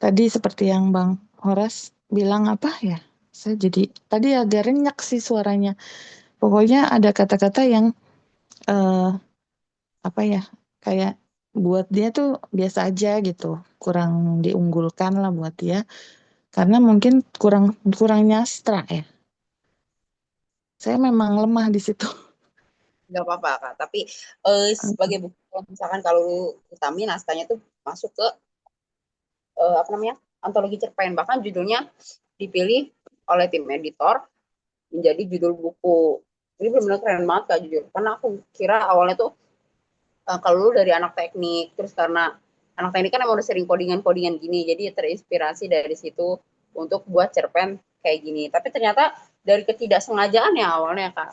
tadi seperti yang Bang Horas bilang apa ya? Saya jadi tadi agak renyak sih suaranya. Pokoknya ada kata-kata yang eh, apa ya? Kayak buat dia tuh biasa aja gitu, kurang diunggulkan lah buat dia karena mungkin kurang kurang nyastra ya. Saya memang lemah di situ.
nggak apa-apa Kak. Tapi sebagai bukti kalau misalkan kalau Utami naskahnya tuh masuk ke apa namanya antologi cerpen, bahkan judulnya dipilih oleh tim editor menjadi judul buku. Ini benar-benar keren banget Kak, jujur. Karena aku kira awalnya tuh kalau lu dari anak teknik, terus karena anak teknik kan emang udah sering codingan-codingan gini, jadi terinspirasi dari situ untuk buat cerpen kayak gini. Tapi ternyata dari ketidaksengajaan ya awalnya Kak.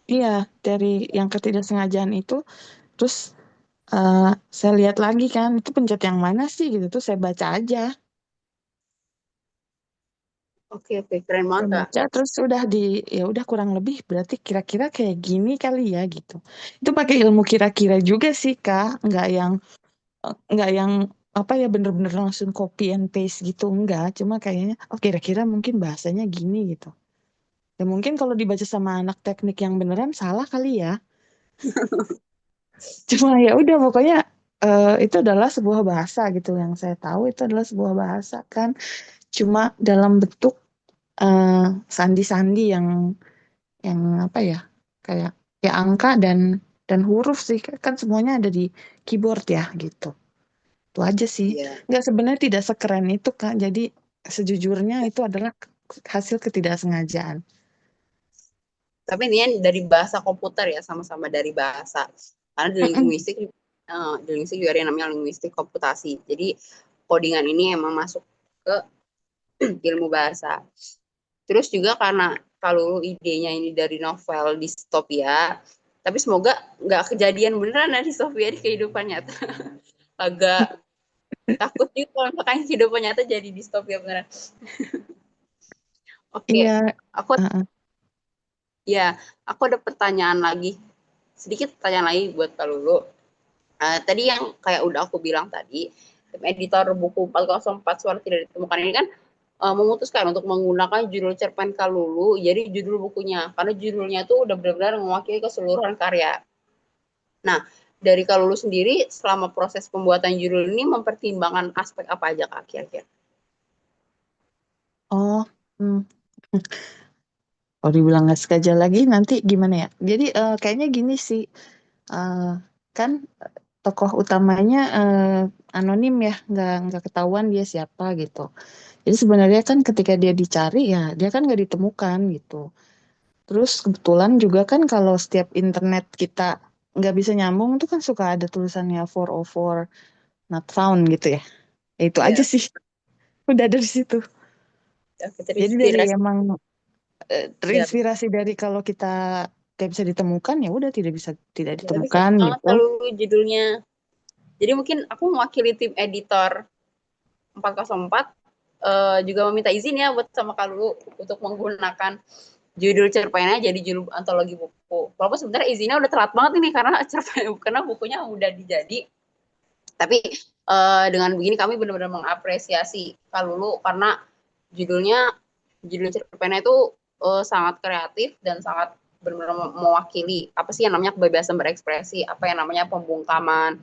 Iya, dari yang ketidaksengajaan itu, terus saya lihat lagi kan, itu pencet yang mana sih gitu, tuh saya baca aja.
Oke, oke, keren banget
Saya
Kak.
baca terus udah ya udah kurang lebih berarti kira-kira kayak gini kali ya gitu. Itu pakai ilmu kira-kira juga sih Kak, nggak yang apa ya bener-bener langsung copy and paste gitu enggak, cuma kayaknya oh kira-kira mungkin bahasanya gini gitu. Ya mungkin kalau dibaca sama anak teknik yang beneran salah kali ya. Cuma ya udah pokoknya itu adalah sebuah bahasa gitu, yang saya tahu itu adalah sebuah bahasa kan, cuma dalam bentuk eh, sandi-sandi yang apa ya, kayak ya angka dan huruf sih kan semuanya ada di keyboard ya gitu. Itu aja sih.
Iya.
Nggak, sebenarnya tidak sekeren itu Kak. Jadi sejujurnya itu adalah hasil ketidaksengajaan.
Tapi ini dari bahasa komputer ya, sama-sama dari bahasa. Karena di
Mm-mm.
linguistik di linguistik juga ada yang namanya linguistik komputasi. Jadi codingan ini emang masuk ke ilmu bahasa. Terus juga karena kalau idenya ini dari novel distopia, tapi semoga nggak kejadian beneran ya distopia di kehidupan nyata. Agak takut juga kalau misalkan kehidupan nyata jadi distopia beneran. Oke,
Iya,
aku
uh-uh.
ya aku ada pertanyaan lagi, sedikit pertanyaan lagi buat Kak Lulu. Tadi yang kayak udah aku bilang tadi, editor buku 404 Suara Tidak Ditemukan ini kan memutuskan untuk menggunakan judul cerpen Kalulu jadi judul bukunya, karena judulnya tuh udah benar-benar mewakili keseluruhan karya. Nah, dari Kalulu sendiri selama proses pembuatan judul ini mempertimbangkan aspek apa aja Kak kira-kira?
Oh, kalau dibilang nggak sengaja lagi nanti gimana ya? Jadi kayaknya gini sih, kan tokoh utamanya anonim ya, nggak ketahuan dia siapa gitu. Jadi sebenarnya kan ketika dia dicari ya dia kan nggak ditemukan gitu. Terus kebetulan juga kan kalau setiap internet kita nggak bisa nyambung tuh kan suka ada tulisannya 404 not found gitu ya. Ya itu aja
Ya,
sih. Udah dari situ. Jadi dari
terinspirasi
emang
ya.
terinspirasi dari kalau kita nggak bisa ditemukan ya udah tidak
Ya, tapi seru
ditemukan
banget
gitu.
Kalulu judulnya. Jadi mungkin aku mewakili tim editor 404 juga meminta izin ya buat sama Kalulu untuk menggunakan judul cerpennya jadi judul antologi buku. Walaupun sebenarnya izinnya udah telat banget ini karena cerpen karena bukunya udah dijadi. Tapi dengan begini kami benar-benar mengapresiasi Kalulu karena judul cerpennya itu sangat kreatif dan sangat benar-benar mewakili apa sih yang namanya kebebasan berekspresi, apa yang namanya pembungkaman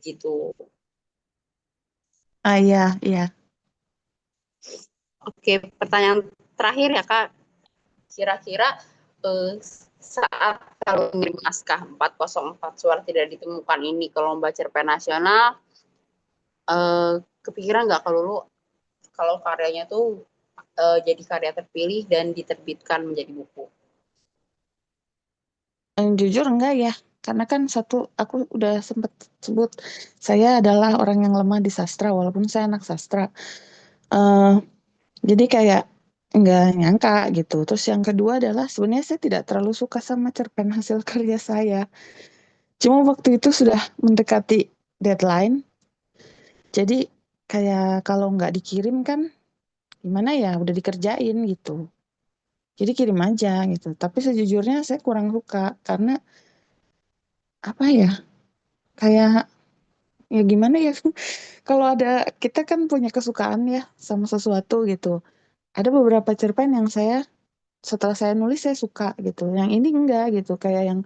gitu.
Ah iya, iya.
Oke, pertanyaan terakhir ya Kak. Kira-kira saat kalau ngirim naskah 404 Suara Tidak Ditemukan ini ke lomba cerpen nasional, kepikiran nggak kalau karyanya tuh jadi karya terpilih dan diterbitkan menjadi buku?
Jujur enggak ya, karena kan satu aku udah sempet sebut saya adalah orang yang lemah di sastra walaupun saya anak sastra. Eh jadi kayak nggak nyangka gitu. Terus yang kedua adalah sebenarnya saya tidak terlalu suka sama cerpen hasil karya saya. Cuma waktu itu sudah mendekati deadline, jadi kayak kalau nggak dikirim kan gimana ya, udah dikerjain gitu. Jadi kirim aja gitu. Tapi sejujurnya saya kurang suka karena apa ya, kayak ya gimana ya, kalau ada kita kan punya kesukaan ya sama sesuatu gitu. Ada beberapa cerpen yang saya setelah saya nulis saya suka gitu. Yang ini enggak gitu. Kayak yang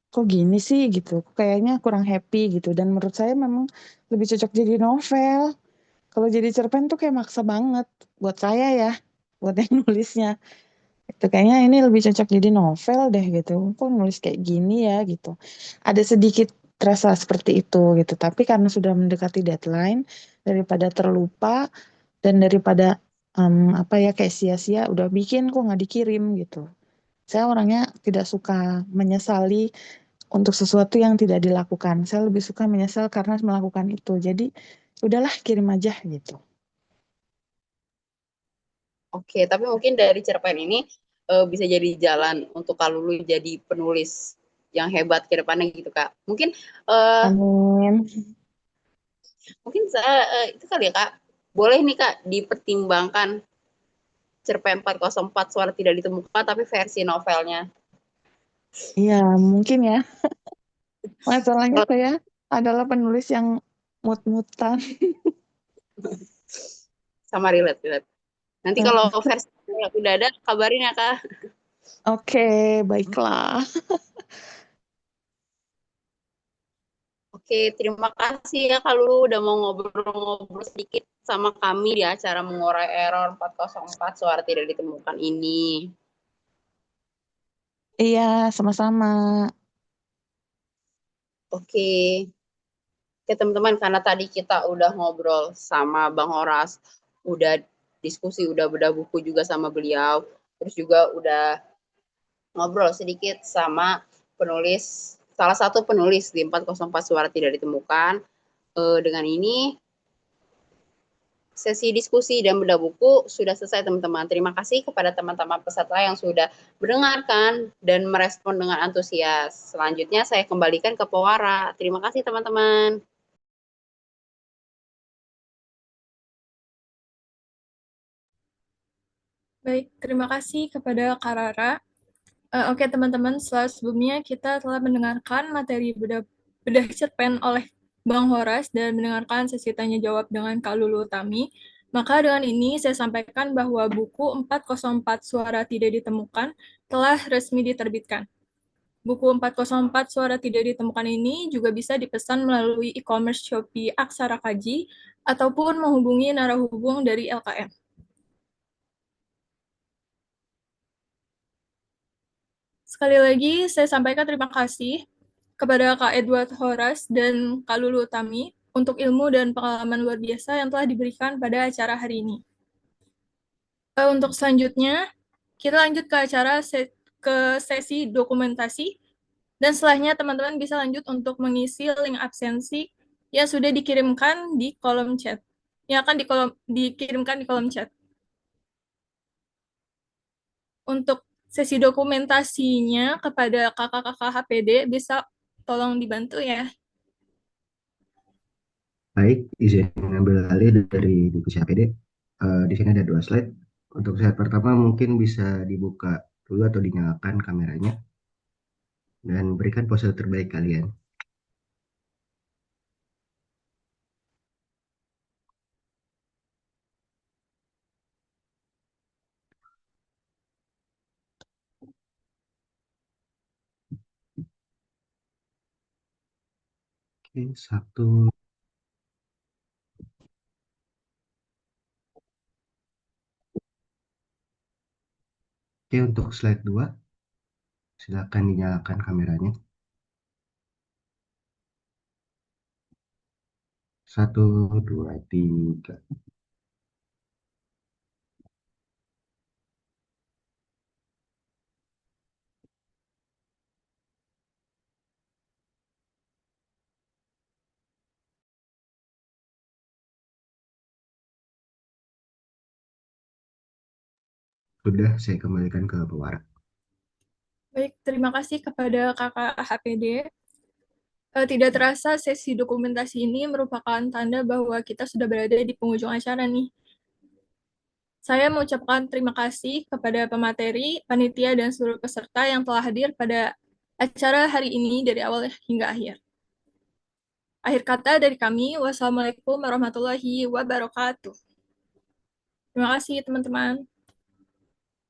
kok gini sih gitu. Kayaknya kurang happy gitu. Dan menurut saya memang lebih cocok jadi novel. Kalau jadi cerpen tuh kayak maksa banget buat saya ya, buat yang nulisnya. Itu kayaknya ini lebih cocok jadi novel deh gitu. Kok nulis kayak gini ya gitu. Ada sedikit terasa seperti itu gitu. Tapi karena sudah mendekati deadline, daripada terlupa dan daripada apa ya kayak sia-sia udah bikin kok nggak dikirim gitu. Saya orangnya tidak suka menyesali untuk sesuatu yang tidak dilakukan. Saya lebih suka menyesal karena melakukan itu. Jadi udahlah kirim aja gitu.
Oke, tapi mungkin dari cerpen ini bisa jadi jalan untuk Kalulu jadi penulis yang hebat ke depannya gitu Kak. Mungkin uh,
Amin.
mungkin itu kali ya Kak. Boleh nih Kak dipertimbangkan cerpen 404 Suara Tidak Ditemukan tapi versi novelnya.
Iya, mungkin ya. Masalahnya saya adalah penulis yang mut-mutan.
Sama relate. Nanti kalau versi udah ada kabarin ya Kak.
Oke, baiklah.
Oke, terima kasih ya Kak Lulu udah mau ngobrol-ngobrol sedikit sama kami di acara Mengurai Error 404 Suara Tidak Ditemukan ini.
Iya, sama-sama.
Oke, teman-teman, karena tadi kita udah ngobrol sama Bang Horas, udah diskusi, udah bedah buku juga sama beliau, terus juga udah ngobrol sedikit sama penulis salah satu penulis di 404 suara tidak ditemukan. Dengan ini sesi diskusi dan bedah buku sudah selesai teman-teman. Terima kasih kepada teman-teman peserta yang sudah mendengarkan dan merespon dengan antusias. Selanjutnya saya kembalikan ke Pewara. Terima kasih teman-teman.
Baik, terima kasih kepada Kak Rara. Oke teman-teman, setelah sebelumnya kita telah mendengarkan materi bedah cerpen oleh Bang Horas dan mendengarkan sesi tanya jawab dengan Kak Lulu Utami. Maka dengan ini saya sampaikan bahwa buku 404 Suara Tidak Ditemukan telah resmi diterbitkan. Buku 404 Suara Tidak Ditemukan ini juga bisa dipesan melalui e-commerce Shopee Aksara Kaji ataupun menghubungi narahubung dari LKM. Sekali lagi, saya sampaikan terima kasih kepada Kak Edward Horas dan Kak Lulu Utami untuk ilmu dan pengalaman luar biasa yang telah diberikan pada acara hari ini. Untuk selanjutnya, kita lanjut ke acara ke sesi dokumentasi, dan setelahnya teman-teman bisa lanjut untuk mengisi link absensi yang sudah dikirimkan di kolom chat, yang akan dikirimkan di kolom chat. Untuk sesi dokumentasinya kepada kakak-kakak HPD bisa tolong dibantu ya.
Baik, izin mengambil alih dari divisi HPD. Di sini ada 2 slide. Untuk slide pertama mungkin bisa dibuka dulu atau dinyalakan kameranya dan berikan pose terbaik kalian. Oke, satu. Oke, untuk slide 2, silakan dinyalakan kameranya. 1, 2, 3. Sudah, saya kembalikan ke Pewara.
Baik, terima kasih kepada kakak HPD. Tidak terasa sesi dokumentasi ini merupakan tanda bahwa kita sudah berada di penghujung acara nih. Saya mengucapkan terima kasih kepada pemateri, panitia, dan seluruh peserta yang telah hadir pada acara hari ini dari awal hingga akhir. Akhir kata dari kami, wassalamualaikum warahmatullahi wabarakatuh. Terima kasih teman-teman.